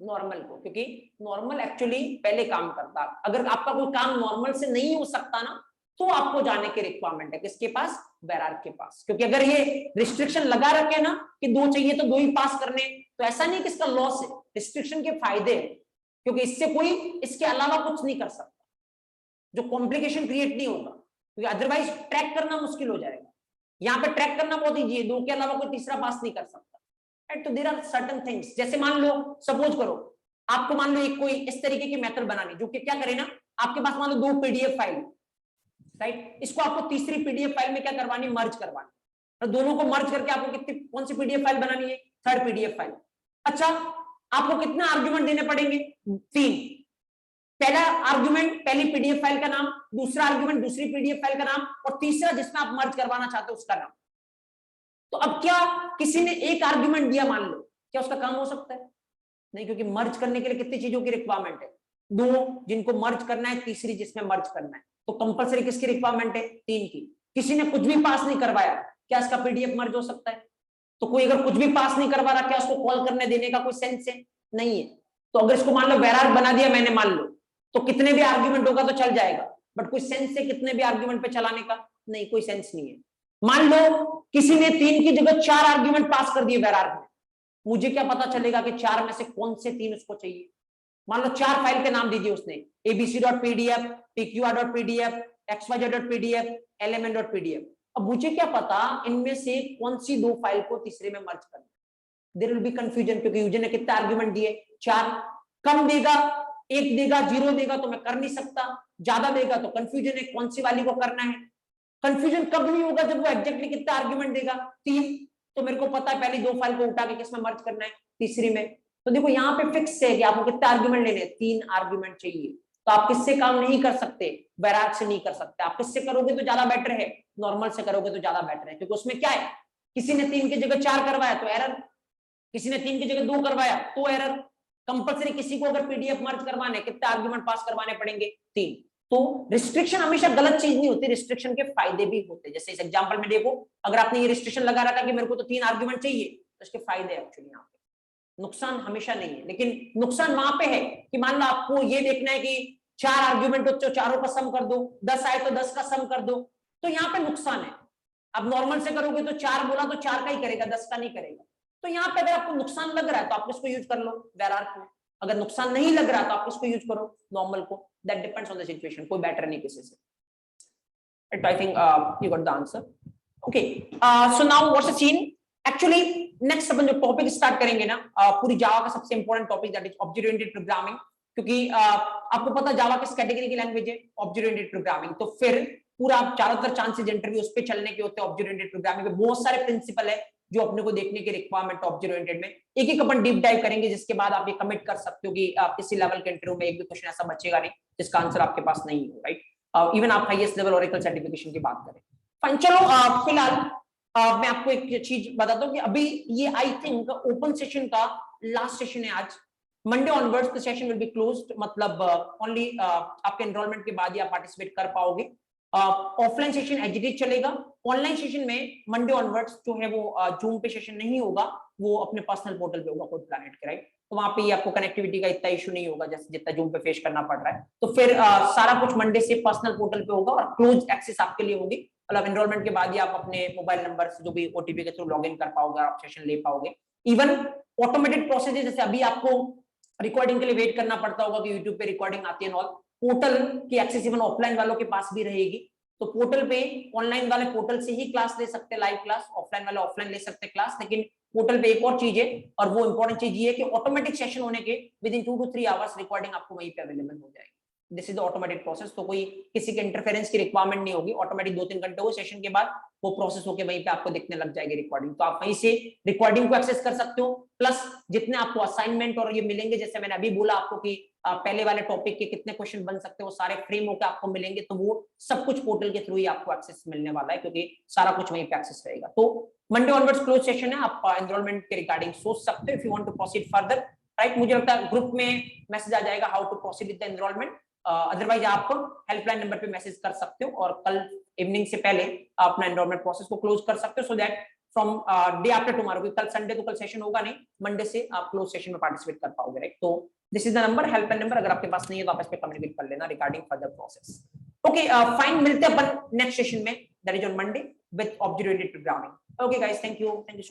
नॉर्मल को, क्योंकि नॉर्मल एक्चुअली पहले काम करता है। अगर आपका कोई काम नॉर्मल से नहीं हो सकता ना, तो आपको जाने की रिक्वायरमेंट है किसके पास? वैराग के पास। क्योंकि अगर ये रिस्ट्रिक्शन लगा रखे ना कि 2 चाहिए तो 2 ही पास करने, तो ऐसा नहीं कि इसका लॉस है, रिस्ट्रिक्शन के फायदे हैं, क्योंकि इससे कोई इसके अलावा कुछ नहीं कर सकता, जो कॉम्प्लिकेशन क्रिएट नहीं होगा, क्योंकि अदरवाइज ट्रैक करना मुश्किल हो जाएगा। यहाँ पे ट्रैक करना बहुत ईजी है, 2 के अलावा कोई तीसरा पास नहीं कर सकता, राइट? तो देयर आर सर्टेन थिंग्स। जैसे मान लो, सपोज करो आपको मान लो एक कोई इस तरीके की मेथड बनानी, जो कि क्या करे ना, आपके पास मान लो 2 पीडीएफ फाइल, राइट? इसको आपको तीसरी पीडीएफ फाइल में क्या करवानी? मर्ज करवानी। तो दोनों को मर्ज करके आपको कितनी, कौन सी पीडीएफ फाइल बनानी है? 3rd PDF file. अच्छा, आपको कितने आर्ग्यूमेंट देने पड़ेंगे? 3। पहला आर्ग्यूमेंट पहली पीडीएफ फाइल का नाम, दूसरा आर्ग्यूमेंट दूसरी पीडीएफ फाइल का नाम, और तीसरा जिसमें आप मर्ज करवाना चाहते हो उसका नाम। तो अब क्या किसी ने एक आर्ग्यूमेंट दिया मान लो, क्या उसका काम हो सकता है? नहीं, क्योंकि मर्ज करने के लिए कितनी चीजों की रिक्वायरमेंट है? 2 जिनको मर्ज करना है, तीसरी जिसमें मर्ज करना है। तो कंपलसरी किसकी रिक्वायरमेंट है? 3 की। किसी ने कुछ भी पास नहीं करवाया, क्या इसका पीडीएफ मर्ज हो सकता है? तो कोई अगर कुछ भी पास नहीं करवा रहा, क्या उसको कॉल करने देने का कोई सेंस है? नहीं है। तो अगर इसको मान लो वैराग बना दिया मैंने मान लो, तो कितने भी आर्ग्यूमेंट होगा तो चल जाएगा, बट कोई सेंस है कितने भी आर्ग्यूमेंट पे चलाने का? नहीं, कोई सेंस नहीं है। मान लो किसी ने 3 की जगह 4 आर्ग्यूमेंट पास कर दिए वैराग में, मुझे क्या पता चलेगा कि 4 में से कौन से 3 उसको चाहिए? मान लो 4 फाइल के नाम दीजिए उसने, abc.pdf, pqr.pdf, xyz.pdf, lmn.pdf। अब मुझे क्या पता इनमें से कौन सी 2 फाइल को तीसरे में मर्ज करना? देयर विल बी कंफ्यूजन, क्योंकि यूजर ने कितने आर्ग्यूमेंट दिए? 4। कम देगा, 1 देगा, 0 देगा तो मैं कर नहीं सकता, ज्यादा देगा तो कंफ्यूजन है कौन सी वाली को करना है। कंफ्यूजन कब नहीं होगा? जब वो एग्जैक्टली कितना आर्ग्यूमेंट देगा? 3। तो मेरे को पता है पहली 2 फाइल को उठा के किसमें मर्ज करना है? तीसरी में। तो देखो यहाँ पे फिक्स है कि आपको कितने आर्ग्यूमेंट लेने हैं? 3 आर्ग्यूमेंट चाहिए। तो आप किससे काम नहीं कर सकते? वैराग से नहीं कर सकते। आप किससे करोगे तो ज्यादा बेटर है? नॉर्मल से करोगे तो ज्यादा बेटर है, क्योंकि उसमें क्या है, किसी ने 3 की जगह 4 करवाया तो एरर, किसी ने 3 की जगह 2 करवाया तो एरर। कंपलसरी किसी को अगर पीडीएफ मर्ज करवाने, कितने आर्ग्यूमेंट पास करवाने पड़ेंगे? 3। तो रिस्ट्रिक्शन हमेशा गलत चीज नहीं होती, रिस्ट्रिक्शन के फायदे भी होते हैं। जैसे इस एग्जांपल में देखो, अगर आपने ये रिस्ट्रिक्शन लगा रखा कि मेरे को तो 3 आर्ग्यूमेंट चाहिए, तो इसके फायदे एक्चुअली यहाँ पे, नुकसान हमेशा नहीं है। लेकिन नुकसान वहां पे है कि मान लो आपको ये देखना है कि 4 आर्ग्यूमेंट हो तो चारों का सम कर दो, 10 आए तो 10 का सम कर दो, तो यहाँ पे नुकसान है। अब नॉर्मल से करोगे तो 4 बोला तो 4 का ही करेगा, 10 का नहीं करेगा। तो यहाँ पे अगर आपको नुकसान लग रहा है तो आप इसको यूज कर लो वेर आर को, अगर नुकसान नहीं लग रहा तो आप इसको यूज करो नॉर्मल को, that depends on the situation, कोई बेटर नहीं किसी से। I think you got the answer. Okay, so now what's the scene? Actually, next अपन जो टॉपिक स्टार्ट करेंगे ना, पूरी जावा का सबसे important topic that is object oriented programming, क्योंकि आपको पता जावा किस कैटेगरी की लैंग्वेज है, ऑब्जेक्ट ओरिएंटेड प्रोग्रामिंग। तो फिर पूरा ज्यादातर चांसेस इंटरव्यू उस पे चलने के होते हैं, ऑब्जेक्ट ओरिएंटेड प्रोग्रामिंग में बहुत सारे प्रिंसिपल है जो अपने को देखने के रिक्वायरमेंट ऑब्जेक्ट ओरिएंटेड में, एक एक अपन डीप डाइव करेंगे, जिसके बाद आप ये कमिट कर सकते हो कि आप किसी लेवल के इंटरव्यू में एक भी क्वेश्चन ऐसा बचेगा नहीं जिसका आंसर आपके पास नहीं हो, राइट। इवन आप हाईएस्ट लेवल ओरेकल सर्टिफिकेशन की बात करें। फाइन, चलो फिलहाल मैं आपको एक चीज बताता हूँ कि अभी ये आई थिंक ओपन सेशन का लास्ट सेशन है आज। Monday onwards the session will be closed, मतलब ओनली आपके एनरोलमेंट के बाद ही आप पार्टिसिपेट कर पाओगे। Offline session as it is चलेगा, ऑनलाइन सेशन में मंडे ऑनवर्ड्स जो है वो जूम पे सेशन नहीं होगा, वो अपने पर्सनल पोर्टल पे होगा कोड प्लैनेट के, राइट। तो वहां पे आपको कनेक्टिविटी का इतना इशू नहीं होगा जैसे जितना जूम पे फेस करना पड़ रहा है। तो फिर सारा कुछ मंडे से पर्सनल पोर्टल पे होगा और क्लोज एक्सेस आपके लिए होगी, मतलब एनरोलमेंट के बाद ही आप अपने मोबाइल नंबर से जो भी ओटीपी के थ्रू लॉगिन कर पाओगे, आप सेशन ले पाओगे। इवन ऑटोमेटेड प्रोसेस है, जैसे अभी आपको रिकॉर्डिंग के लिए वेट करना पड़ता होगा कि यूट्यूब पे रिकॉर्डिंग आती है, पोर्टल की एक्सेस इवन ऑफलाइन वालों के पास भी रहेगी। तो पोर्टल पे ऑनलाइन वाले पोर्टल से ही क्लास ले सकते हैं, लाइव क्लास, ऑफलाइन वाले ऑफलाइन ले सकते हैं क्लास। लेकिन पोर्टल पे एक और चीज है, और वो इंपॉर्टेंट चीज ये है कि ऑटोमेटिक सेशन होने के with in 2 to 3 hours recording आपको वहीं पे अवेलेबल हो जाएगी। This is the automatic process, तो कोई किसी के इंटरफेरेंस की रिक्वायरमेंट नहीं होगी। ऑटोमेटिक 2-3 घंटे हो सेशन के बाद वो प्रोसेस होके वहीं पे आपको दिखने लग जाएगी रिकॉर्डिंग, तो आप वहीं से रिकॉर्डिंग को एक्सेस कर सकते हो। प्लस जितने आपको असाइनमेंट और ये मिलेंगे, जैसे मैंने अभी बोला आपको कि पहले वाले टॉपिक के कितने क्वेश्चन बन सकते हैं, वो सारे फ्रेम होकर आपको मिलेंगे, तो वो सब कुछ पोर्टल के थ्रू ही आपको एक्सेस मिलने वाला है, क्योंकि सारा कुछ वहीं पे एक्सेस रहेगा। तो मंडे ऑनवर्ड्स क्लोज सेशन है, आप एनरोलमेंट के रिगार्डिंग सोच सकते हो if you want to proceed further, right. मुझे लगता है ग्रुप में मैसेज आ जाएगा how to proceed with the enrolment, otherwise आप हेल्पलाइन नंबर पे मैसेज कर सकते हो और कल इवनिंग से पहले अपना एनरोलमेंट प्रोसेस को क्लोज कर सकते हो, so that from day after tomorrow, कल संडे तो कल सेशन होगा नहीं, मंडे से आप क्लोज सेशन में पार्टिसिपेट कर पाओगे, राइट। तो this is the number, helpline number, अगर आपके पास नहीं है तो आप इस पे कम्युनिकेट कर लेना regarding further process. Okay fine, मिलते हैं अपन नेक्स्ट सेशन में, that is on Monday with object oriented programming. Okay guys, thank you so